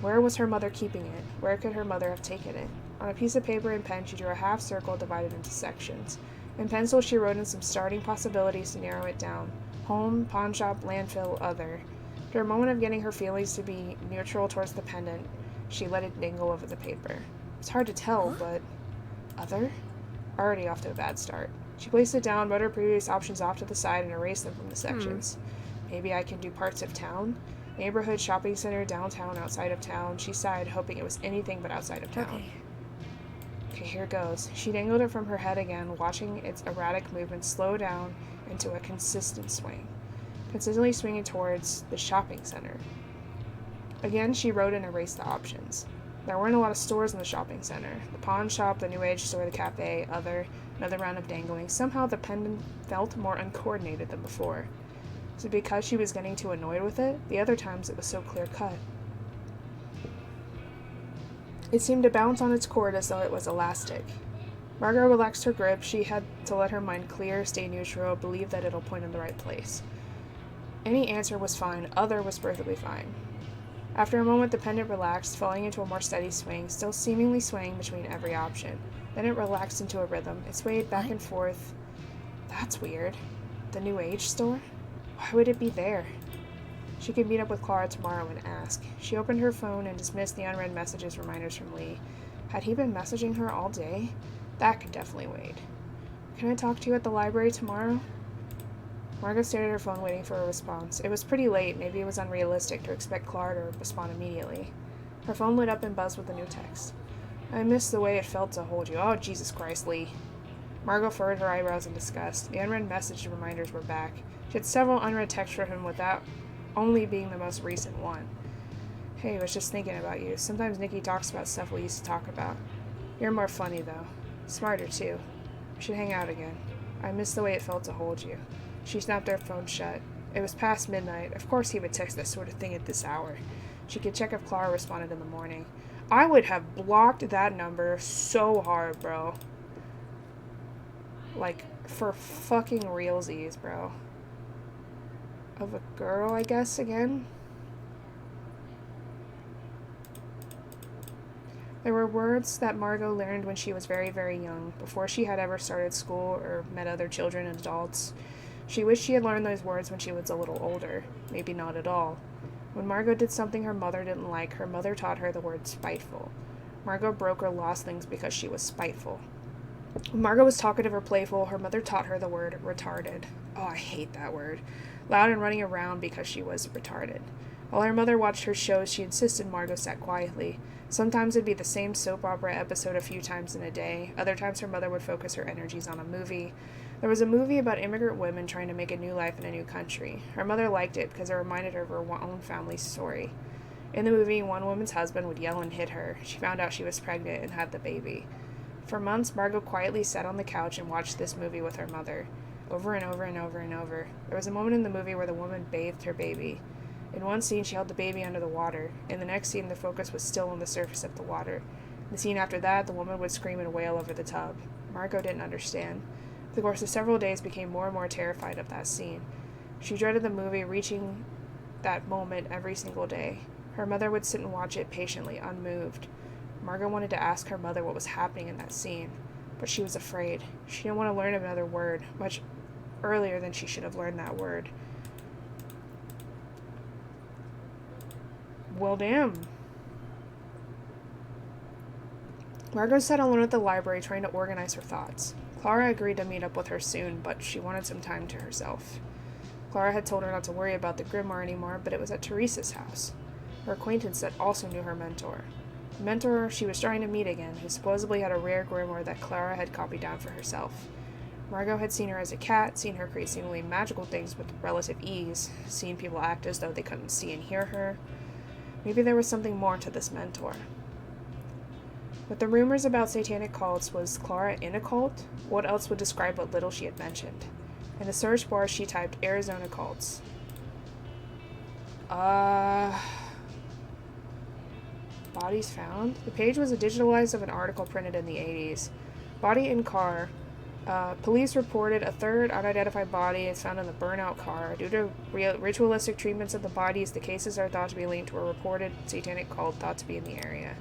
Where was her mother keeping it? Where could her mother have taken it? On a piece of paper and pen, she drew a half circle divided into sections. In pencil, she wrote in some starting possibilities to narrow it down. Home, pawn shop, landfill, other. After a moment of getting her feelings to be neutral towards the pendant, she let it dangle over the paper. It's hard to tell, but... Other? Already off to a bad start. She placed it down, wrote her previous options off to the side, and erased them from the sections. Maybe I can do parts of town? Neighborhood, shopping center, downtown, outside of town. She sighed, hoping it was anything but outside of town. Okay, here goes. She dangled it from her head again, watching its erratic movements slow down into a consistent swing. Consistently swinging towards the shopping center. Again, she wrote and erased the options. There weren't a lot of stores in the shopping center. The pawn shop, the New Age store, the cafe, other, another round of dangling. Somehow the pendant felt more uncoordinated than before. Was it because she was getting too annoyed with it? The other times it was so clear-cut. It seemed to bounce on its cord as though it was elastic. Margot relaxed her grip. She had to let her mind clear, stay neutral, believe that it'll point in the right place. Any answer was fine. Other was perfectly fine. After a moment, the pendant relaxed, falling into a more steady swing, still seemingly swaying between every option. Then it relaxed into a rhythm. It swayed back and forth. That's weird. The New Age store? Why would it be there? She could meet up with Clara tomorrow and ask. She opened her phone and dismissed the unread messages reminders from Lee. Had he been messaging her all day? That could definitely wait. Can I talk to you at the library tomorrow? Margot stared at her phone, waiting for a response. It was pretty late. Maybe it was unrealistic to expect Clara to respond immediately. Her phone lit up and buzzed with a new text. I missed the way it felt to hold you. Oh, Jesus Christ, Lee. Margot furrowed her eyebrows in disgust. The unread message reminders were back. She had several unread texts from him without only being the most recent one. Hey, I was just thinking about you. Sometimes Nikki talks about stuff we used to talk about. You're more funny, though. Smarter, too. We should hang out again. I miss the way it felt to hold you. She snapped her phone shut. It was past midnight. Of course he would text that sort of thing at this hour. She could check if Clara responded in the morning. I would have blocked that number so hard, bro. Like, for fucking realsies, bro. Of a girl, I guess, again? There were words that Margot learned when she was very, very young, before she had ever started school or met other children and adults. She wished she had learned those words when she was a little older. Maybe not at all. When Margot did something her mother didn't like, her mother taught her the word spiteful. Margot broke or lost things because she was spiteful. When Margot was talkative or playful, her mother taught her the word retarded. Oh, I hate that word. Loud and running around because she was retarded. While her mother watched her shows, she insisted Margot sat quietly. Sometimes it'd be the same soap opera episode a few times in a day. Other times her mother would focus her energies on a movie. There was a movie about immigrant women trying to make a new life in a new country. Her mother liked it because it reminded her of her own family's story. In the movie, one woman's husband would yell and hit her. She found out she was pregnant and had the baby. For months, Margot quietly sat on the couch and watched this movie with her mother, over and over and over and over. There was a moment in the movie where the woman bathed her baby. In one scene, she held the baby under the water. In the next scene, the focus was still on the surface of the water. In the scene after that, the woman would scream and wail over the tub. Margot didn't understand. The course of several days became more and more terrified of that scene. She dreaded the movie reaching that moment every single day. Her mother would sit and watch it patiently, unmoved. Margot wanted to ask her mother what was happening in that scene, but she was afraid. She didn't want to learn another word, much earlier than she should have learned that word. Well, damn. Margot sat alone at the library trying to organize her thoughts. Clara agreed to meet up with her soon, but she wanted some time to herself. Clara had told her not to worry about the grimoire anymore, but it was at Teresa's house, her acquaintance that also knew her mentor. The mentor she was trying to meet again, who supposedly had a rare grimoire that Clara had copied down for herself. Margot had seen her as a cat, seen her create seemingly magical things with relative ease, seen people act as though they couldn't see and hear her. Maybe there was something more to this mentor. With the rumors about satanic cults, was Clara in a cult? What else would describe what little she had mentioned? In the search bar, she typed Arizona cults. Bodies found? The page was a digitalized of an article printed in the 80s. Body in car. Police reported a third unidentified body is found in the burnout car. Due to ritualistic treatments of the bodies, the cases are thought to be linked to a reported satanic cult thought to be in the area.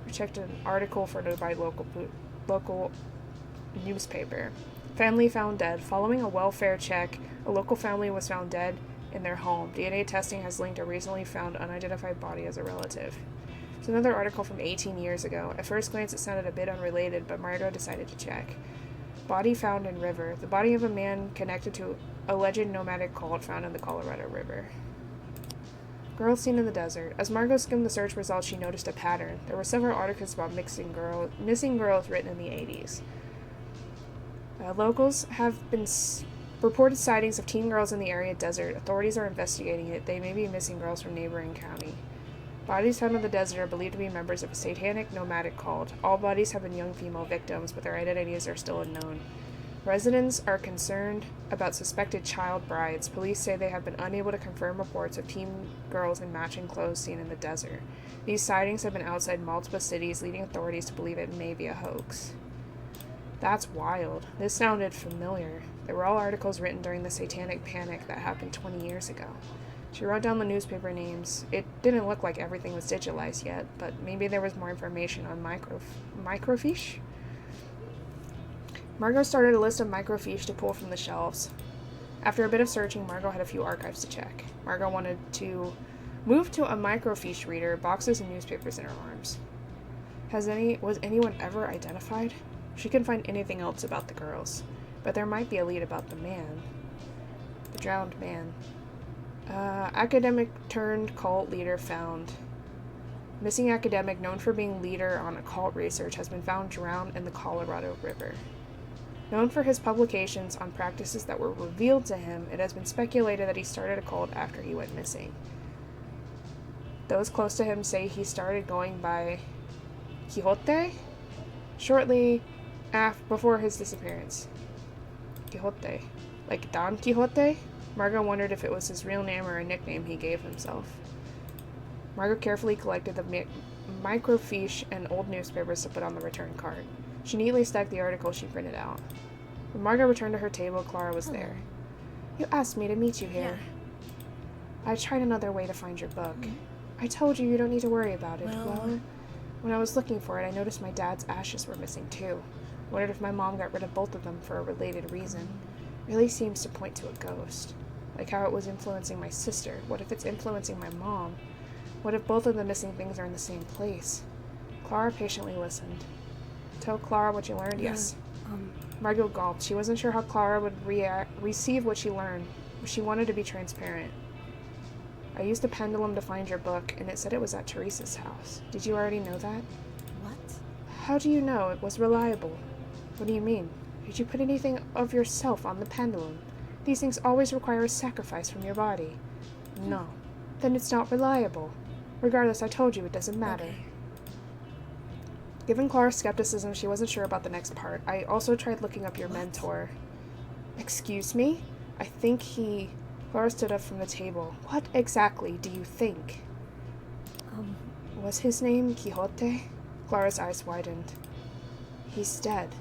We checked an article for notified local newspaper. Family found dead. Following a welfare check, a local family was found dead in their home. DNA testing has linked a recently found unidentified body as a relative. It's another article from 18 years ago. At first glance, it sounded a bit unrelated, but Margot decided to check. Body found in river. The body of a man connected to alleged nomadic cult found in the Colorado River. Girl seen in the desert. As Margot skimmed the search results, she noticed a pattern. There were several articles about missing girls written in the 80s. Locals have been reported sightings of teen girls in the area desert. Authorities are investigating it. They may be missing girls from neighboring county. Bodies found in the desert are believed to be members of a satanic nomadic cult. All bodies have been young female victims, but their identities are still unknown. Residents are concerned about suspected child brides. Police say they have been unable to confirm reports of teen girls in matching clothes seen in the desert. These sightings have been outside multiple cities, leading authorities to believe it may be a hoax. That's wild. This sounded familiar. They were all articles written during the satanic panic that happened 20 years ago. She wrote down the newspaper names. It didn't look like everything was digitalized yet, but maybe there was more information on microfiche? Margot started a list of microfiche to pull from the shelves. After a bit of searching, Margot had a few archives to check. Margot wanted to move to a microfiche reader, boxes and newspapers in her arms. Was anyone ever identified? She couldn't find anything else about the girls, but there might be a lead about the man. The drowned man. Academic turned cult leader found. Missing academic known for being leader on occult research has been found drowned in the Colorado River. Known for his publications on practices that were revealed to him, it has been speculated that he started a cult after he went missing. Those close to him say he started going by Quixote shortly before his disappearance. Quixote. Like Don Quixote? Margot wondered if it was his real name or a nickname he gave himself. Margot carefully collected the microfiche and old newspapers to put on the return cart. She neatly stacked the articles she printed out. When Margot returned to her table, Clara was there. You asked me to meet you here. Yeah. I tried another way to find your book. I told you don't need to worry about it. Well, When I was looking for it, I noticed my dad's ashes were missing too. Wondered if my mom got rid of both of them for a related reason. Really seems to point to a ghost. Like how it was influencing my sister. What if it's influencing my mom? What if both of the missing things are in the same place? Clara patiently listened. Tell Clara what you learned, yes. Margot gulped. She wasn't sure how Clara would receive what she learned, but she wanted to be transparent. I used a pendulum to find your book, and it said it was at Teresa's house. Did you already know that? What? How do you know it was reliable? What do you mean? Did you put anything of yourself on the pendulum? These things always require a sacrifice from your body. No. Then it's not reliable. Regardless, I told you it doesn't matter. Okay. Given Clara's skepticism, she wasn't sure about the next part. I also tried looking up your What? mentor. Excuse me? I think he... Clara stood up from the table. What exactly do you think? Was his name Quixote? Clara's eyes widened. He's dead.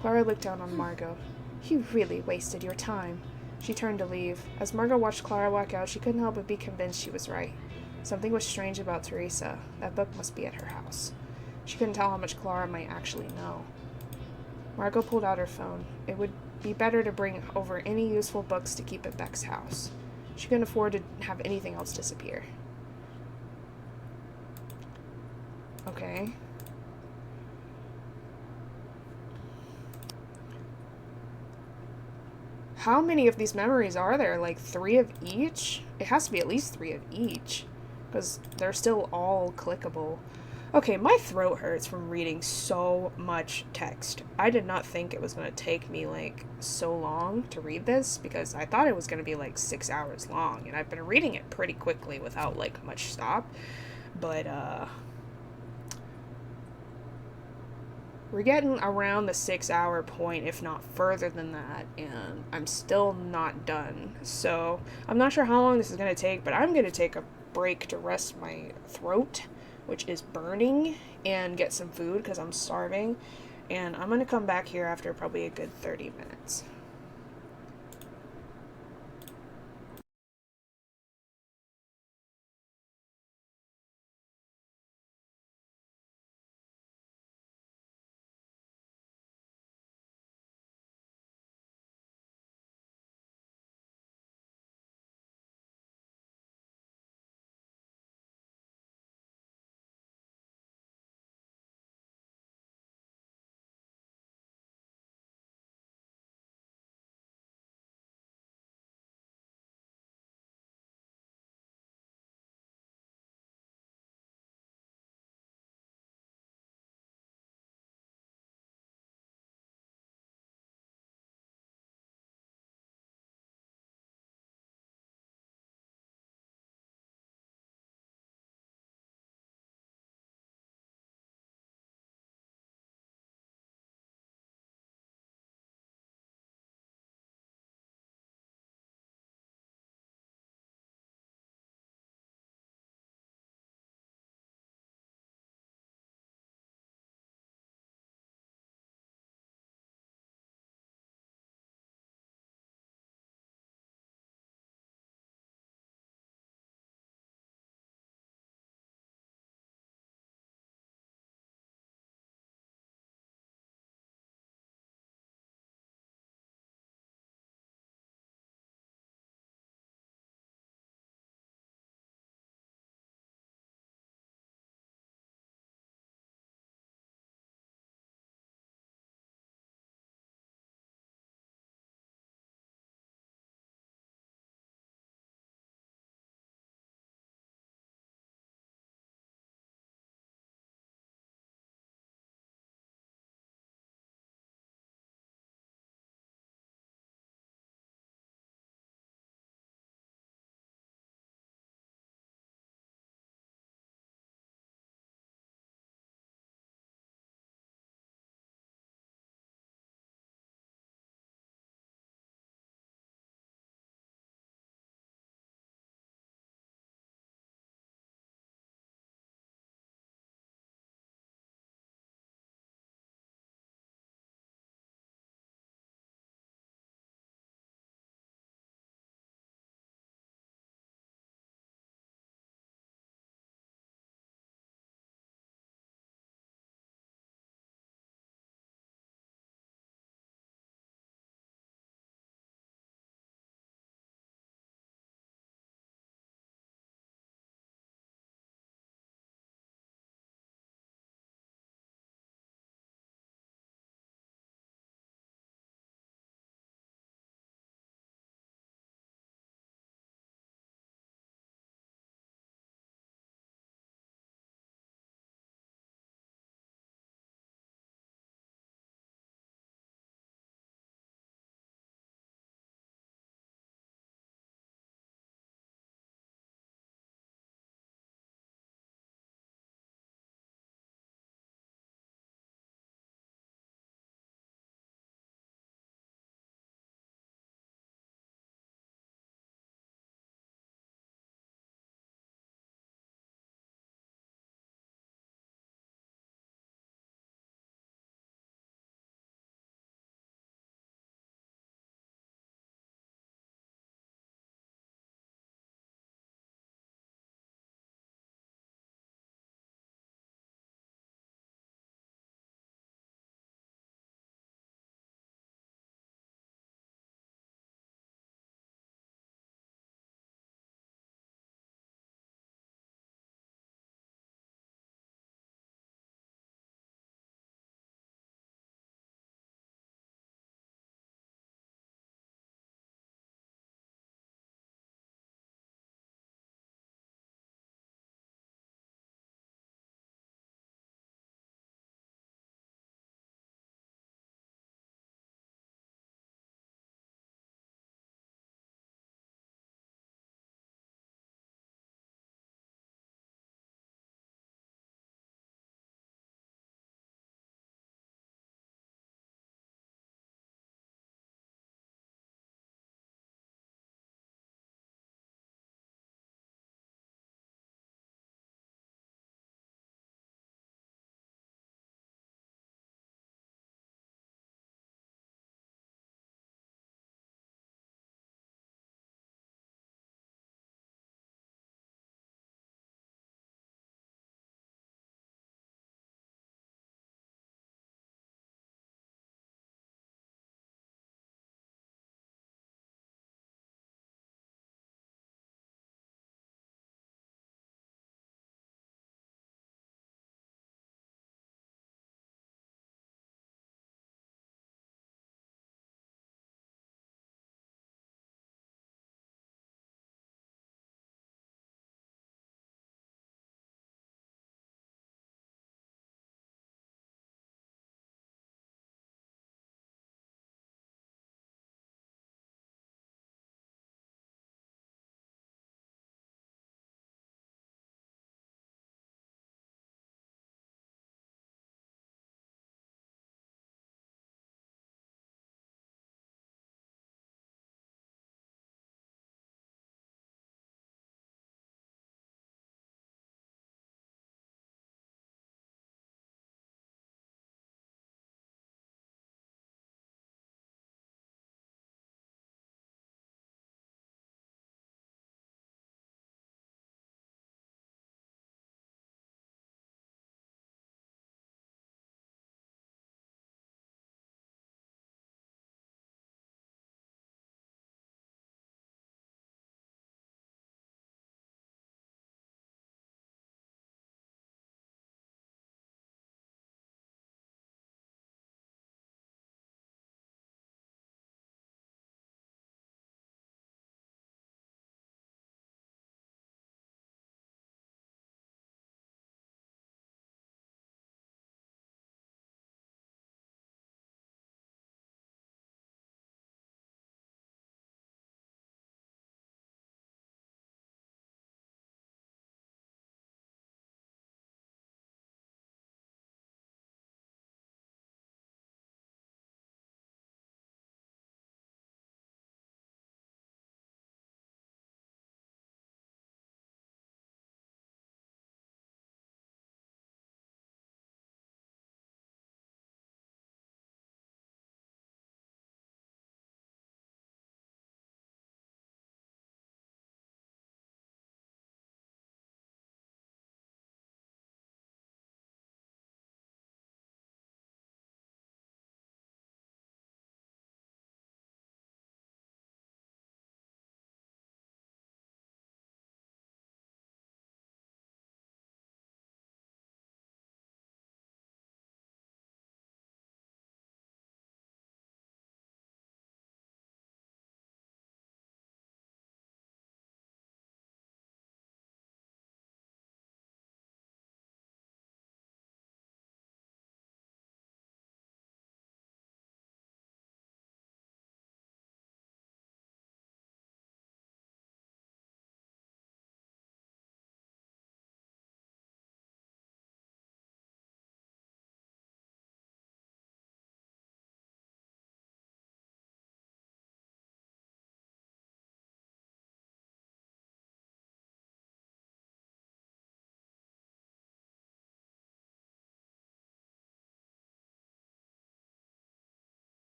Clara looked down on Margot. You really wasted your time. She turned to leave. As Margot watched Clara walk out, she couldn't help but be convinced she was right. Something was strange about Teresa. That book must be at her house. She couldn't tell how much Clara might actually know. Margot pulled out her phone. It would be better to bring over any useful books to keep at Beck's house. She couldn't afford to have anything else disappear. Okay. How many of these memories are there? Like 3 of each? It has to be at least 3 of each. Because they're still all clickable. Okay, my throat hurts from reading so much text. I did not think it was going to take me, like, so long to read this, because I thought it was going to be, like, 6 hours long, and I've been reading it pretty quickly without, like, much stop. But, we're getting around the 6-hour point, if not further than that, and I'm still not done. So, I'm not sure how long this is going to take, but I'm going to take a break to rest my throat, which is burning, and get some food because I'm starving. And I'm going to come back here after probably a good 30 minutes.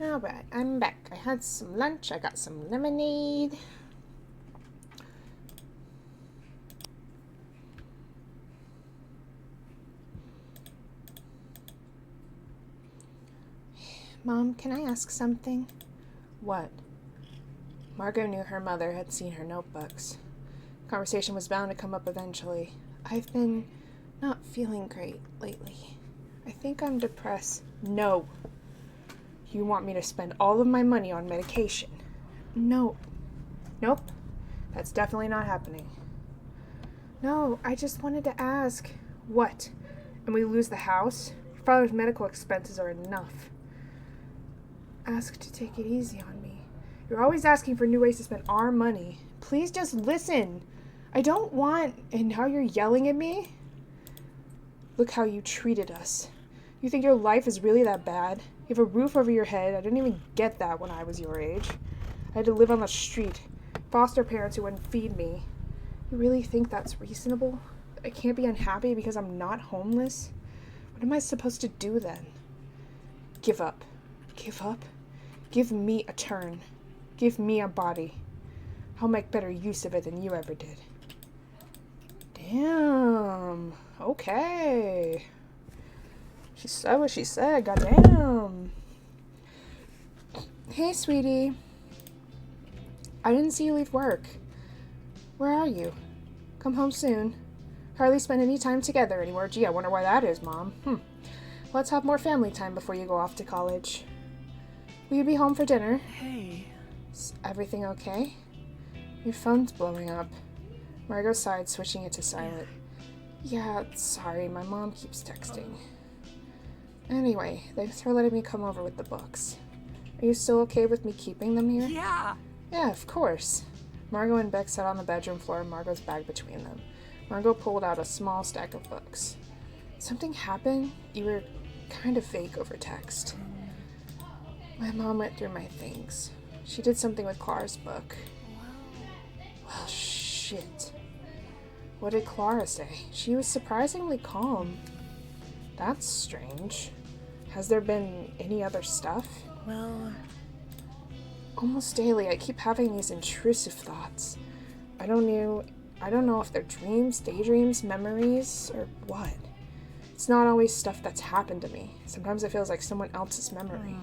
Alright, I'm back. I had some lunch. I got some lemonade. Mom, can I ask something? What? Margot knew her mother had seen her notebooks. Conversation was bound to come up eventually. I've been not feeling great lately. I think I'm depressed. No. You want me to spend all of my money on medication? No. Nope. That's definitely not happening. No, I just wanted to ask. What? And we lose the house? Your father's medical expenses are enough. Ask to take it easy on me. You're always asking for new ways to spend our money. Please just listen. I don't want... And now you're yelling at me? Look how you treated us. You think your life is really that bad? You have a roof over your head. I didn't even get that when I was your age. I had to live on the street. Foster parents who wouldn't feed me. You really think that's reasonable? I can't be unhappy because I'm not homeless? What am I supposed to do then? Give up. Give up? Give me a turn. Give me a body. I'll make better use of it than you ever did. Damn. Okay. She said what she said. Goddamn. Hey, sweetie. I didn't see you leave work. Where are you? Come home soon. Hardly spend any time together anymore. Gee, I wonder why that is, Mom. Let's have more family time before you go off to college. Will you be home for dinner? Hey. Is everything okay? Your phone's blowing up. Margot sighed, switching it to silent. Yeah, sorry, my mom keeps texting. Anyway, thanks for letting me come over with the books. Are you still okay with me keeping them here? Yeah. Yeah, of course. Margot and Beck sat on the bedroom floor, Margot's bag between them. Margot pulled out a small stack of books. Something happened? You were kind of vague over text. My mom went through my things. She did something with Clara's book. Well, shit. What did Clara say? She was surprisingly calm. That's strange. Has there been any other stuff? Well, almost daily I keep having these intrusive thoughts. I don't know if they're dreams, daydreams, memories, or what. It's not always stuff that's happened to me. Sometimes it feels like someone else's memory.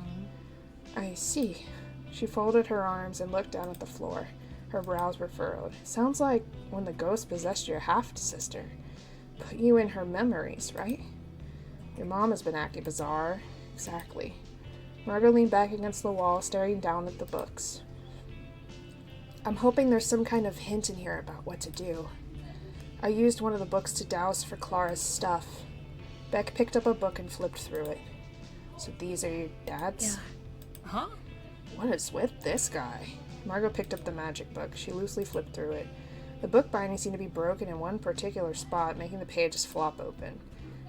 I see. She folded her arms and looked down at the floor. Her brows were furrowed. Sounds like when the ghost possessed your half-sister. Put you in her memories, right? Your mom has been acting bizarre. Exactly. Margot leaned back against the wall, staring down at the books. I'm hoping there's some kind of hint in here about what to do. I used one of the books to douse for Clara's stuff. Beck picked up a book and flipped through it. So these are your dad's? Yeah. Huh? What is with this guy? Margot picked up the magic book. She loosely flipped through it. The book binding seemed to be broken in one particular spot, making the pages flop open.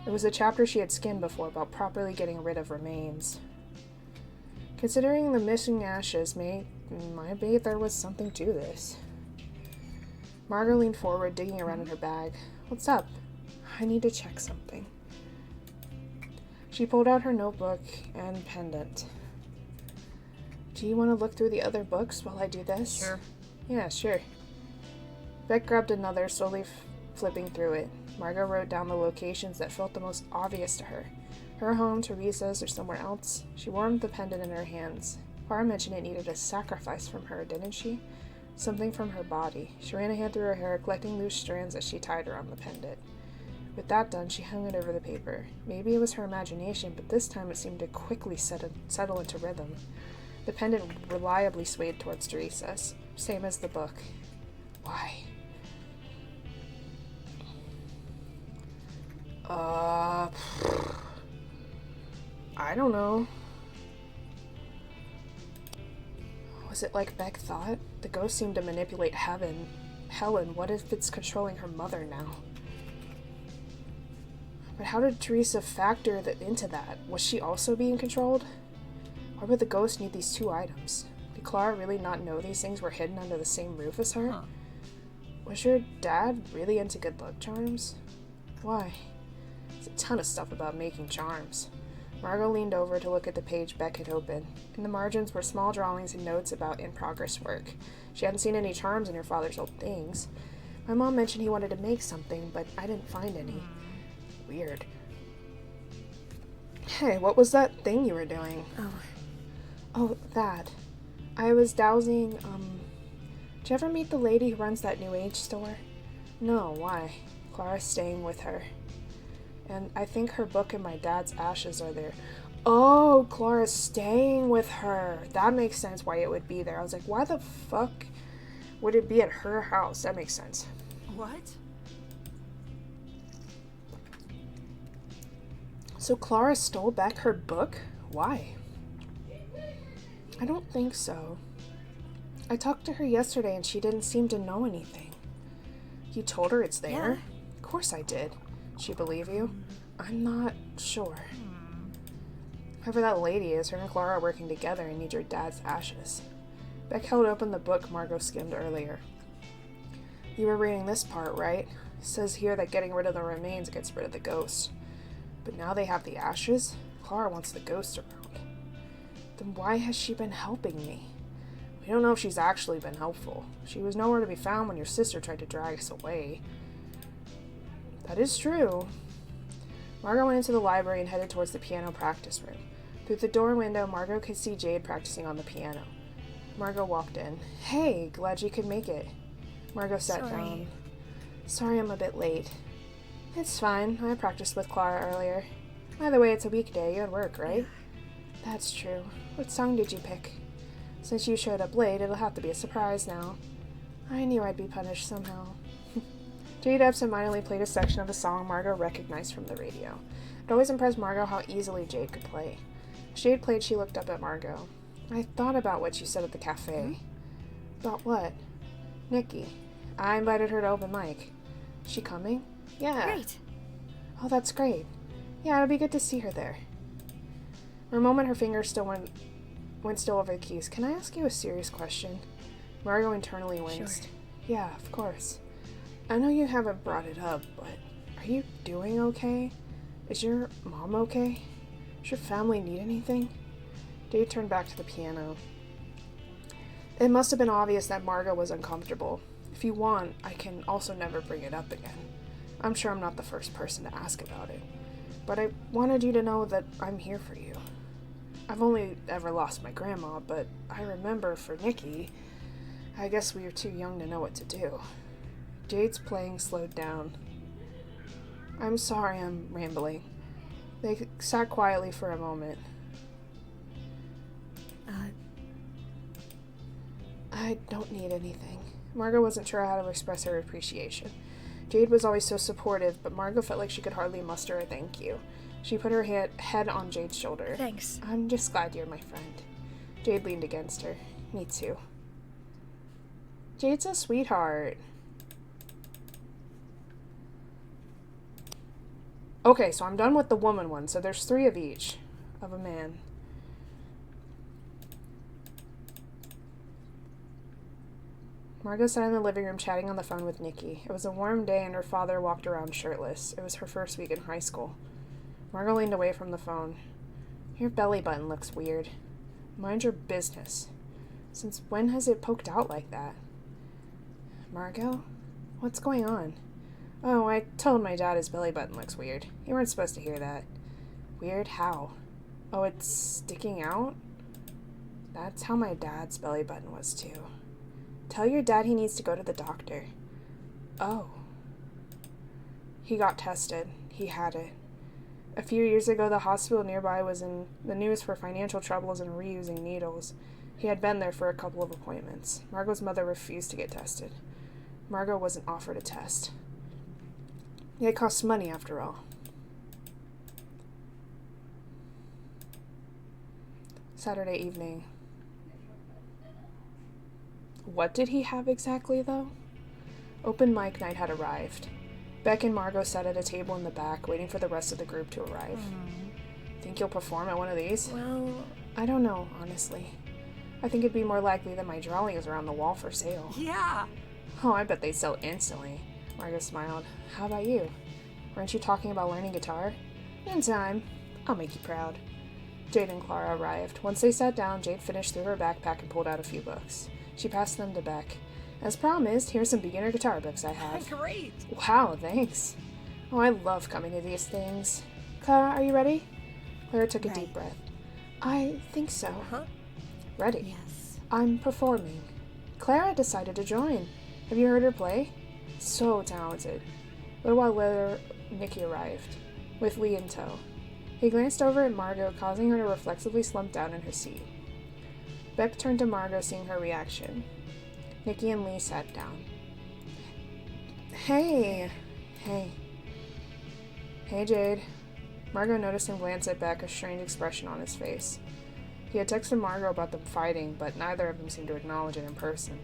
It was a chapter she had skimmed before about properly getting rid of remains. Considering the missing ashes, maybe there was something to this. Margot leaned forward, digging around in her bag. What's up? I need to check something. She pulled out her notebook and pendant. Do you want to look through the other books while I do this? Sure. Yeah, sure. Beck grabbed another, slowly flipping through it. Margot wrote down the locations that felt the most obvious to her. Her home, Teresa's, or somewhere else. She warmed the pendant in her hands. Clara mentioned it needed a sacrifice from her, didn't she? Something from her body. She ran a hand through her hair, collecting loose strands as she tied around the pendant. With that done, she hung it over the paper. Maybe it was her imagination, but this time it seemed to quickly settle into rhythm. The pendant reliably swayed towards Teresa's, same as the book. Why? I don't know. Was it like Beck thought? The ghost seemed to manipulate Helen. What if it's controlling her mother now? But how did Teresa factor into that? Was she also being controlled? Why would the ghost need these two items? Did Clara really not know these things were hidden under the same roof as her? Huh. Was your dad really into good luck charms? Why? There's a ton of stuff about making charms. Margot leaned over to look at the page Beck had opened. In the margins were small drawings and notes about in-progress work. She hadn't seen any charms in her father's old things. My mom mentioned he wanted to make something, but I didn't find any. Weird. Hey, what was that thing you were doing? Oh, that. I was dowsing, Did you ever meet the lady who runs that New Age store? No, why? Clara's staying with her. And I think her book and my dad's ashes are there. Oh, Clara's staying with her. That makes sense why it would be there. I was like, why the fuck would it be at her house? That makes sense. What? So Clara stole back her book? Why? I don't think so. I talked to her yesterday and she didn't seem to know anything. You told her it's there? Yeah. Of course I did. She believe you? I'm not sure. Whoever that lady is, her and Clara are working together and need your dad's ashes. Beck held open the book Margot skimmed earlier. You were reading this part, right? It says here that getting rid of the remains gets rid of the ghost. But now they have the ashes? Clara wants the ghost around. Then why has she been helping me? We don't know if she's actually been helpful. She was nowhere to be found when your sister tried to drag us away. That is true. Margot went into the library and headed towards the piano practice room. Through the door window, Margot could see Jade practicing on the piano. Margot walked in. Hey, glad you could make it. Margot sat down. Sorry I'm a bit late. It's fine. I practiced with Clara earlier. By the way, it's a weekday. You had work, right? That's true. What song did you pick? Since you showed up late, it'll have to be a surprise now. I knew I'd be punished somehow. Jade absentmindedly played a section of a song Margot recognized from the radio. It always impressed Margot how easily Jade could play. As Jade played, she looked up at Margot. I thought about what you said at the cafe. About what? Nikki. I invited her to open mic. Is she coming? Yeah. Great. Oh, that's great. Yeah, it'll be good to see her there. For a moment, her fingers still went still over the keys. Can I ask you a serious question? Margot internally winced. Sure. Yeah, of course. I know you haven't brought it up, but are you doing okay? Is your mom okay? Does your family need anything? Jade turned back to the piano. It must have been obvious that Margot was uncomfortable. If you want, I can also never bring it up again. I'm sure I'm not the first person to ask about it. But I wanted you to know that I'm here for you. I've only ever lost my grandma, but I remember for Nikki, I guess we were too young to know what to do. Jade's playing slowed down. I'm sorry I'm rambling. They sat quietly for a moment. I don't need anything. Margot wasn't sure how to express her appreciation. Jade was always so supportive, but Margot felt like she could hardly muster a thank you. She put her head on Jade's shoulder. Thanks. I'm just glad you're my friend. Jade leaned against her. Me too. Jade's a sweetheart. Okay, so I'm done with the woman one, so there's 3 of each. Of a man. Margot sat in the living room chatting on the phone with Nikki. It was a warm day and her father walked around shirtless. It was her first week in high school. Margot leaned away from the phone. Your belly button looks weird. Mind your business. Since when has it poked out like that? Margot? What's going on? Oh, I told my dad his belly button looks weird. You weren't supposed to hear that. Weird? How? Oh, it's sticking out? That's how my dad's belly button was too. Tell your dad he needs to go to the doctor. Oh. He got tested. He had it. A few years ago, the hospital nearby was in the news for financial troubles and reusing needles. He had been there for a couple of appointments. Margot's mother refused to get tested. Margot wasn't offered a test. It costs money, after all. Saturday evening. What did he have exactly, though? Open mic night had arrived. Beck and Margot sat at a table in the back, waiting for the rest of the group to arrive. Think you'll perform at one of these? Well, I don't know, honestly. I think it'd be more likely that my drawings are on the wall for sale. Yeah. Oh, I bet they'd sell instantly. Margot smiled. How about you? Weren't you talking about learning guitar? In time. I'll make you proud. Jade and Clara arrived. Once they sat down, Jade finished through her backpack and pulled out a few books. She passed them to Beck. As promised, here's some beginner guitar books I have. Great! Wow, thanks. Oh, I love coming to these things. Clara, are you ready? Clara took a deep breath. I think so. Huh? Ready. Yes. I'm performing. Clara decided to join. Have you heard her play? So talented. A little while later, Nikki arrived, with Lee in tow. He glanced over at Margot, causing her to reflexively slump down in her seat. Beck turned to Margot, seeing her reaction. Nikki and Lee sat down. Hey. Hey, Jade. Margot noticed him glance at Beck, a strange expression on his face. He had texted Margot about them fighting, but neither of them seemed to acknowledge it in person.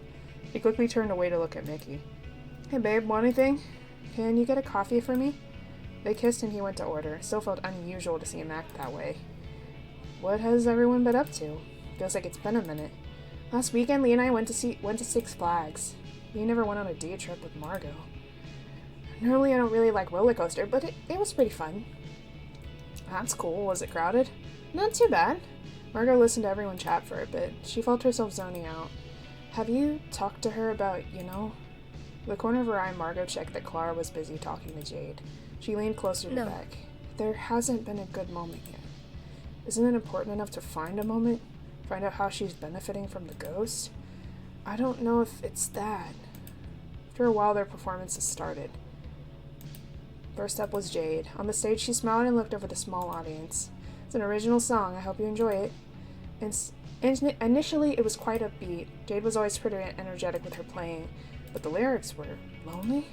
He quickly turned away to look at Nikki. Hey, babe, want anything? Can you get a coffee for me? They kissed and he went to order. It still felt unusual to see him act that way. What has everyone been up to? Feels like it's been a minute. Last weekend, Lee and I went to Six Flags. Lee never went on a day trip with Margot. Normally, I don't really like roller coaster, but it was pretty fun. That's cool. Was it crowded? Not too bad. Margot listened to everyone chat for a bit. She felt herself zoning out. Have you talked to her about, The corner of her eye, Margot checked that Clara was busy talking to Jade. She leaned closer to Beck. There hasn't been a good moment yet. Isn't it important enough to find a moment? Find out how she's benefiting from the ghost? I don't know if it's that. After a while, their performances started. First up was Jade. On the stage, she smiled and looked over the small audience. It's an original song. I hope you enjoy it. Initially, it was quite upbeat. Jade was always pretty energetic with her playing, but the lyrics were lonely.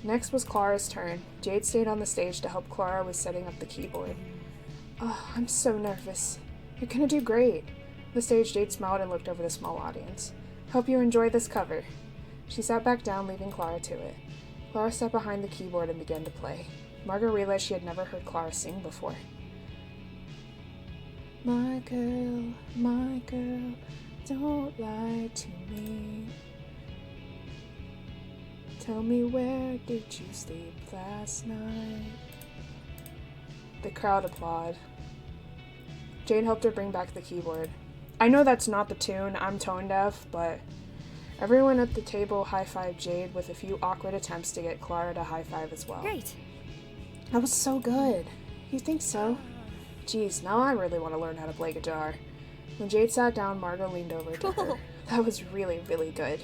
Next was Clara's turn. Jade stayed on the stage to help Clara with setting up the keyboard. Oh, I'm so nervous. You're gonna do great. On the stage, Jade smiled and looked over the small audience. Hope you enjoy this cover. She sat back down, leaving Clara to it. Clara sat behind the keyboard and began to play. Margot realized she had never heard Clara sing before. My girl, don't lie to me. Tell me, where did you sleep last night? The crowd applauded. Jade helped her bring back the keyboard. I know that's not the tune, I'm tone deaf, but everyone at the table high-fived Jade with a few awkward attempts to get Clara to high-five as well. Great. That was so good. You think so? Geez, now I really want to learn how to play guitar. When Jade sat down, Margot leaned over to her. That was really, really good.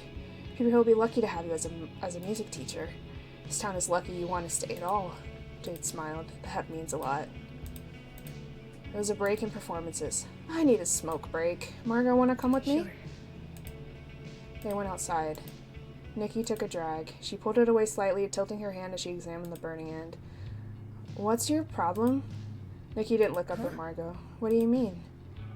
People will be lucky to have you as a music teacher. This town is lucky you want to stay at all. Jade smiled. That means a lot. There was a break in performances. I need a smoke break. Margot, want to come with me? Sure. They went outside. Nikki took a drag. She pulled it away slightly, tilting her hand as she examined the burning end. What's your problem? Nikki didn't look up at Margot. What do you mean?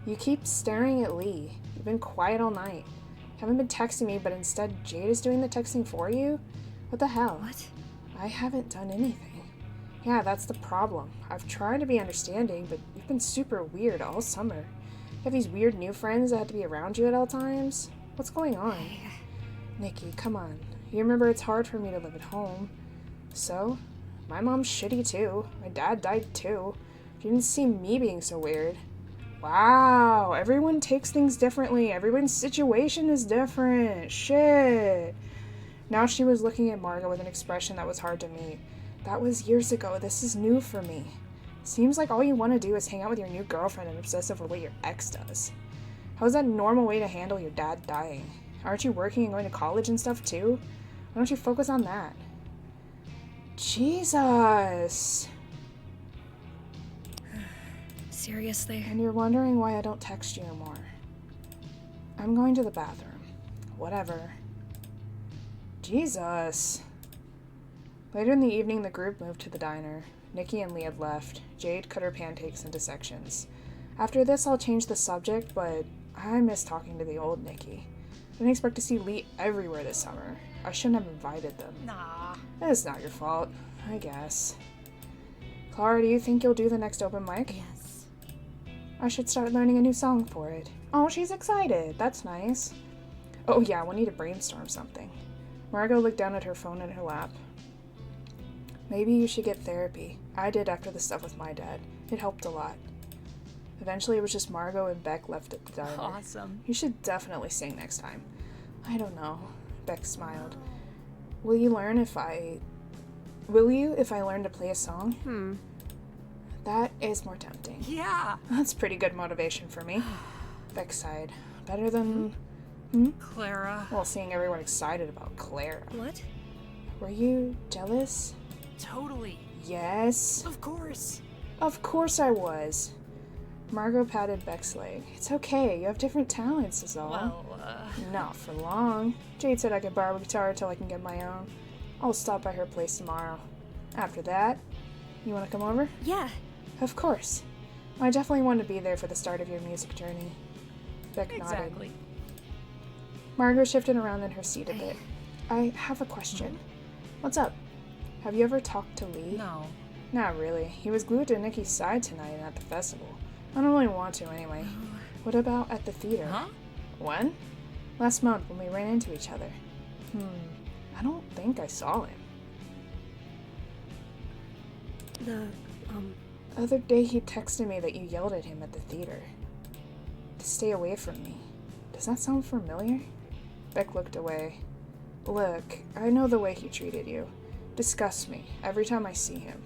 You keep staring at Lee. You've been quiet all night. You haven't been texting me, but instead Jade is doing the texting for you? What the hell? What? I haven't done anything. Yeah, that's the problem. I've tried to be understanding, but you've been super weird all summer. You have these weird new friends that have to be around you at all times? What's going on? Nikki, come on. You remember it's hard for me to live at home. So? My mom's shitty too. My dad died too. You didn't see me being so weird. Wow, everyone takes things differently. Everyone's situation is different. Shit. Now she was looking at Margot with an expression that was hard to meet. That was years ago. This is new for me. Seems like all you want to do is hang out with your new girlfriend and obsess over what your ex does. How is that a normal way to handle your dad dying? Aren't you working and going to college and stuff too? Why don't you focus on that? Jesus. Seriously? And you're wondering why I don't text you anymore. I'm going to the bathroom. Whatever. Jesus. Later in the evening, the group moved to the diner. Nikki and Lee had left. Jade cut her pancakes into sections. After this, I'll change the subject, but I miss talking to the old Nikki. I didn't expect to see Lee everywhere this summer. I shouldn't have invited them. Nah. It's not your fault, I guess. Clara, do you think you'll do the next open mic? Yes. I should start learning a new song for it. Oh, she's excited. That's nice. Oh yeah, we'll need to brainstorm something. Margot looked down at her phone in her lap. Maybe you should get therapy. I did after the stuff with my dad. It helped a lot. Eventually, it was just Margot and Beck left at the diner. Awesome. You should definitely sing next time. I don't know. Beck smiled. Will you if I learn to play a song? That is more tempting. Yeah. That's pretty good motivation for me. Beck sighed. Better than... Clara. Well, seeing everyone excited about Clara. What? Were you jealous? Totally. Yes. Of course. Of course I was. Margot patted Beck's leg. It's okay, you have different talents is all. Well, Not for long. Jade said I could borrow a guitar till I can get my own. I'll stop by her place tomorrow. After that, you want to come over? Yeah. Of course. I definitely want to be there for the start of your music journey. Beck nodded. exactly. Margot shifted around in her seat a bit. I have a question. What's up? Have you ever talked to Lee? No. Not really. He was glued to Nikki's side tonight and at the festival. I don't really want to anyway. What about at the theater? Huh? When? Last month when we ran into each other. I don't think I saw him. The, The other day he texted me that you yelled at him at the theater. To stay away from me. Does that sound familiar? Beck looked away. Look, I know the way he treated you. Disgusts me every time I see him.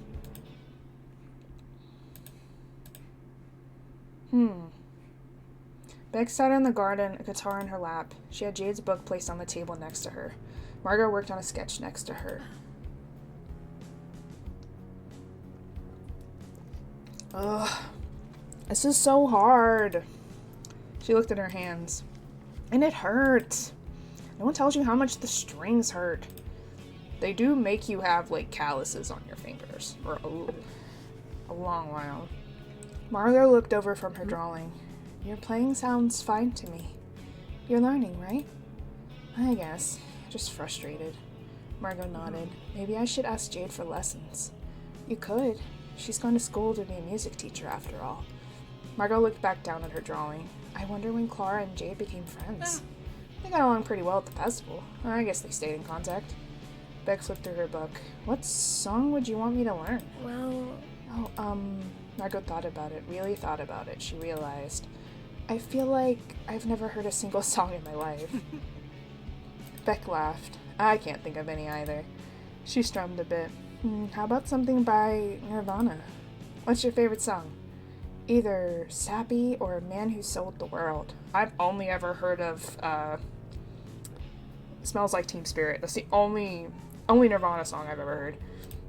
Beck sat in the garden, a guitar in her lap. She had Jade's book placed on the table next to her. Margot worked on a sketch next to her. Ugh. This is so hard. She looked at her hands. And it hurts. No one tells you how much the strings hurt. They do make you have, like, calluses on your fingers. For a long while. Margot looked over from her drawing. Your playing sounds fine to me. You're learning, right? I guess. Just frustrated. Margot nodded. Maybe I should ask Jade for lessons. You could. She's gone to school to be a music teacher after all. Margot looked back down at her drawing. I wonder when Clara and Jade became friends. They got along pretty well at the festival. I guess they stayed in contact. Beck flipped through her book. What song would you want me to learn? well, Margot thought about it, really thought about it. She realized, I feel like I've never heard a single song in my life. Beck laughed. I can't think of any either. She strummed a bit. How about something by Nirvana? What's your favorite song? Either Sappy or Man Who Sold the World. I've only ever heard of Smells Like Teen Spirit. That's the only Nirvana song I've ever heard.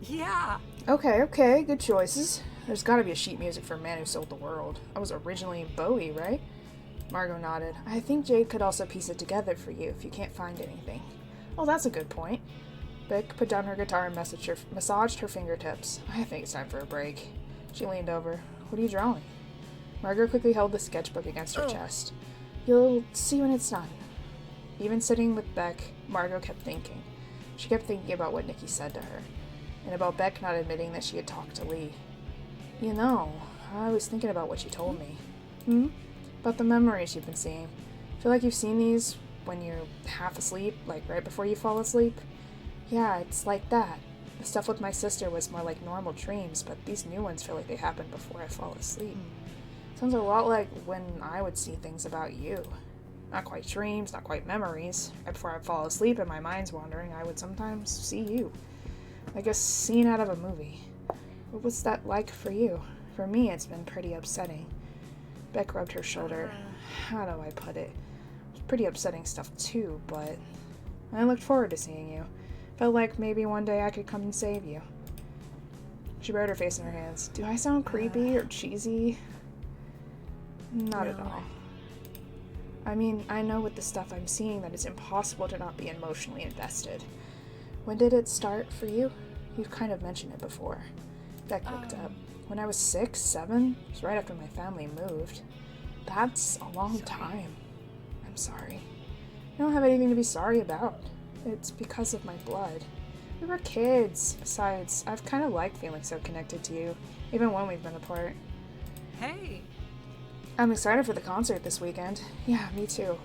Yeah. Okay, good choices. There's gotta be a sheet music for Man Who Sold the World. That was originally Bowie, right? Margot nodded. I think Jade could also piece it together for you if you can't find anything. Oh, that's a good point. Beck put down her guitar and massaged her fingertips. I think it's time for a break. She leaned over. What are you drawing? Margot quickly held the sketchbook against her chest. You'll see when it's done. Even sitting with Beck, Margot kept thinking. She kept thinking about what Nikki said to her, and about Beck not admitting that she had talked to Lee. You know, I was thinking about what you told me. About the memories you've been seeing. Feel like you've seen these when you're half asleep, like right before you fall asleep? Yeah, it's like that. The stuff with my sister was more like normal dreams, but these new ones feel like they happen before I fall asleep. Sounds a lot like when I would see things about you. Not quite dreams, not quite memories. Right before I fall asleep and my mind's wandering, I would sometimes see you. Like a scene out of a movie. What was that like for you? For me, it's been pretty upsetting. Beck rubbed her shoulder. How do I put it? It's pretty upsetting stuff too, but I looked forward to seeing you. Felt like maybe one day I could come and save you. She buried her face in her hands. Do I sound creepy or cheesy? Not at all. I mean, I know with the stuff I'm seeing that it's impossible to not be emotionally invested. When did it start for you? You've kind of mentioned it before. Beck looked up. When I was 6, 7, it was right after my family moved. That's a long time. I'm sorry. I don't have anything to be sorry about. It's because of my blood. We were kids. Besides, I've kind of liked feeling so connected to you, even when we've been apart. Hey. I'm excited for the concert this weekend. Yeah, me too.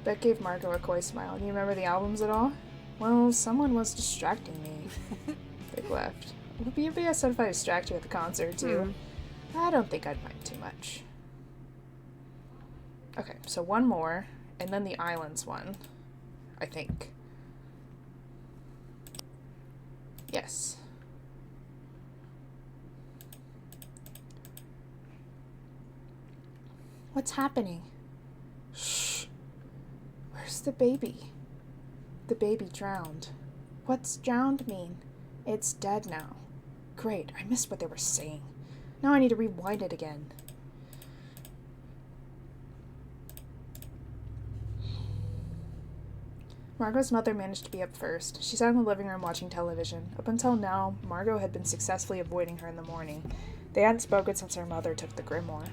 Beck gave Margot a coy smile. Do you remember the albums at all? Well, someone was distracting me. Beck laughed. Would it be a bad if I distract you at the concert too? I don't think I'd mind too much. Okay, so one more, and then the islands one, I think. Yes. What's happening? Shh. Where's the baby? The baby drowned. What's drowned mean? It's dead now. Great, I missed what they were saying. Now I need to rewind it again. Margot's mother managed to be up first. She sat in the living room watching television. Up until now, Margot had been successfully avoiding her in the morning. They hadn't spoken since her mother took the grimoire.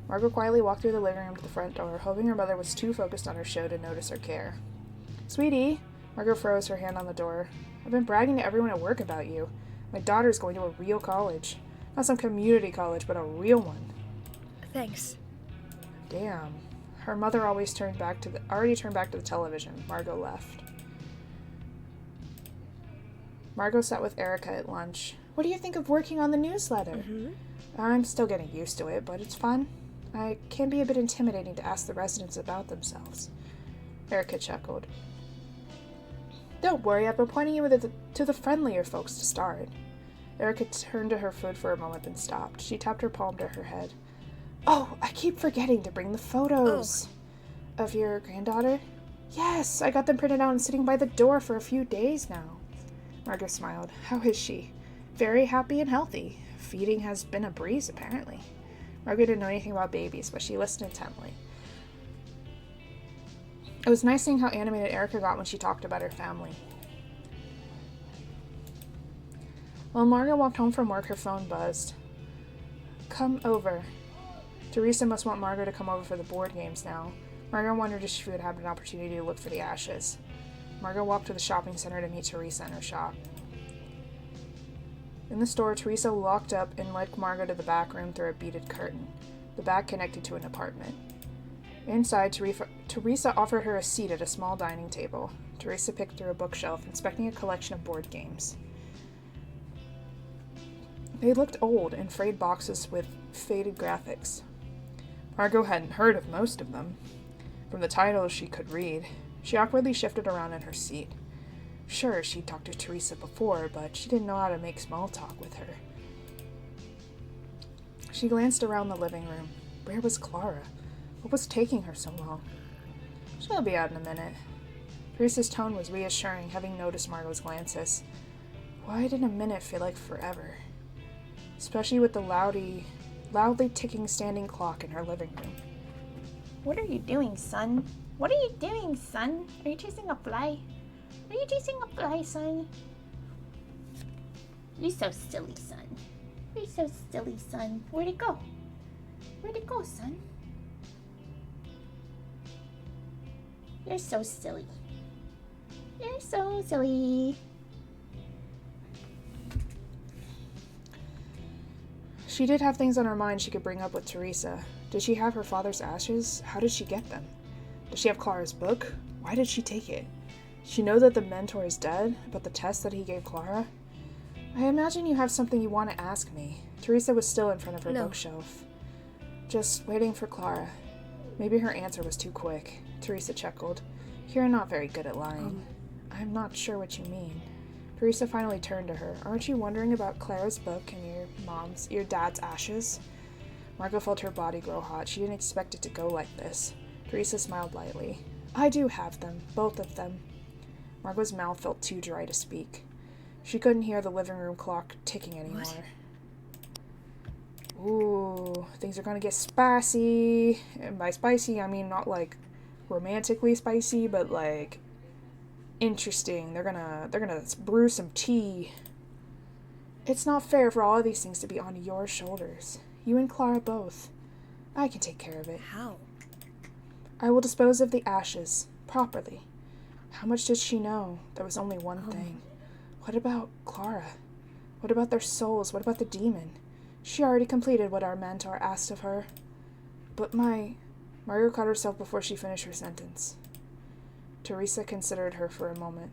Margot quietly walked through the living room to the front door, hoping her mother was too focused on her show to notice her care. Sweetie! Margot froze, her hand on the door. I've been bragging to everyone at work about you. My daughter's going to a real college. Not some community college, but a real one. Thanks. Damn. Her mother already turned back to the television. Margot left. Margot sat with Erica at lunch. What do you think of working on the newsletter? I'm still getting used to it, but it's fun. It can be a bit intimidating to ask the residents about themselves. Erica chuckled. Don't worry, I've been pointing you to the friendlier folks to start. Erica turned to her food for a moment, then stopped. She tapped her palm to her head. Oh, I keep forgetting to bring the photos. Of your granddaughter? Yes, I got them printed out and sitting by the door for a few days now. Margot smiled. How is she? Very happy and healthy. Feeding has been a breeze, apparently. Margot didn't know anything about babies, but she listened intently. It was nice seeing how animated Erica got when she talked about her family. While Margot walked home from work, her phone buzzed. Come over. Teresa must want Margot to come over for the board games now. Margot wondered if she would have an opportunity to look for the ashes. Margot walked to the shopping center to meet Teresa in her shop. In the store, Teresa locked up and led Margot to the back room through a beaded curtain. The back connected to an apartment. Inside, Teresa offered her a seat at a small dining table. Teresa picked through a bookshelf, inspecting a collection of board games. They looked old in frayed boxes with faded graphics. Margot hadn't heard of most of them. From the titles she could read, she awkwardly shifted around in her seat. Sure, she'd talked to Teresa before, but she didn't know how to make small talk with her. She glanced around the living room. Where was Clara? What was taking her so long? She'll be out in a minute. Teresa's tone was reassuring, having noticed Margot's glances. Why did a minute feel like forever? Especially with the loudly ticking standing clock in her living room. What are you doing, son? What are you doing, son? Are you chasing a fly? Are you chasing a fly, son? You're so silly, son. You're so silly, son. Where'd it go? Where'd it go, son? You're so silly. You're so silly. She did have things on her mind she could bring up with Teresa. Did she have her father's ashes? How did she get them? Does she have Clara's book? Why did she take it? Does she know that the mentor is dead, about the test that he gave Clara? I imagine you have something you want to ask me. Teresa was still in front of her bookshelf. Just waiting for Clara. Maybe her answer was too quick. Teresa chuckled. You're not very good at lying. I'm not sure what you mean. Teresa finally turned to her. Aren't you wondering about Clara's book and your dad's ashes? Margot felt her body grow hot. She didn't expect it to go like this. Teresa smiled lightly. I do have them, both of them. Margot's mouth felt too dry to speak. She couldn't hear the living room clock ticking anymore. What? Ooh, things are gonna get spicy. And by spicy, I mean not like romantically spicy, but like interesting. They're gonna brew some tea. It's not fair for all of these things to be on your shoulders. You and Clara both. I can take care of it. How? I will dispose of the ashes properly. How much did she know? There was only one thing. What about Clara? What about their souls? What about the demon? She already completed what our mentor asked of her. But Margot caught herself before she finished her sentence. Teresa considered her for a moment.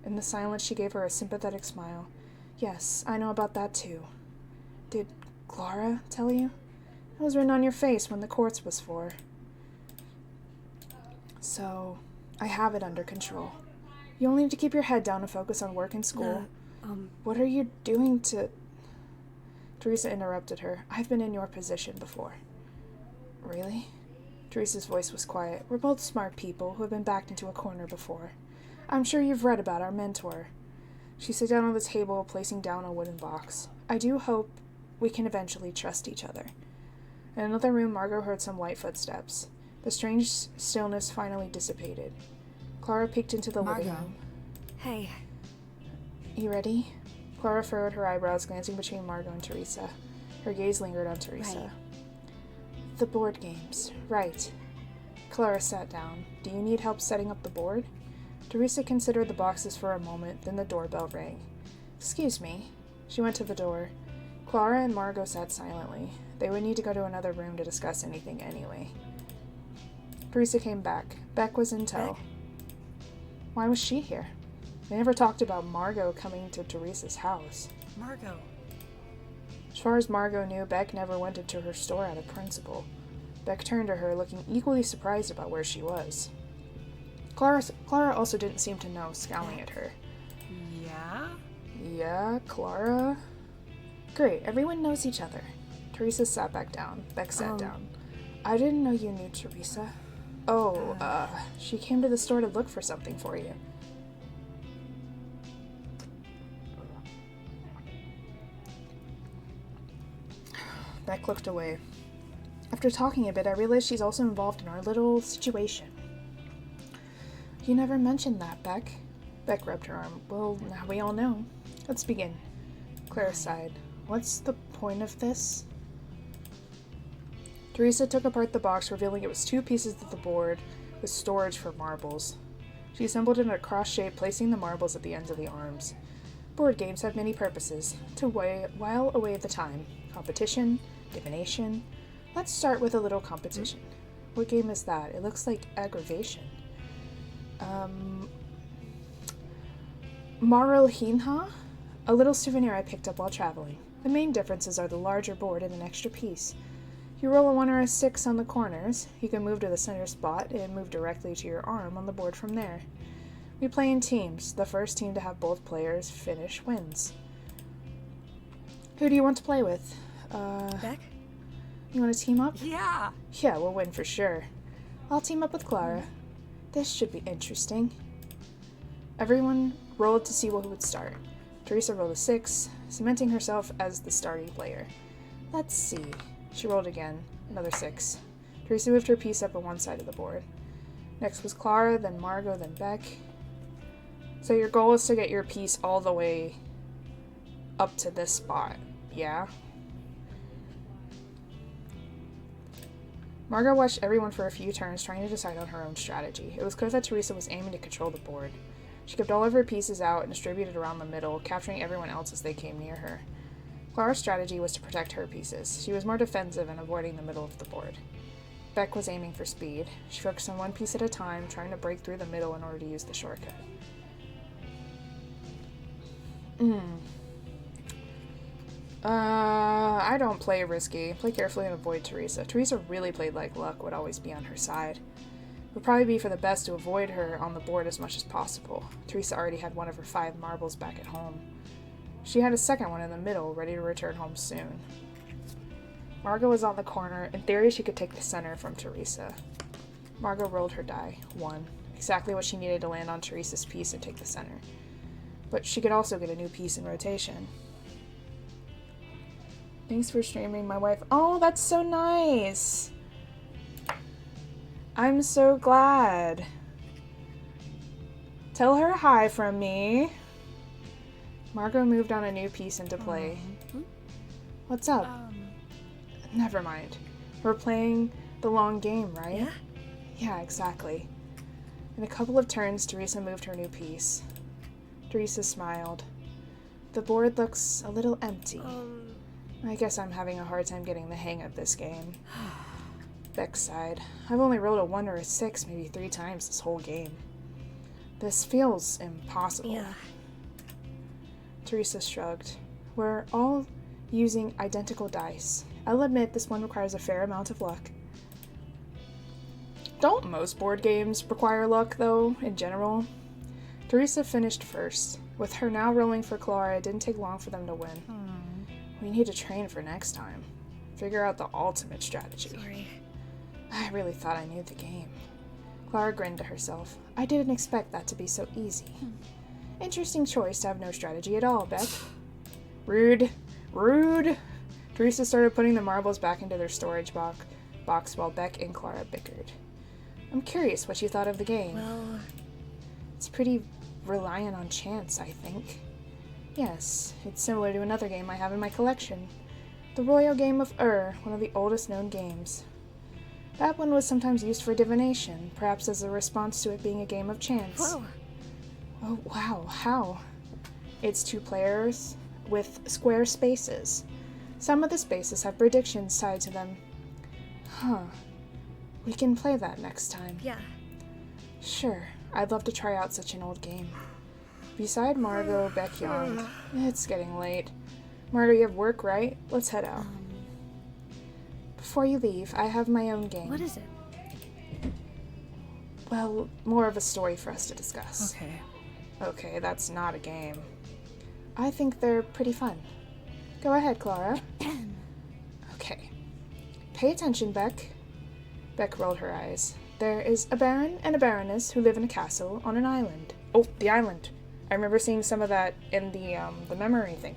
In the silence, she gave her a sympathetic smile. Yes, I know about that too. Did Clara tell you? It was written on your face when the quartz was for. So, I have it under control. You only need to keep your head down and focus on work and school. What are you doing to... Teresa interrupted her. I've been in your position before. Really? Teresa's voice was quiet. We're both smart people who have been backed into a corner before. I'm sure you've read about our mentor. She sat down on the table, placing down a wooden box. I do hope we can eventually trust each other. In another room, Margot heard some light footsteps. The strange stillness finally dissipated. Clara peeked into the living room. Hey. You ready? Clara furrowed her eyebrows, glancing between Margot and Teresa. Her gaze lingered on Teresa. Right. The board games. Right. Clara sat down. Do you need help setting up the board? Teresa considered the boxes for a moment, then the doorbell rang. Excuse me. She went to the door. Clara and Margot sat silently. They would need to go to another room to discuss anything anyway. Teresa came back. Beck was in tow. Why was she here? They never talked about Margot coming to Teresa's house. Margot. As far as Margot knew, Beck never went into her store out of principle. Beck turned to her, looking equally surprised about where she was. Clara also didn't seem to know, scowling at her. Yeah? Yeah, Clara? Great, everyone knows each other. Teresa sat back down. Beck sat down. I didn't know you knew Teresa. Oh, she came to the store to look for something for you. Beck looked away. After talking a bit, I realized she's also involved in our little situation. You never mentioned that, Beck. Beck rubbed her arm. Well, now we all know. Let's begin. Clara sighed. What's the point of this? Teresa took apart the box, revealing it was 2 pieces of the board with storage for marbles. She assembled it in a cross shape, placing the marbles at the ends of the arms. Board games have many purposes. To while away the time. Competition, divination. Let's start with a little competition. What game is that? It looks like aggravation. Marulhinha? A little souvenir I picked up while traveling. The main differences are the larger board and an extra piece. You roll a 1 or a 6 on the corners. You can move to the center spot and move directly to your arm on the board from there. We play in teams. The first team to have both players finish wins. Who do you want to play with? Beck? You want to team up? Yeah! Yeah, we'll win for sure. I'll team up with Clara. This should be interesting. Everyone rolled to see who would start. Teresa rolled a 6, cementing herself as the starting player. Let's see. She rolled again. Another 6. Teresa moved her piece up on one side of the board. Next was Clara, then Margot, then Beck. So your goal is to get your piece all the way up to this spot, yeah? Margot watched everyone for a few turns, trying to decide on her own strategy. It was clear that Teresa was aiming to control the board. She kept all of her pieces out and distributed around the middle, capturing everyone else as they came near her. Clara's strategy was to protect her pieces. She was more defensive and avoiding the middle of the board. Beck was aiming for speed. She focused on one piece at a time, trying to break through the middle in order to use the shortcut. I don't play risky. Play carefully and avoid Teresa. Teresa really played like luck would always be on her side. It would probably be for the best to avoid her on the board as much as possible. Teresa already had one of her 5 marbles back at home. She had a second one in the middle, ready to return home soon. Margot was on the corner. In theory, she could take the center from Teresa. Margot rolled her die. 1. Exactly what she needed to land on Teresa's piece and take the center. But she could also get a new piece in rotation. Thanks for streaming, my wife. Oh, that's so nice! I'm so glad. Tell her hi from me. Margot moved on a new piece into play. What's up? Never mind. We're playing the long game, right? Yeah? Yeah, exactly. In a couple of turns, Teresa moved her new piece. Teresa smiled. The board looks a little empty. I guess I'm having a hard time getting the hang of this game. Beck sighed. I've only rolled a 1 or a 6 maybe 3 times this whole game. This feels impossible. Yeah. Teresa shrugged. We're all using identical dice. I'll admit this one requires a fair amount of luck. Don't most board games require luck, though, in general? Teresa finished first. With her now rolling for Clara, it didn't take long for them to win. We need to train for next time. Figure out the ultimate strategy. Sorry. I really thought I knew the game. Clara grinned to herself. I didn't expect that to be so easy. Interesting choice to have no strategy at all, Beck. Rude. Rude. Teresa started putting the marbles back into their storage box while Beck and Clara bickered. I'm curious what you thought of the game. Well, It's pretty reliant on chance, I think. Yes, it's similar to another game I have in my collection. The Royal Game of one of the oldest known games. That one was sometimes used for divination, perhaps as a response to it being a game of chance. whoa. Oh, wow, how? It's 2 players with square spaces. Some of the spaces have predictions tied to them. Huh. We can play that next time. Yeah. Sure, I'd love to try out such an old game. Beside Margot, Beck yawned. It's getting late. Margot, you have work, right? Let's head out. Before you leave, I have my own game. What is it? Well, more of a story for us to discuss. Okay. Okay, that's not a game. I think they're pretty fun. Go ahead, Clara. Okay. Pay attention, Beck. Beck rolled her eyes. There is a baron and a baroness who live in a castle on an island. Oh, the island. I remember seeing some of that in the memory thing.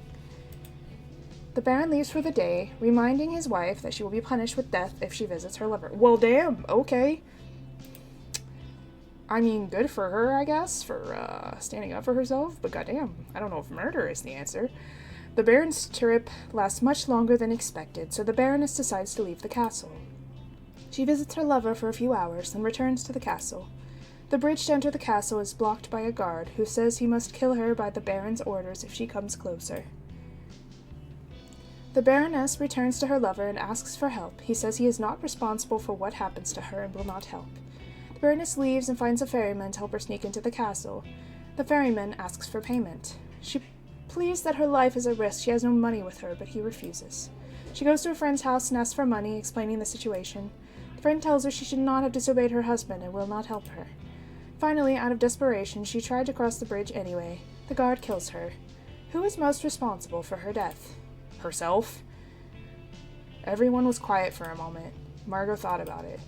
The baron leaves for the day, reminding his wife that she will be punished with death if she visits her lover. Well, damn, okay. I mean, good for her, I guess, for standing up for herself, but goddamn, I don't know if murder is the answer. The baron's trip lasts much longer than expected, so the baroness decides to leave the castle. She visits her lover for a few hours, then returns to the castle. The bridge to enter the castle is blocked by a guard, who says he must kill her by the baron's orders if she comes closer. The baroness returns to her lover and asks for help. He says he is not responsible for what happens to her and will not help. The baroness leaves and finds a ferryman to help her sneak into the castle. The ferryman asks for payment. She pleads that her life is at risk. She has no money with her, but he refuses. She goes to a friend's house and asks for money, explaining the situation. The friend tells her she should not have disobeyed her husband and will not help her. Finally, out of desperation, she tried to cross the bridge anyway. The guard kills her. Who is most responsible for her death? Herself? Everyone was quiet for a moment. Margot thought about it.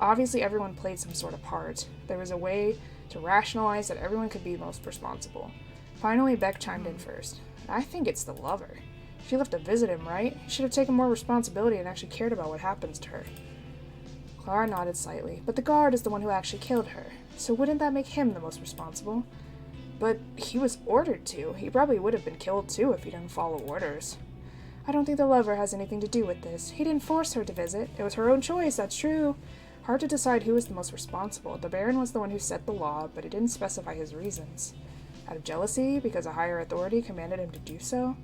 Obviously, everyone played some sort of part. There was a way to rationalize that everyone could be most responsible. Finally, Beck chimed in first. I think it's the lover. She left to visit him, right? He should have taken more responsibility and actually cared about what happens to her. Clara nodded slightly, but the guard is the one who actually killed her. So wouldn't that make him the most responsible? But he was ordered to. He probably would have been killed too if he didn't follow orders. I don't think the lover has anything to do with this. He didn't force her to visit. It was her own choice, that's true. Hard to decide who was the most responsible. The Baron was the one who set the law, but he didn't specify his reasons. Out of jealousy, because a higher authority commanded him to do so?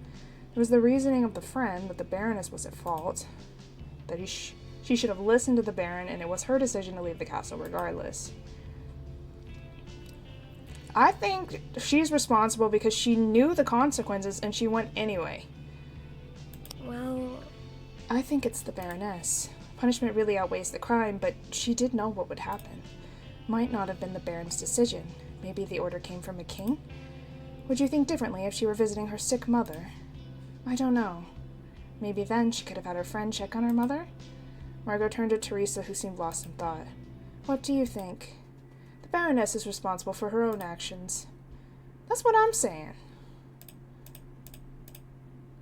It was the reasoning of the friend that the Baroness was at fault. That she should have listened to the Baron, and it was her decision to leave the castle regardless. I think she's responsible because she knew the consequences and she went anyway. Well, I think it's the Baroness. Punishment really outweighs the crime, but she did know what would happen. Might not have been the Baron's decision. Maybe the order came from a king? Would you think differently if she were visiting her sick mother? I don't know. Maybe then she could have had her friend check on her mother? Margot turned to Teresa, who seemed lost in thought. What do you think? The Baroness is responsible for her own actions. That's what I'm saying.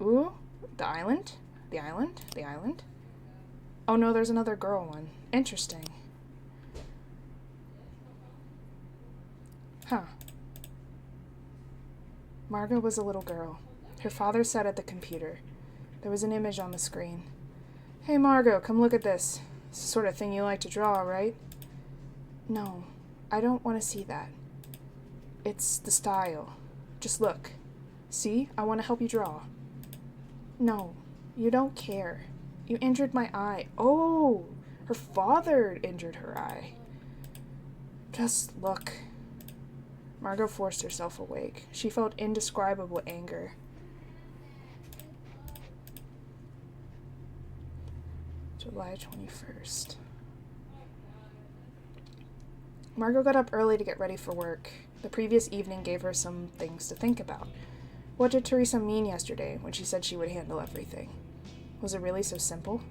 Ooh, the island? The island? The island? Oh no, there's another girl one. Interesting. Huh. Margot was a little girl. Her father sat at the computer. There was an image on the screen. Hey Margot, come look at this. It's the sort of thing you like to draw, right? No, I don't want to see that. It's the style. Just look. See, I want to help you draw. No, you don't care. You injured my eye. Oh, her father injured her eye. Just look. Margot forced herself awake. She felt indescribable anger. July 21st. Margot got up early to get ready for work. The previous evening gave her some things to think about. What did Teresa mean yesterday when she said she would handle everything? Was it really so simple?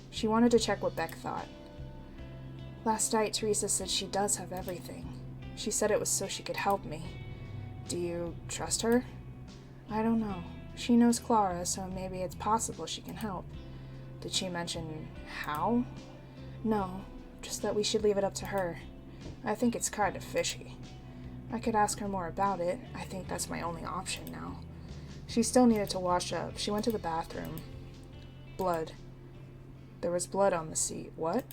She wanted to check what Beck thought. Last night, Teresa said she does have everything. She said it was so she could help me. Do you trust her? I don't know. She knows Clara, so maybe it's possible she can help. Did she mention how? No, just that we should leave it up to her. I think it's kind of fishy. I could ask her more about it. I think that's my only option now. She still needed to wash up. She went to the bathroom. Blood. There was blood on the seat. What?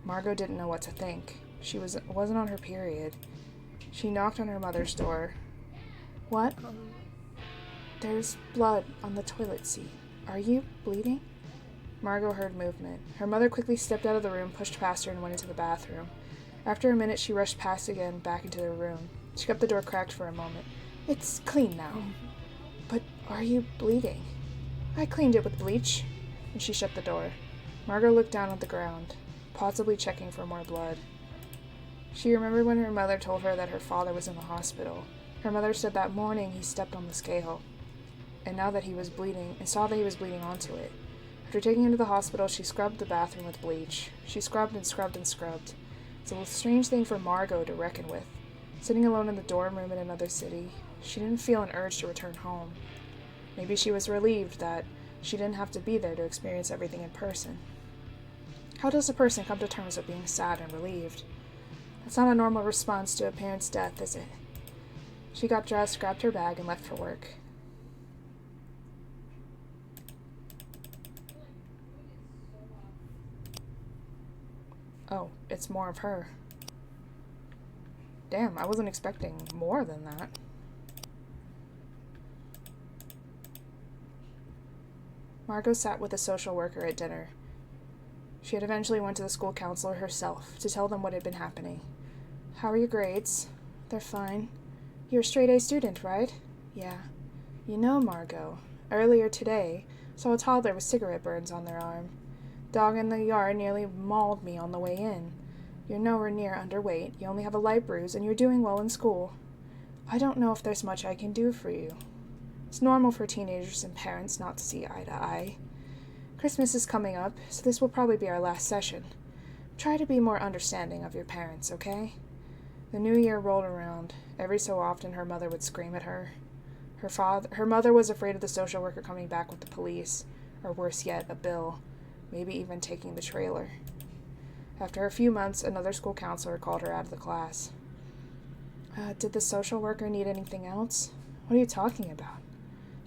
Margot didn't know what to think. She wasn't on her period. She knocked on her mother's door. What? There's blood on the toilet seat. Are you bleeding? Margot heard movement. Her mother quickly stepped out of the room, pushed past her, and went into the bathroom. After a minute, she rushed past again, back into the room. She kept the door cracked for a moment. It's clean now. But are you bleeding? I cleaned it with bleach. And she shut the door. Margot looked down at the ground, possibly checking for more blood. She remembered when her mother told her that her father was in the hospital. Her mother said that morning he stepped on the scale, and now that he was bleeding, and saw that he was bleeding onto it. After taking him to the hospital, she scrubbed the bathroom with bleach. She scrubbed and scrubbed and scrubbed. It's a strange thing for Margot to reckon with. Sitting alone in the dorm room in another city, she didn't feel an urge to return home. Maybe she was relieved that she didn't have to be there to experience everything in person. How does a person come to terms with being sad and relieved? That's not a normal response to a parent's death, is it? She got dressed, grabbed her bag, and left for work. Oh, it's more of her. Damn, I wasn't expecting more than that. Margot sat with a social worker at dinner. She had eventually went to the school counselor herself to tell them what had been happening. How are your grades? They're fine. You're a straight A student, right? Yeah. You know, Margot, earlier today, saw a toddler with cigarette burns on their arm. Dog in the yard nearly mauled me on the way in. You're nowhere near underweight, you only have a light bruise, and you're doing well in school. I don't know if there's much I can do for you. It's normal for teenagers and parents not to see eye to eye. Christmas is coming up, so this will probably be our last session. Try to be more understanding of your parents, okay? The new year rolled around. Every so often her mother would scream at her. Her mother was afraid of the social worker coming back with the police, or worse yet, a bill, maybe even taking the trailer. After a few months, another school counselor called her out of the class. Did the social worker need anything else? What are you talking about?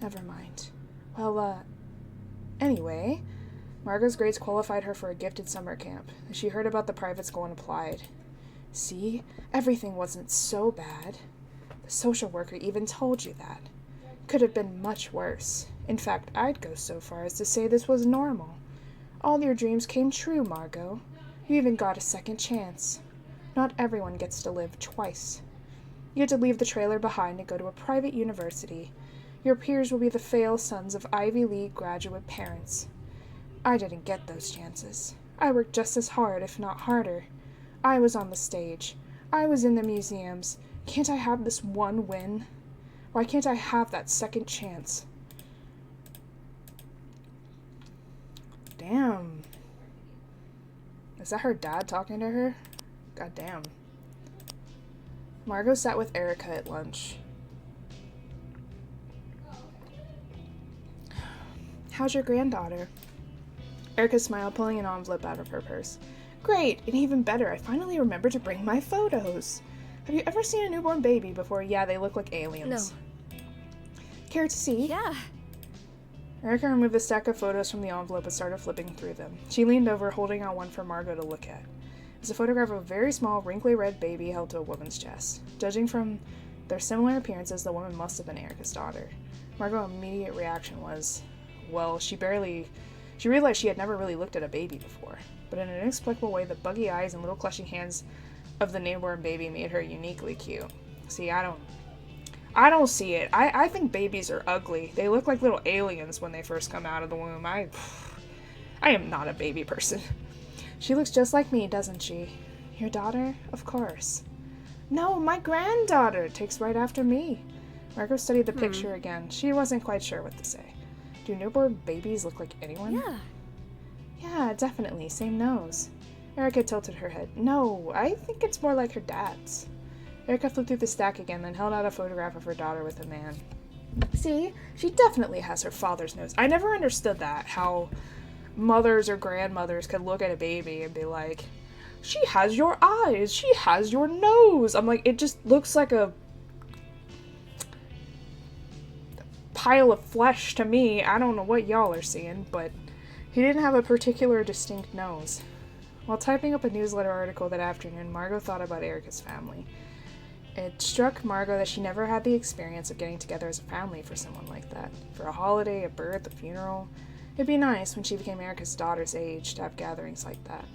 Never mind. Well, anyway, Margot's grades qualified her for a gifted summer camp. She heard about the private school and applied. See, everything wasn't so bad. The social worker even told you that. Could have been much worse. In fact, I'd go so far as to say this was normal. All your dreams came true, Margot. You even got a second chance. Not everyone gets to live twice. You had to leave the trailer behind and go to a private university. Your peers will be the fail sons of Ivy League graduate parents. I didn't get those chances. I worked just as hard, if not harder. I was on the stage. I was in the museums. Can't I have this one win? Why can't I have that second chance? Damn. Is that her dad talking to her? God damn. Margot sat with Erica at lunch. How's your granddaughter? Erica smiled, pulling an envelope out of her purse. Great, and even better, I finally remembered to bring my photos. Have you ever seen a newborn baby before? Yeah, they look like aliens. No. Care to see? Yeah. Erica removed the stack of photos from the envelope and started flipping through them. She leaned over, holding out one for Margot to look at. It was a photograph of a very small, wrinkly red baby held to a woman's chest. Judging from their similar appearances, the woman must have been Erica's daughter. Margot's immediate reaction was, well, she realized she had never really looked at a baby before. But in an inexplicable way, the buggy eyes and little clutching hands of the newborn baby made her uniquely cute. See, I don't see it. I think babies are ugly. They look like little aliens when they first come out of the womb. I am not a baby person. She looks just like me, doesn't she? Your daughter? Of course. No, my granddaughter takes right after me. Margot studied the picture again. She wasn't quite sure what to say. Do newborn babies look like anyone? Yeah. Yeah, definitely. Same nose. Erica tilted her head. No, I think it's more like her dad's. Erica flipped through the stack again, then held out a photograph of her daughter with a man. See, she definitely has her father's nose. I never understood that, how mothers or grandmothers could look at a baby and be like, she has your eyes, she has your nose. I'm like, it just looks like a pile of flesh to me. I don't know what y'all are seeing, but he didn't have a particular distinct nose. While typing up a newsletter article that afternoon, Margot thought about Erica's family. It struck Margot that she never had the experience of getting together as a family for someone like that. For a holiday, a birth, a funeral. It'd be nice when she became Erica's daughter's age to have gatherings like that.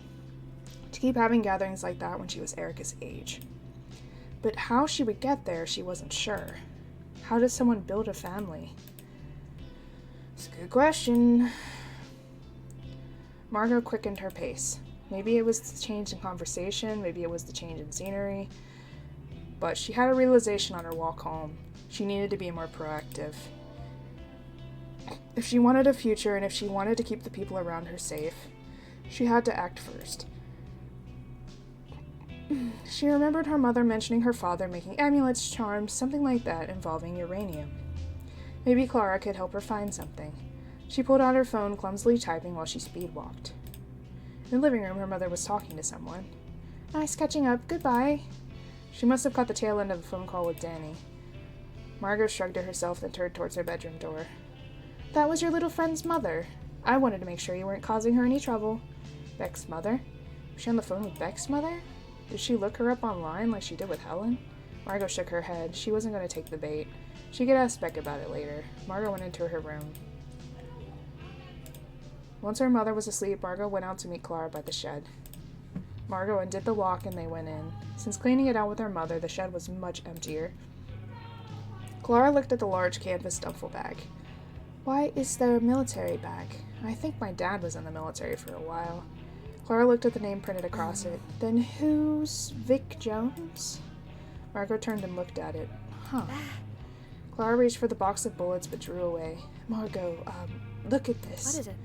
To keep having gatherings like that when she was Erica's age. But how she would get there, she wasn't sure. How does someone build a family? It's a good question. Margot quickened her pace. Maybe it was the change in conversation, maybe it was the change in scenery. But she had a realization on her walk home. She needed to be more proactive. If she wanted a future and if she wanted to keep the people around her safe, she had to act first. She remembered her mother mentioning her father making amulets, charms, something like that involving uranium. Maybe Clara could help her find something. She pulled out her phone, clumsily typing while she speed-walked. In the living room, her mother was talking to someone. Nice catching up. Goodbye. She must have caught the tail end of a phone call with Danny. Margot shrugged to herself, then turned towards her bedroom door. That was your little friend's mother. I wanted to make sure you weren't causing her any trouble. Beck's mother? Was she on the phone with Beck's mother? Did she look her up online like she did with Helen? Margot shook her head. She wasn't going to take the bait. She could ask Beck about it later. Margot went into her room. Once her mother was asleep, Margot went out to meet Clara by the shed. Margot undid the lock and they went in. Since cleaning it out with her mother, the shed was much emptier. Clara looked at the large canvas duffel bag. Why is there a military bag? I think my dad was in the military for a while. Clara looked at the name printed across it. Then who's Vic Jones? Margot turned and looked at it. Huh. Clara reached for the box of bullets but drew away. Margot, look at this. What is it?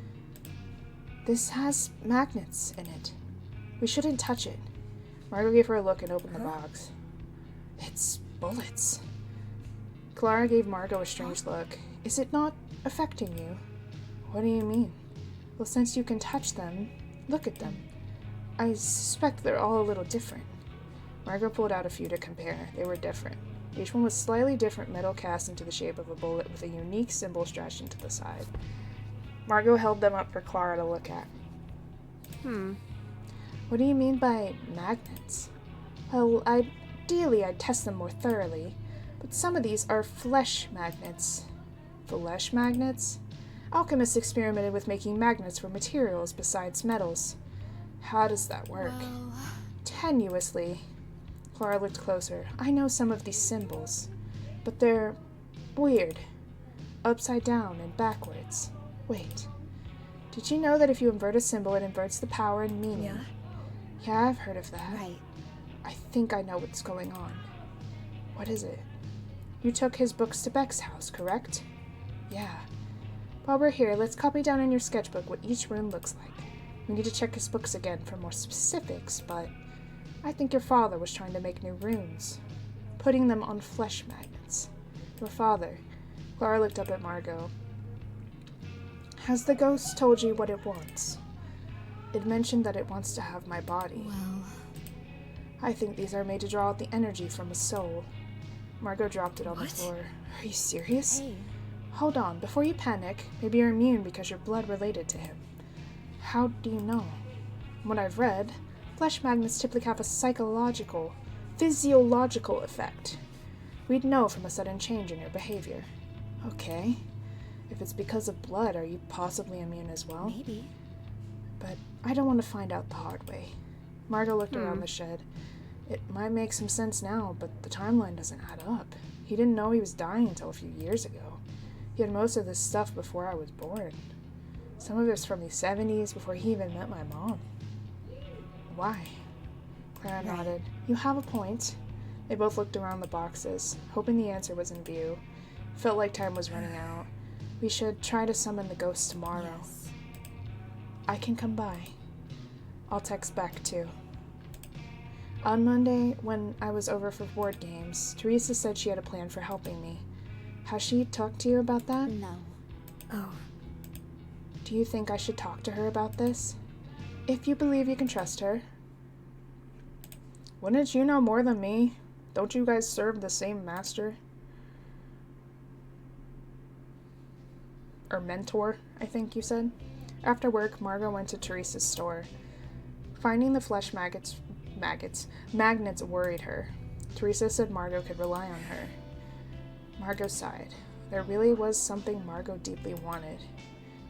This has magnets in it. We shouldn't touch it. Margot gave her a look and opened the box. It's bullets. Clara gave Margot a strange look. Is it not affecting you? What do you mean? Well, since you can touch them, look at them. I suspect they're all a little different. Margot pulled out a few to compare. They were different. Each one was slightly different metal cast into the shape of a bullet with a unique symbol stretched into the side. Margot held them up for Clara to look at. What do you mean by magnets? Well, ideally I'd test them more thoroughly, but some of these are flesh magnets. Flesh magnets? Alchemists experimented with making magnets for materials besides metals. How does that work? Well, Tenuously. Clara looked closer. I know some of these symbols, but they're weird. Upside down and backwards. Wait. Did you know that if you invert a symbol, it inverts the power and meaning? yeah, Yeah, I've heard of that. right. I think I know what's going on. What is it? You took his books to Beck's house, correct? Yeah. While we're here, let's copy down in your sketchbook what each rune looks like. We need to check his books again for more specifics, but I think your father was trying to make new runes, putting them on flesh magnets. Your father. Clara looked up at Margot. Has the ghost told you what it wants? It mentioned that it wants to have my body. Well, I think these are made to draw out the energy from a soul. Margot dropped it on What? the floor. Are you serious? Hey, Hold on, before you panic, maybe you're immune because you're blood related to him. How do you know? From what I've read, flesh magnets typically have a psychological, physiological effect. We'd know from a sudden change in your behavior. Okay. If it's because of blood, are you possibly immune as well? maybe. But I don't want to find out the hard way. Margot looked around the shed. It might make some sense now, but the timeline doesn't add up. He didn't know he was dying until a few years ago. He had most of this stuff before I was born. Some of it's from the 70s, before he even met my mom. Why? Clara Right. nodded. You have a point. They both looked around the boxes, hoping the answer was in view. Felt like time was running out. We should try to summon the ghost tomorrow. Yes. I can come by. I'll text back too. On Monday, when I was over for board games, Teresa said she had a plan for helping me. Has she talked to you about that? No. Oh, Do you think I should talk to her about this? If you believe you can trust her. Wouldn't you know more than me? Don't you guys serve the same master? Or mentor, I think you said. After work, Margot went to Teresa's store. Finding the flesh magnets worried her. Teresa said Margot could rely on her. Margot sighed. There really was something Margot deeply wanted.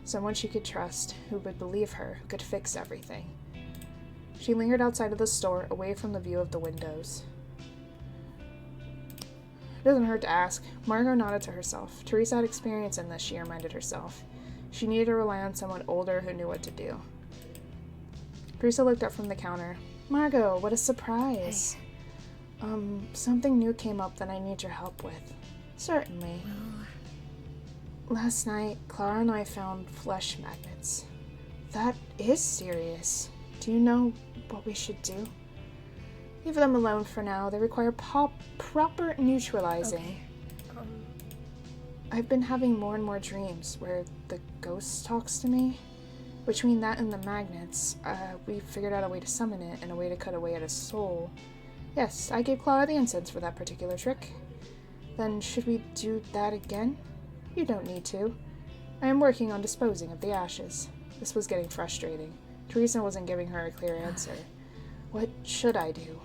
Someone she could trust, who would believe her, who could fix everything. She lingered outside of the store, away from the view of the windows. It doesn't hurt to ask. Margot nodded to herself. Teresa had experience in this, she reminded herself. She needed to rely on someone older who knew what to do. Teresa looked up from the counter. Margot, what a surprise. Something new came up that I need your help with. Certainly. Last night, Clara and I found flesh magnets. That is serious. Do you know what we should do? Leave them alone for now. They require proper neutralizing. okay. I've been having more and more dreams where the ghost talks to me. Between that and the magnets, we figured out a way to summon it and a way to cut away at his soul. Yes, I gave Clara the incense for that particular trick. Then should we do that again? You don't need to. I am working on disposing of the ashes. This was getting frustrating. Teresa wasn't giving her a clear answer. What should I do?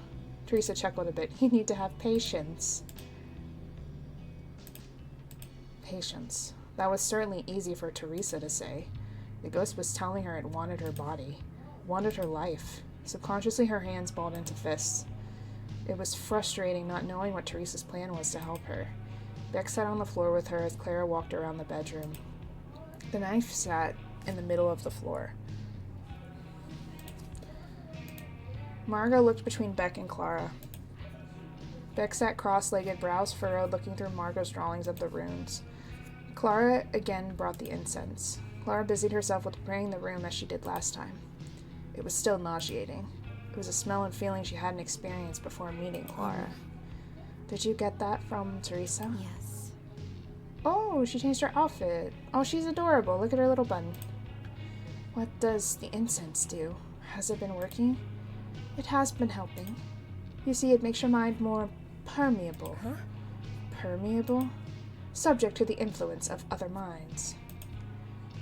Teresa chuckled a bit. You need to have patience. Patience. That was certainly easy for Teresa to say. The ghost was telling her it wanted her body, wanted her life. Subconsciously, her hands balled into fists. It was frustrating not knowing what Teresa's plan was to help her. Beck sat on the floor with her as Clara walked around the bedroom. The knife sat in the middle of the floor. Margot looked between Beck and Clara. Beck sat cross-legged, brows furrowed, looking through Margot's drawings of the runes. Clara again brought the incense. Clara busied herself with preparing the room as she did last time. It was still nauseating. It was a smell and feeling she hadn't experienced before meeting Clara. Did you get that from Teresa? Yes. Oh, she changed her outfit. Oh, she's adorable. Look at her little bun. What does the incense do? Has it been working? It has been helping. You see, it makes your mind more permeable. Huh? Permeable? Subject to the influence of other minds.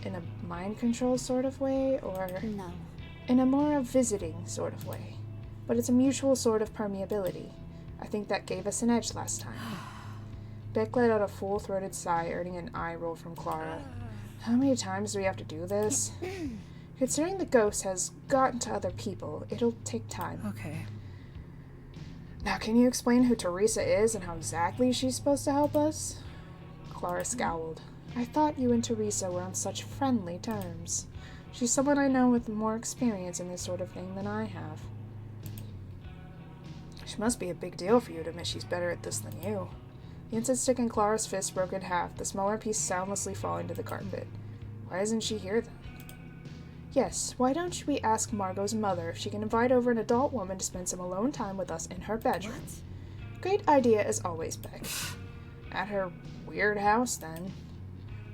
In a mind control sort of way, or No. in a more visiting sort of way? But it's a mutual sort of permeability. I think that gave us an edge last time. Beck let out a full-throated sigh, earning an eye roll from Clara. How many times do we have to do this? Considering the ghost has gotten to other people, it'll take time. Okay. Now, can you explain who Teresa is and how exactly she's supposed to help us? Clara scowled. I thought you and Teresa were on such friendly terms. She's someone I know with more experience in this sort of thing than I have. She must be a big deal for you to admit she's better at this than you. The incense stick in Clara's fist broke in half, the smaller piece soundlessly falling to the carpet. Why isn't she here then? Yes, why don't we ask Margot's mother if she can invite over an adult woman to spend some alone time with us in her bedroom? Great idea as always, Beck. At her weird house, then.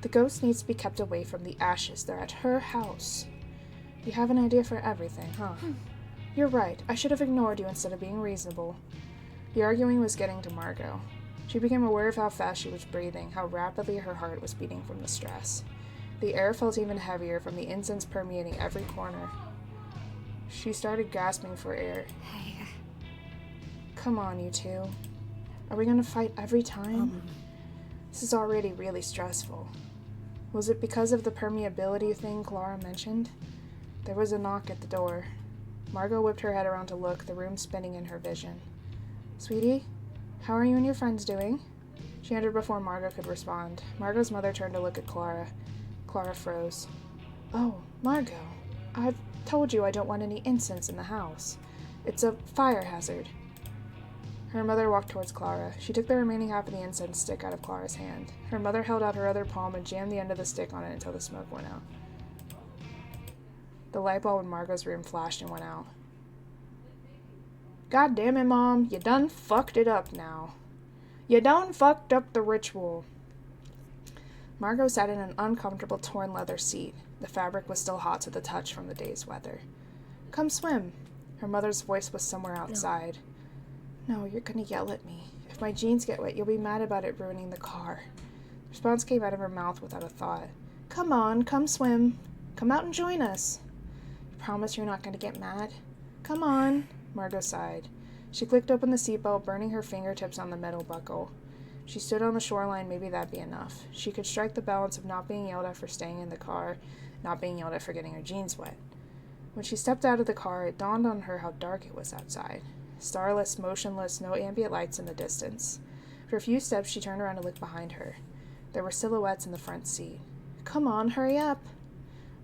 The ghost needs to be kept away from the ashes. They're at her house. You have an idea for everything, huh? You're right. I should have ignored you instead of being reasonable. The arguing was getting to Margot. She became aware of how fast she was breathing, how rapidly her heart was beating from the stress. The air felt even heavier from the incense permeating every corner. She started gasping for air. Hey, Come on, you two. Are we gonna fight every time? This is already really stressful. Was it because of the permeability thing Clara mentioned? There was a knock at the door. Margot whipped her head around to look, the room spinning in her vision. Sweetie, how are you and your friends doing? She entered before Margot could respond. Margot's mother turned to look at Clara. Clara froze. Oh, Margot, I've told you I don't want any incense in the house. It's a fire hazard. Her mother walked towards Clara. She took the remaining half of the incense stick out of Clara's hand. Her mother held out her other palm and jammed the end of the stick on it until the smoke went out. The light bulb in Margot's room flashed and went out. God damn it, Mom. You done fucked it up now. You done fucked up the ritual. Margot sat in an uncomfortable torn leather seat. The fabric was still hot to the touch from the day's weather. Come swim. Her mother's voice was somewhere outside. No, you're gonna yell at me. If my jeans get wet, you'll be mad about it ruining the car. The response came out of her mouth without a thought. Come on, come swim. Come out and join us. You promise you're not gonna get mad? Come on. Margot sighed. She clicked open the seatbelt, burning her fingertips on the metal buckle. She stood on the shoreline, maybe that'd be enough. She could strike the balance of not being yelled at for staying in the car, not being yelled at for getting her jeans wet. When she stepped out of the car, it dawned on her how dark it was outside. Starless, motionless, no ambient lights in the distance. For a few steps, she turned around to look behind her. There were silhouettes in the front seat. Come on, hurry up.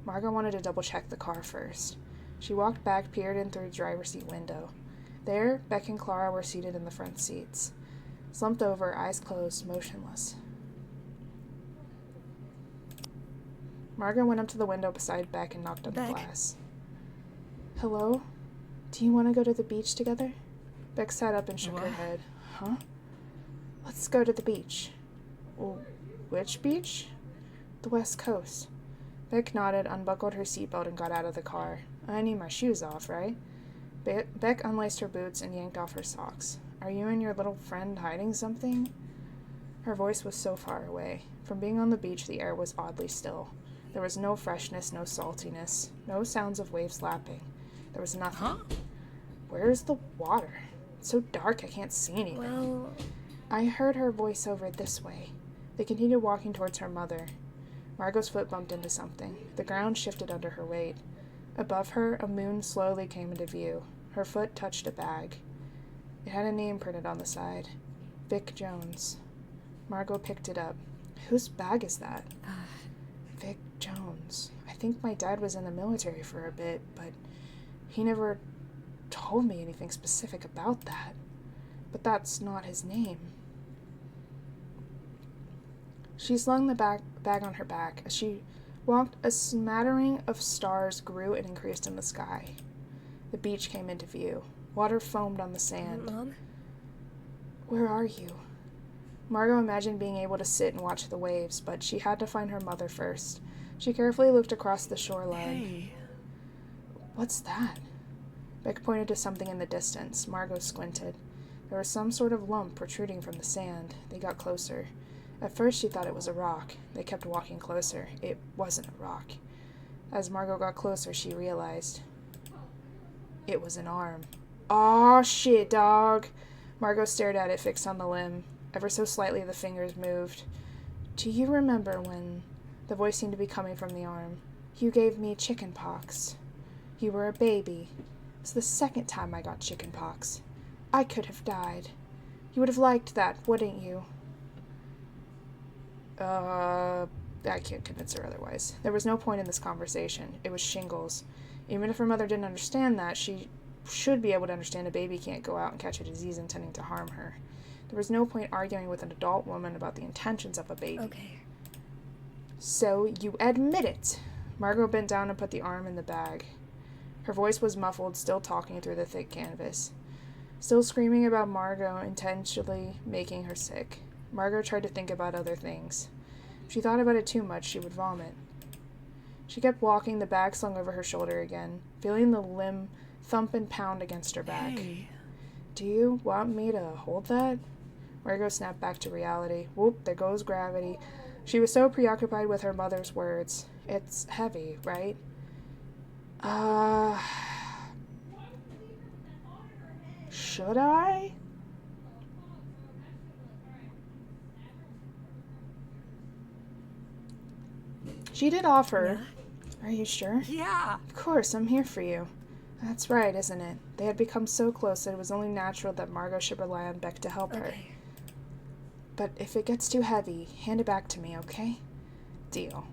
Margot wanted to double-check the car first. She walked back, peered in through the driver's seat window. There, Beck and Clara were seated in the front seats. Slumped over, eyes closed, motionless. Margot went up to the window beside Beck and knocked on the glass. Hello? Do you want to go to the beach together? Beck sat up and shook her head. Huh? Let's go to the beach. Well, which beach? The West Coast. Beck nodded, unbuckled her seatbelt, and got out of the car. I need my shoes off, right? Beck unlaced her boots and yanked off her socks. Are you and your little friend hiding something? Her voice was so far away. From being on the beach, the air was oddly still. There was no freshness, no saltiness, no sounds of waves lapping. There was nothing. Huh? Where's the water? It's so dark I can't see anything. Well, I heard her voice over this way. They continued walking towards her mother. Margot's foot bumped into something. The ground shifted under her weight. Above her, a moon slowly came into view. Her foot touched a bag. It had a name printed on the side. Vic Jones. Margot picked it up. Whose bag is that? Vic Jones. I think my dad was in the military for a bit, but he never told me anything specific about that. But that's not his name. She slung the bag on her back. As she walked, a smattering of stars grew and increased in the sky. The beach came into view. Water foamed on the sand. Mom? Where are you? Margot imagined being able to sit and watch the waves, but she had to find her mother first. She carefully looked across the shoreline. Hey. What's that? Beck pointed to something in the distance. Margot squinted. There was some sort of lump protruding from the sand. They got closer. At first she thought it was a rock. They kept walking closer. It wasn't a rock. As Margot got closer, she realized it was an arm. Aw, shit, dog. Margot stared at it, fixed on the limb. Ever so slightly, the fingers moved. Do you remember when... The voice seemed to be coming from the arm. You gave me chicken pox. You were a baby. It was the second time I got chicken pox. I could have died. You would have liked that, wouldn't you? I can't convince her otherwise. There was no point in this conversation. It was shingles. Even if her mother didn't understand that, she should be able to understand a baby can't go out and catch a disease intending to harm her. There was no point arguing with an adult woman about the intentions of a baby. Okay. So you admit it. Margot bent down and put the arm in the bag. Her voice was muffled, still talking through the thick canvas. Still screaming about Margot, intentionally making her sick. Margot tried to think about other things. If she thought about it too much, she would vomit. She kept walking, the bag slung over her shoulder again, feeling the limb thump and pound against her back. Hey. Do you want me to hold that? Margot snapped back to reality. Whoop, there goes gravity. She was so preoccupied with her mother's words. It's heavy, right? Should I? She did offer. Yeah. Are you sure? Yeah. Of course, I'm here for you. That's right, isn't it? They had become so close that it was only natural that Margot should rely on Beck to help her. But if it gets too heavy, hand it back to me, okay? Deal.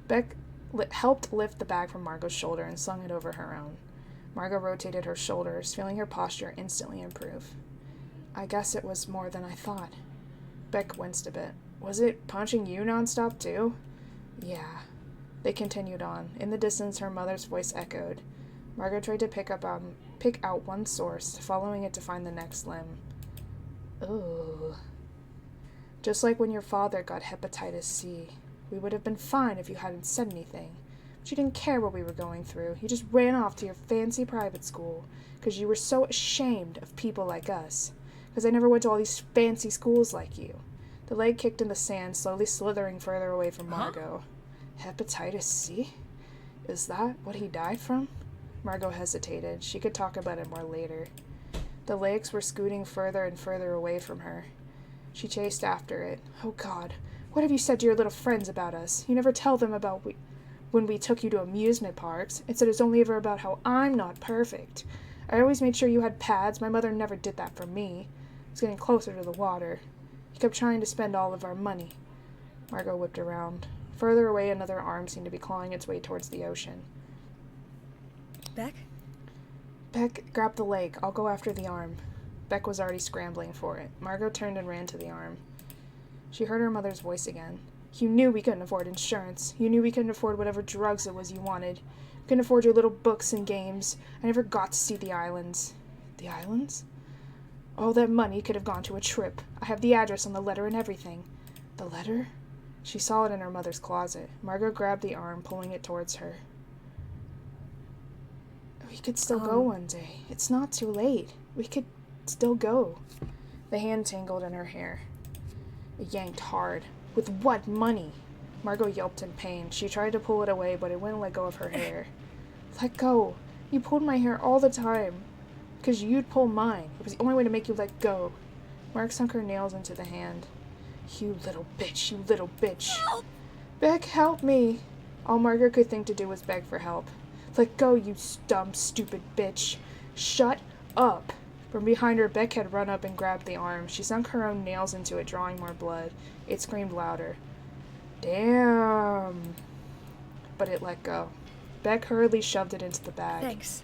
Beck helped lift the bag from Margot's shoulder and slung it over her own. Margot rotated her shoulders, feeling her posture instantly improve. I guess it was more than I thought. Beck winced a bit. Was it punching you nonstop, too? Yeah. They continued on. In the distance, her mother's voice echoed. Margot tried to pick out one source, following it to find the next limb. Ooh. Just like when your father got hepatitis C. We would have been fine if you hadn't said anything. But you didn't care what we were going through. You just ran off to your fancy private school, because you were so ashamed of people like us. Because I never went to all these fancy schools like you. The leg kicked in the sand, slowly slithering further away from Margot. Hepatitis C? Is that what he died from? Margot hesitated. She could talk about it more later. The legs were scooting further and further away from her. She chased after it. Oh God, what have you said to your little friends about us? You never tell them about when we took you to amusement parks. It said it's only ever about how I'm not perfect. I always made sure you had pads. My mother never did that for me. I was getting closer to the water. He kept trying to spend all of our money. Margot whipped around. Further away, another arm seemed to be clawing its way towards the ocean. Beck? Beck, grab the leg. I'll go after the arm. Beck was already scrambling for it. Margot turned and ran to the arm. She heard her mother's voice again. You knew we couldn't afford insurance. You knew we couldn't afford whatever drugs it was you wanted. We couldn't afford your little books and games. I never got to see the islands. The islands? All that money could have gone to a trip. I have the address on the letter and everything. The letter? She saw it in her mother's closet. Margot grabbed the arm, pulling it towards her. We could still go one day. It's not too late. We could still go. The hand tangled in her hair. It yanked hard. With what money? Margot yelped in pain. She tried to pull it away, but it wouldn't let go of her hair. Let go. You pulled my hair all the time. Because you'd pull mine. It was the only way to make you let go. Mark sunk her nails into the hand. You little bitch, you little bitch. Help! Beck, help me. All Margot could think to do was beg for help. Let go, you dumb, stupid bitch. Shut up. From behind her, Beck had run up and grabbed the arm. She sunk her own nails into it, drawing more blood. It screamed louder. Damn. But it let go. Beck hurriedly shoved it into the bag. Thanks.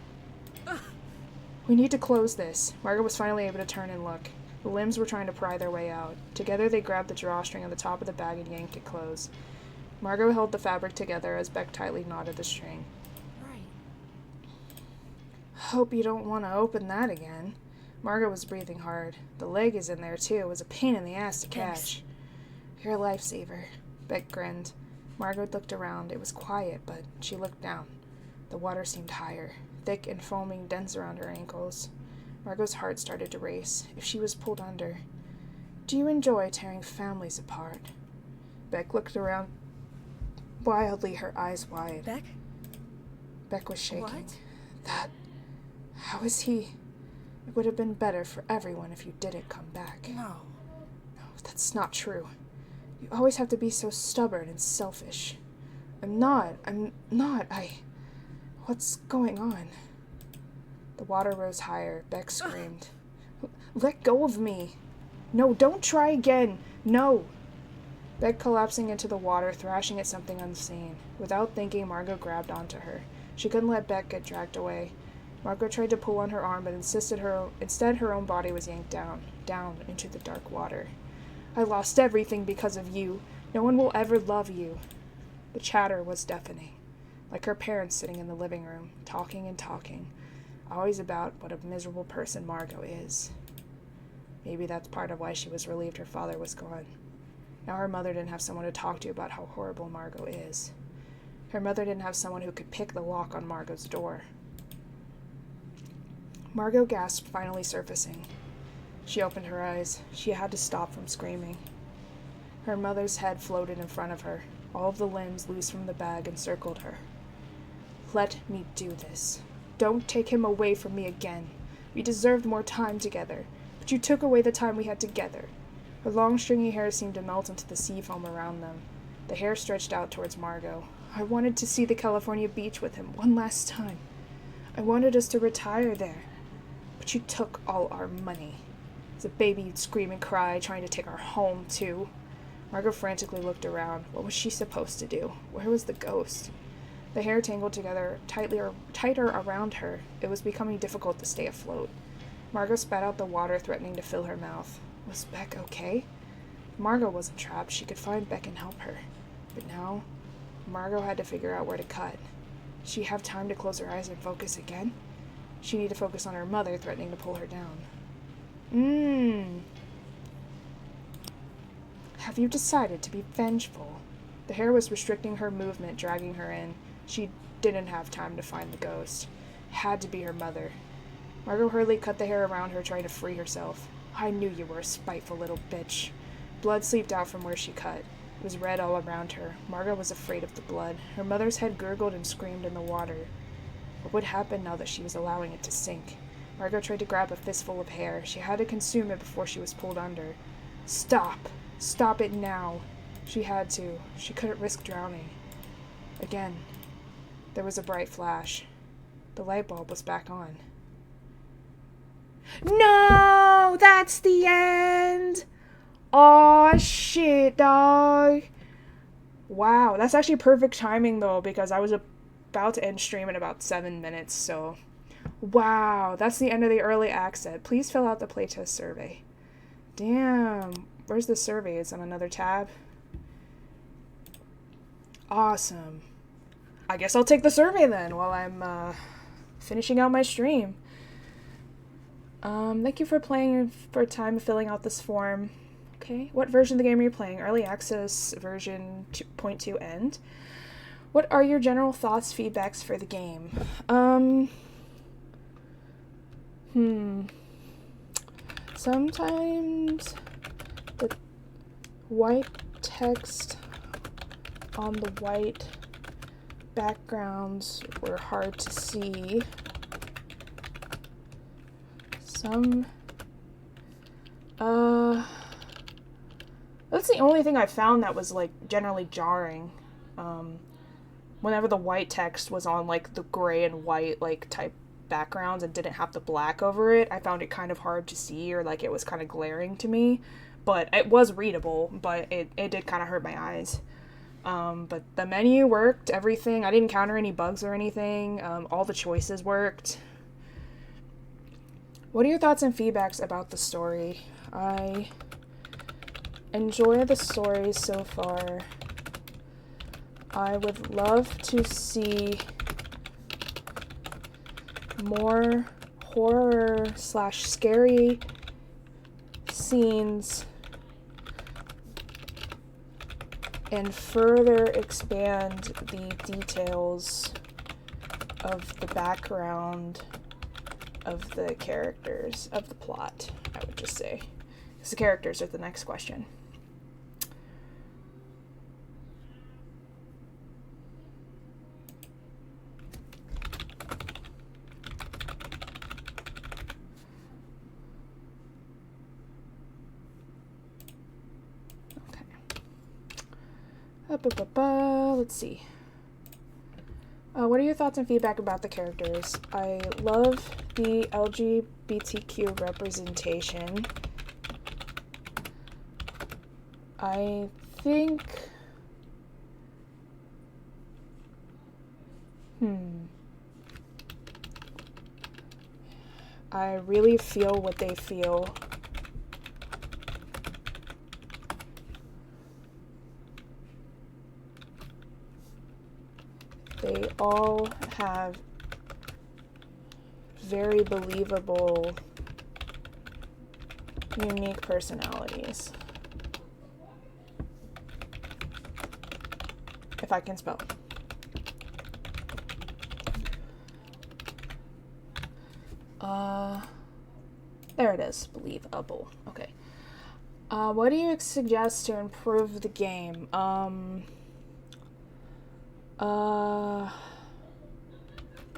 We need to close this. Margot was finally able to turn and look. The limbs were trying to pry their way out. Together they grabbed the drawstring on the top of the bag and yanked it closed. Margot held the fabric together as Beck tightly knotted the string. Right. Hope you don't want to open that again. Margot was breathing hard. The leg is in there, too. It was a pain in the ass to catch. You're a lifesaver. Beck grinned. Margot looked around. It was quiet, but she looked down. The water seemed higher, thick and foaming, dense around her ankles. Margot's heart started to race. If she was pulled under. Do you enjoy tearing families apart? Beck looked around wildly, her eyes wide. Beck? Beck was shaking. What? How is he? It would have been better for everyone if you didn't come back. No. No, that's not true. You always have to be so stubborn and selfish. I'm not. What's going on? The water rose higher. Beck screamed. Let go of me. No, don't try again. No. Beck collapsing into the water, thrashing at something unseen. Without thinking, Margot grabbed onto her. She couldn't let Beck get dragged away. Margot tried to pull on her arm, but instead her own body was yanked down into the dark water. I lost everything because of you. No one will ever love you. The chatter was deafening, like her parents sitting in the living room, talking and talking, always about what a miserable person Margot is. Maybe that's part of why she was relieved her father was gone. Now her mother didn't have someone to talk to about how horrible Margot is. Her mother didn't have someone who could pick the lock on Margot's door. Margot gasped, finally surfacing. She opened her eyes. She had to stop from screaming. Her mother's head floated in front of her. All of the limbs loose from the bag encircled her. Let me do this. Don't take him away from me again. We deserved more time together, but you took away the time we had together. Her long, stringy hair seemed to melt into the sea foam around them. The hair stretched out towards Margot. I wanted to see the California beach with him one last time. I wanted us to retire there. But you took all our money. As a baby, you'd scream and cry, trying to take our home, too. Margot frantically looked around. What was she supposed to do? Where was the ghost? The hair tangled together tighter around her. It was becoming difficult to stay afloat. Margot spat out the water, threatening to fill her mouth. Was Beck okay? Margot wasn't trapped. She could find Beck and help her. But now, Margot had to figure out where to cut. She'd have time to close her eyes and focus again? She needed to focus on her mother, threatening to pull her down. Have you decided to be vengeful? The hair was restricting her movement, dragging her in. She didn't have time to find the ghost. It had to be her mother. Margot hurriedly cut the hair around her, trying to free herself. I knew you were a spiteful little bitch. Blood seeped out from where she cut. It was red all around her. Margot was afraid of the blood. Her mother's head gurgled and screamed in the water. What would happen now that she was allowing it to sink? Margot tried to grab a fistful of hair. She had to consume it before she was pulled under. Stop! Stop it now! She had to. She couldn't risk drowning. Again, there was a bright flash. The light bulb was back on. No! That's the end! Aw, shit, dog. Wow, that's actually perfect timing, though, because I was about to end stream in about 7 minutes, so... Wow, that's the end of the early access. Please fill out the playtest survey. Damn. Where's the survey? It's on another tab. Awesome. I guess I'll take the survey then while I'm finishing out my stream. Thank you for playing for time filling out this form. Okay. What version of the game are you playing? Early access version 2.2 end. What are your general thoughts, feedbacks for the game? Sometimes the white text on the white backgrounds were hard to see. That's the only thing I found that was, like, generally jarring. Whenever the white text was on, like, the gray and white, like, type backgrounds and didn't have the black over it, I found it kind of hard to see, or, like, it was kind of glaring to me. But it was readable, but it did kind of hurt my eyes. But the menu worked, everything. I didn't encounter any bugs or anything. All the choices worked. What are your thoughts and feedbacks about the story? I enjoy the story so far. I would love to see more horror/scary scenes and further expand the details of the background of the characters, of the plot, I would just say. Because the characters are the next question. Let's see. What are your thoughts and feedback about the characters? I love the LGBTQ representation. I think... I really feel what they feel. They all have very believable, unique personalities. If I can spell. There it is. Believable. Okay. What do you suggest to improve the game?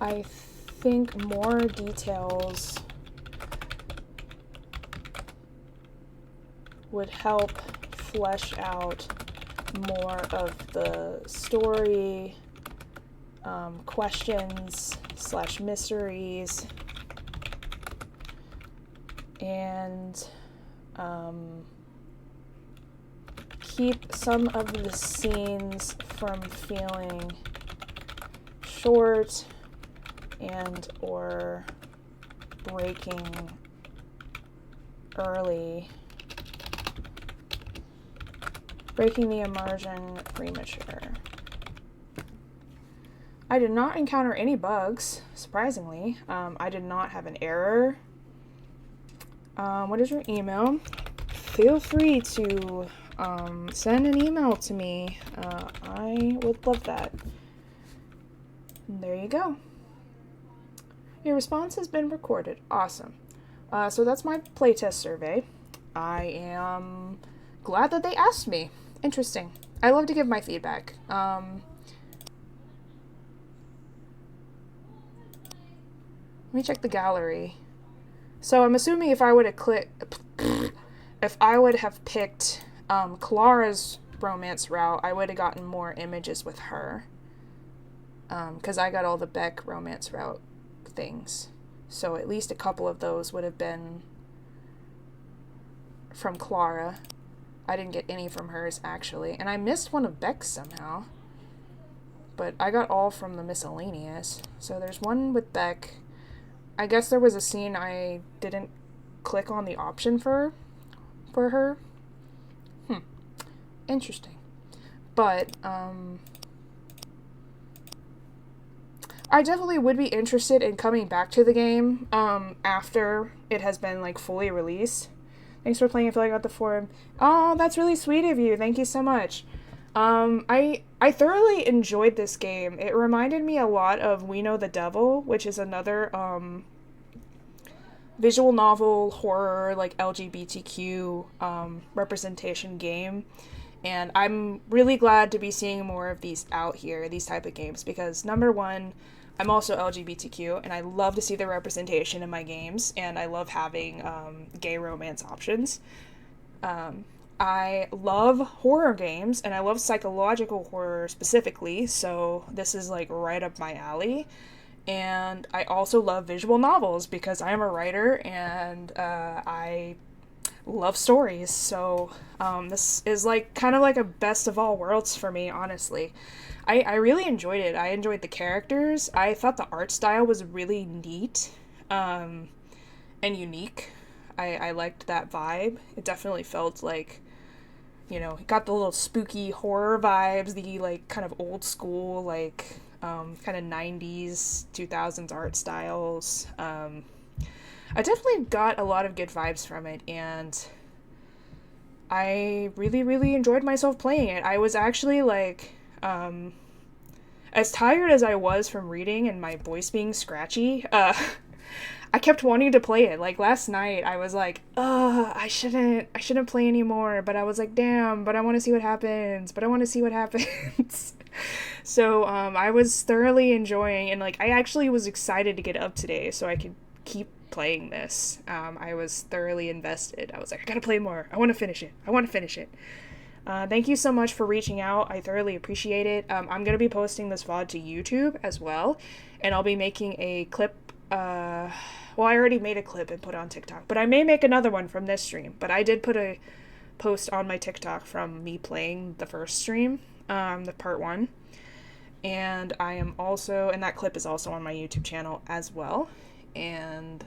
I think more details would help flesh out more of the story, questions/mysteries, and keep some of the scenes from feeling short and or breaking early. Breaking the immersion premature. I did not encounter any bugs, surprisingly. I did not have an error. What is your email? Feel free to send an email to me. I would love that. And there you go. Your response has been recorded. Awesome. So that's my playtest survey. I am glad that they asked me. Interesting. I love to give my feedback. Let me check the gallery. So I'm assuming if I would have picked Clara's romance route, I would have gotten more images with her. Because I got all the Beck romance route things. So at least a couple of those would have been from Clara. I didn't get any from hers, actually. And I missed one of Beck's somehow. But I got all from the miscellaneous. So there's one with Beck. I guess there was a scene I didn't click on the option for her. Interesting. But, I definitely would be interested in coming back to the game, after it has been, like, fully released. Thanks for playing. I feel like I got the forum. Oh, that's really sweet of you. Thank you so much. I thoroughly enjoyed this game. It reminded me a lot of We Know the Devil, which is another, visual novel, horror, like LGBTQ, representation game. And I'm really glad to be seeing more of these out here, these type of games, because number one, I'm also LGBTQ, and I love to see the representation in my games, and I love having gay romance options. I love horror games, and I love psychological horror specifically, so this is like right up my alley. And I also love visual novels because I am a writer, and I love stories, so this is like kind of like a best of all worlds for me, honestly. I really enjoyed it. I enjoyed the characters. I thought the art style was really neat and unique. I liked that vibe. It definitely felt like, you know, it got the little spooky horror vibes, the like kind of old school, like kind of 90s 2000s art styles. I definitely got a lot of good vibes from it, and I really, really enjoyed myself playing it. I was actually, like, as tired as I was from reading and my voice being scratchy, I kept wanting to play it. Like, last night, I was like, I shouldn't play anymore, but I was like, damn, but I want to see what happens, So, I was thoroughly enjoying, and, like, I actually was excited to get up today so I could keep playing this. I was thoroughly invested. I was like, I gotta play more. I want to finish it. Thank you so much for reaching out. I thoroughly appreciate it. I'm gonna be posting this VOD to YouTube as well, and I'll be making a clip. Well, I already made a clip and put it on TikTok, but I may make another one from this stream. But I did put a post on my TikTok from me playing the first stream, the part 1. And I am also, and that clip is also on my YouTube channel as well. And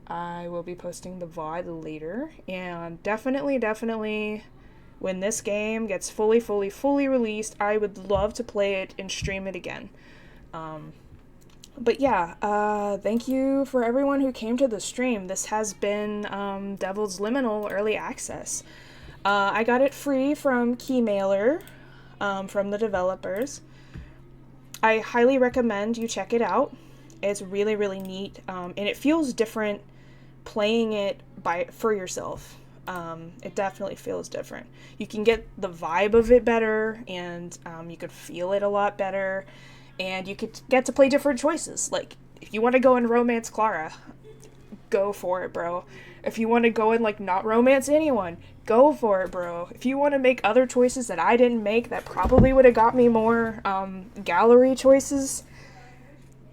I will be posting the VOD later. And definitely, when this game gets fully released, I would love to play it and stream it again. But yeah, thank you for everyone who came to the stream. This has been Devil's Liminal Early Access. I got it free from Keymailer, from the developers. I highly recommend you check it out. It's really, really neat, and it feels different playing it for yourself. It definitely feels different. You can get the vibe of it better, and you could feel it a lot better, and you could get to play different choices. Like, if you want to go and romance Clara, go for it, bro. If you want to go and, like, not romance anyone, go for it, bro. If you want to make other choices that I didn't make that probably would have got me more gallery choices,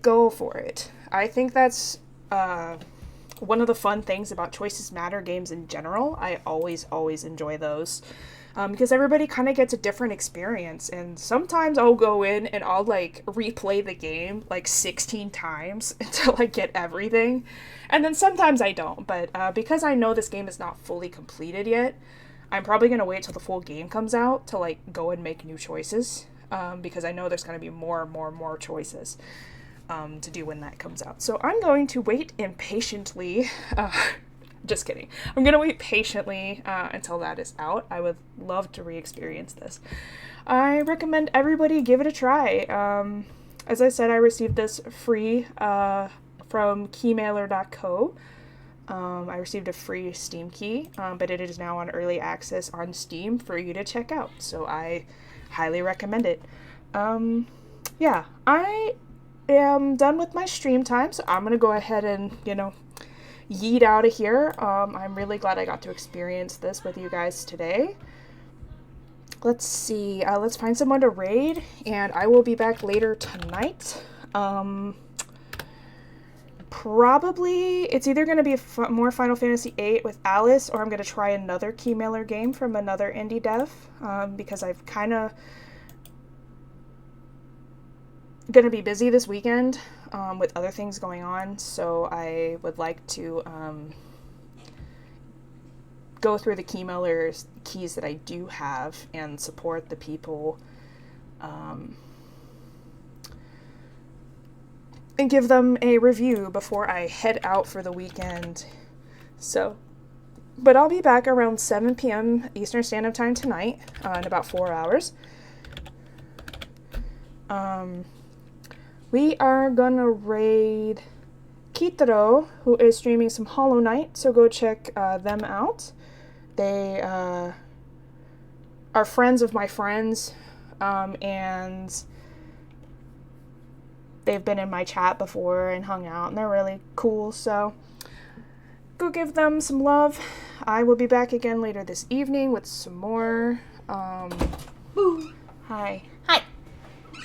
go for it. I think that's one of the fun things about Choices Matter games in general. I always enjoy those. because everybody kind of gets a different experience. And sometimes I'll go in and I'll like replay the game like 16 times until I get everything. And then sometimes I don't. But because I know this game is not fully completed yet, I'm probably going to wait till the full game comes out to like go and make new choices. Because I know there's going to be more choices to do when that comes out. So I'm going to wait impatiently. Just kidding. I'm going to wait patiently until that is out. I would love to re-experience this. I recommend everybody give it a try. As I said, I received this free from keymailer.co. I received a free Steam key, but it is now on early access on Steam for you to check out. So I highly recommend it. Yeah, I am done with my stream time, so I'm going to go ahead and, yeet out of here. I'm really glad I got to experience this with you guys today. Let's see. Let's find someone to raid, and I will be back later tonight. Probably, it's either going to be more Final Fantasy VIII with Alice, or I'm going to try another Keymailer game from another indie dev, because I've kind of going to be busy this weekend with other things going on, so I would like to go through the Keymailer's keys that I do have and support the people and give them a review before I head out for the weekend. So, but I'll be back around 7 p.m. Eastern Standard Time tonight in about 4 hours. We are gonna raid Kitaro, who is streaming some Hollow Knight, so go check them out. They are friends of my friends, and they've been in my chat before and hung out, and they're really cool, so go give them some love. I will be back again later this evening with some more hi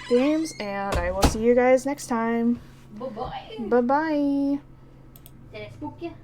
games, and I will see you guys next time. Bye-bye. Bye-bye. Did I spook you?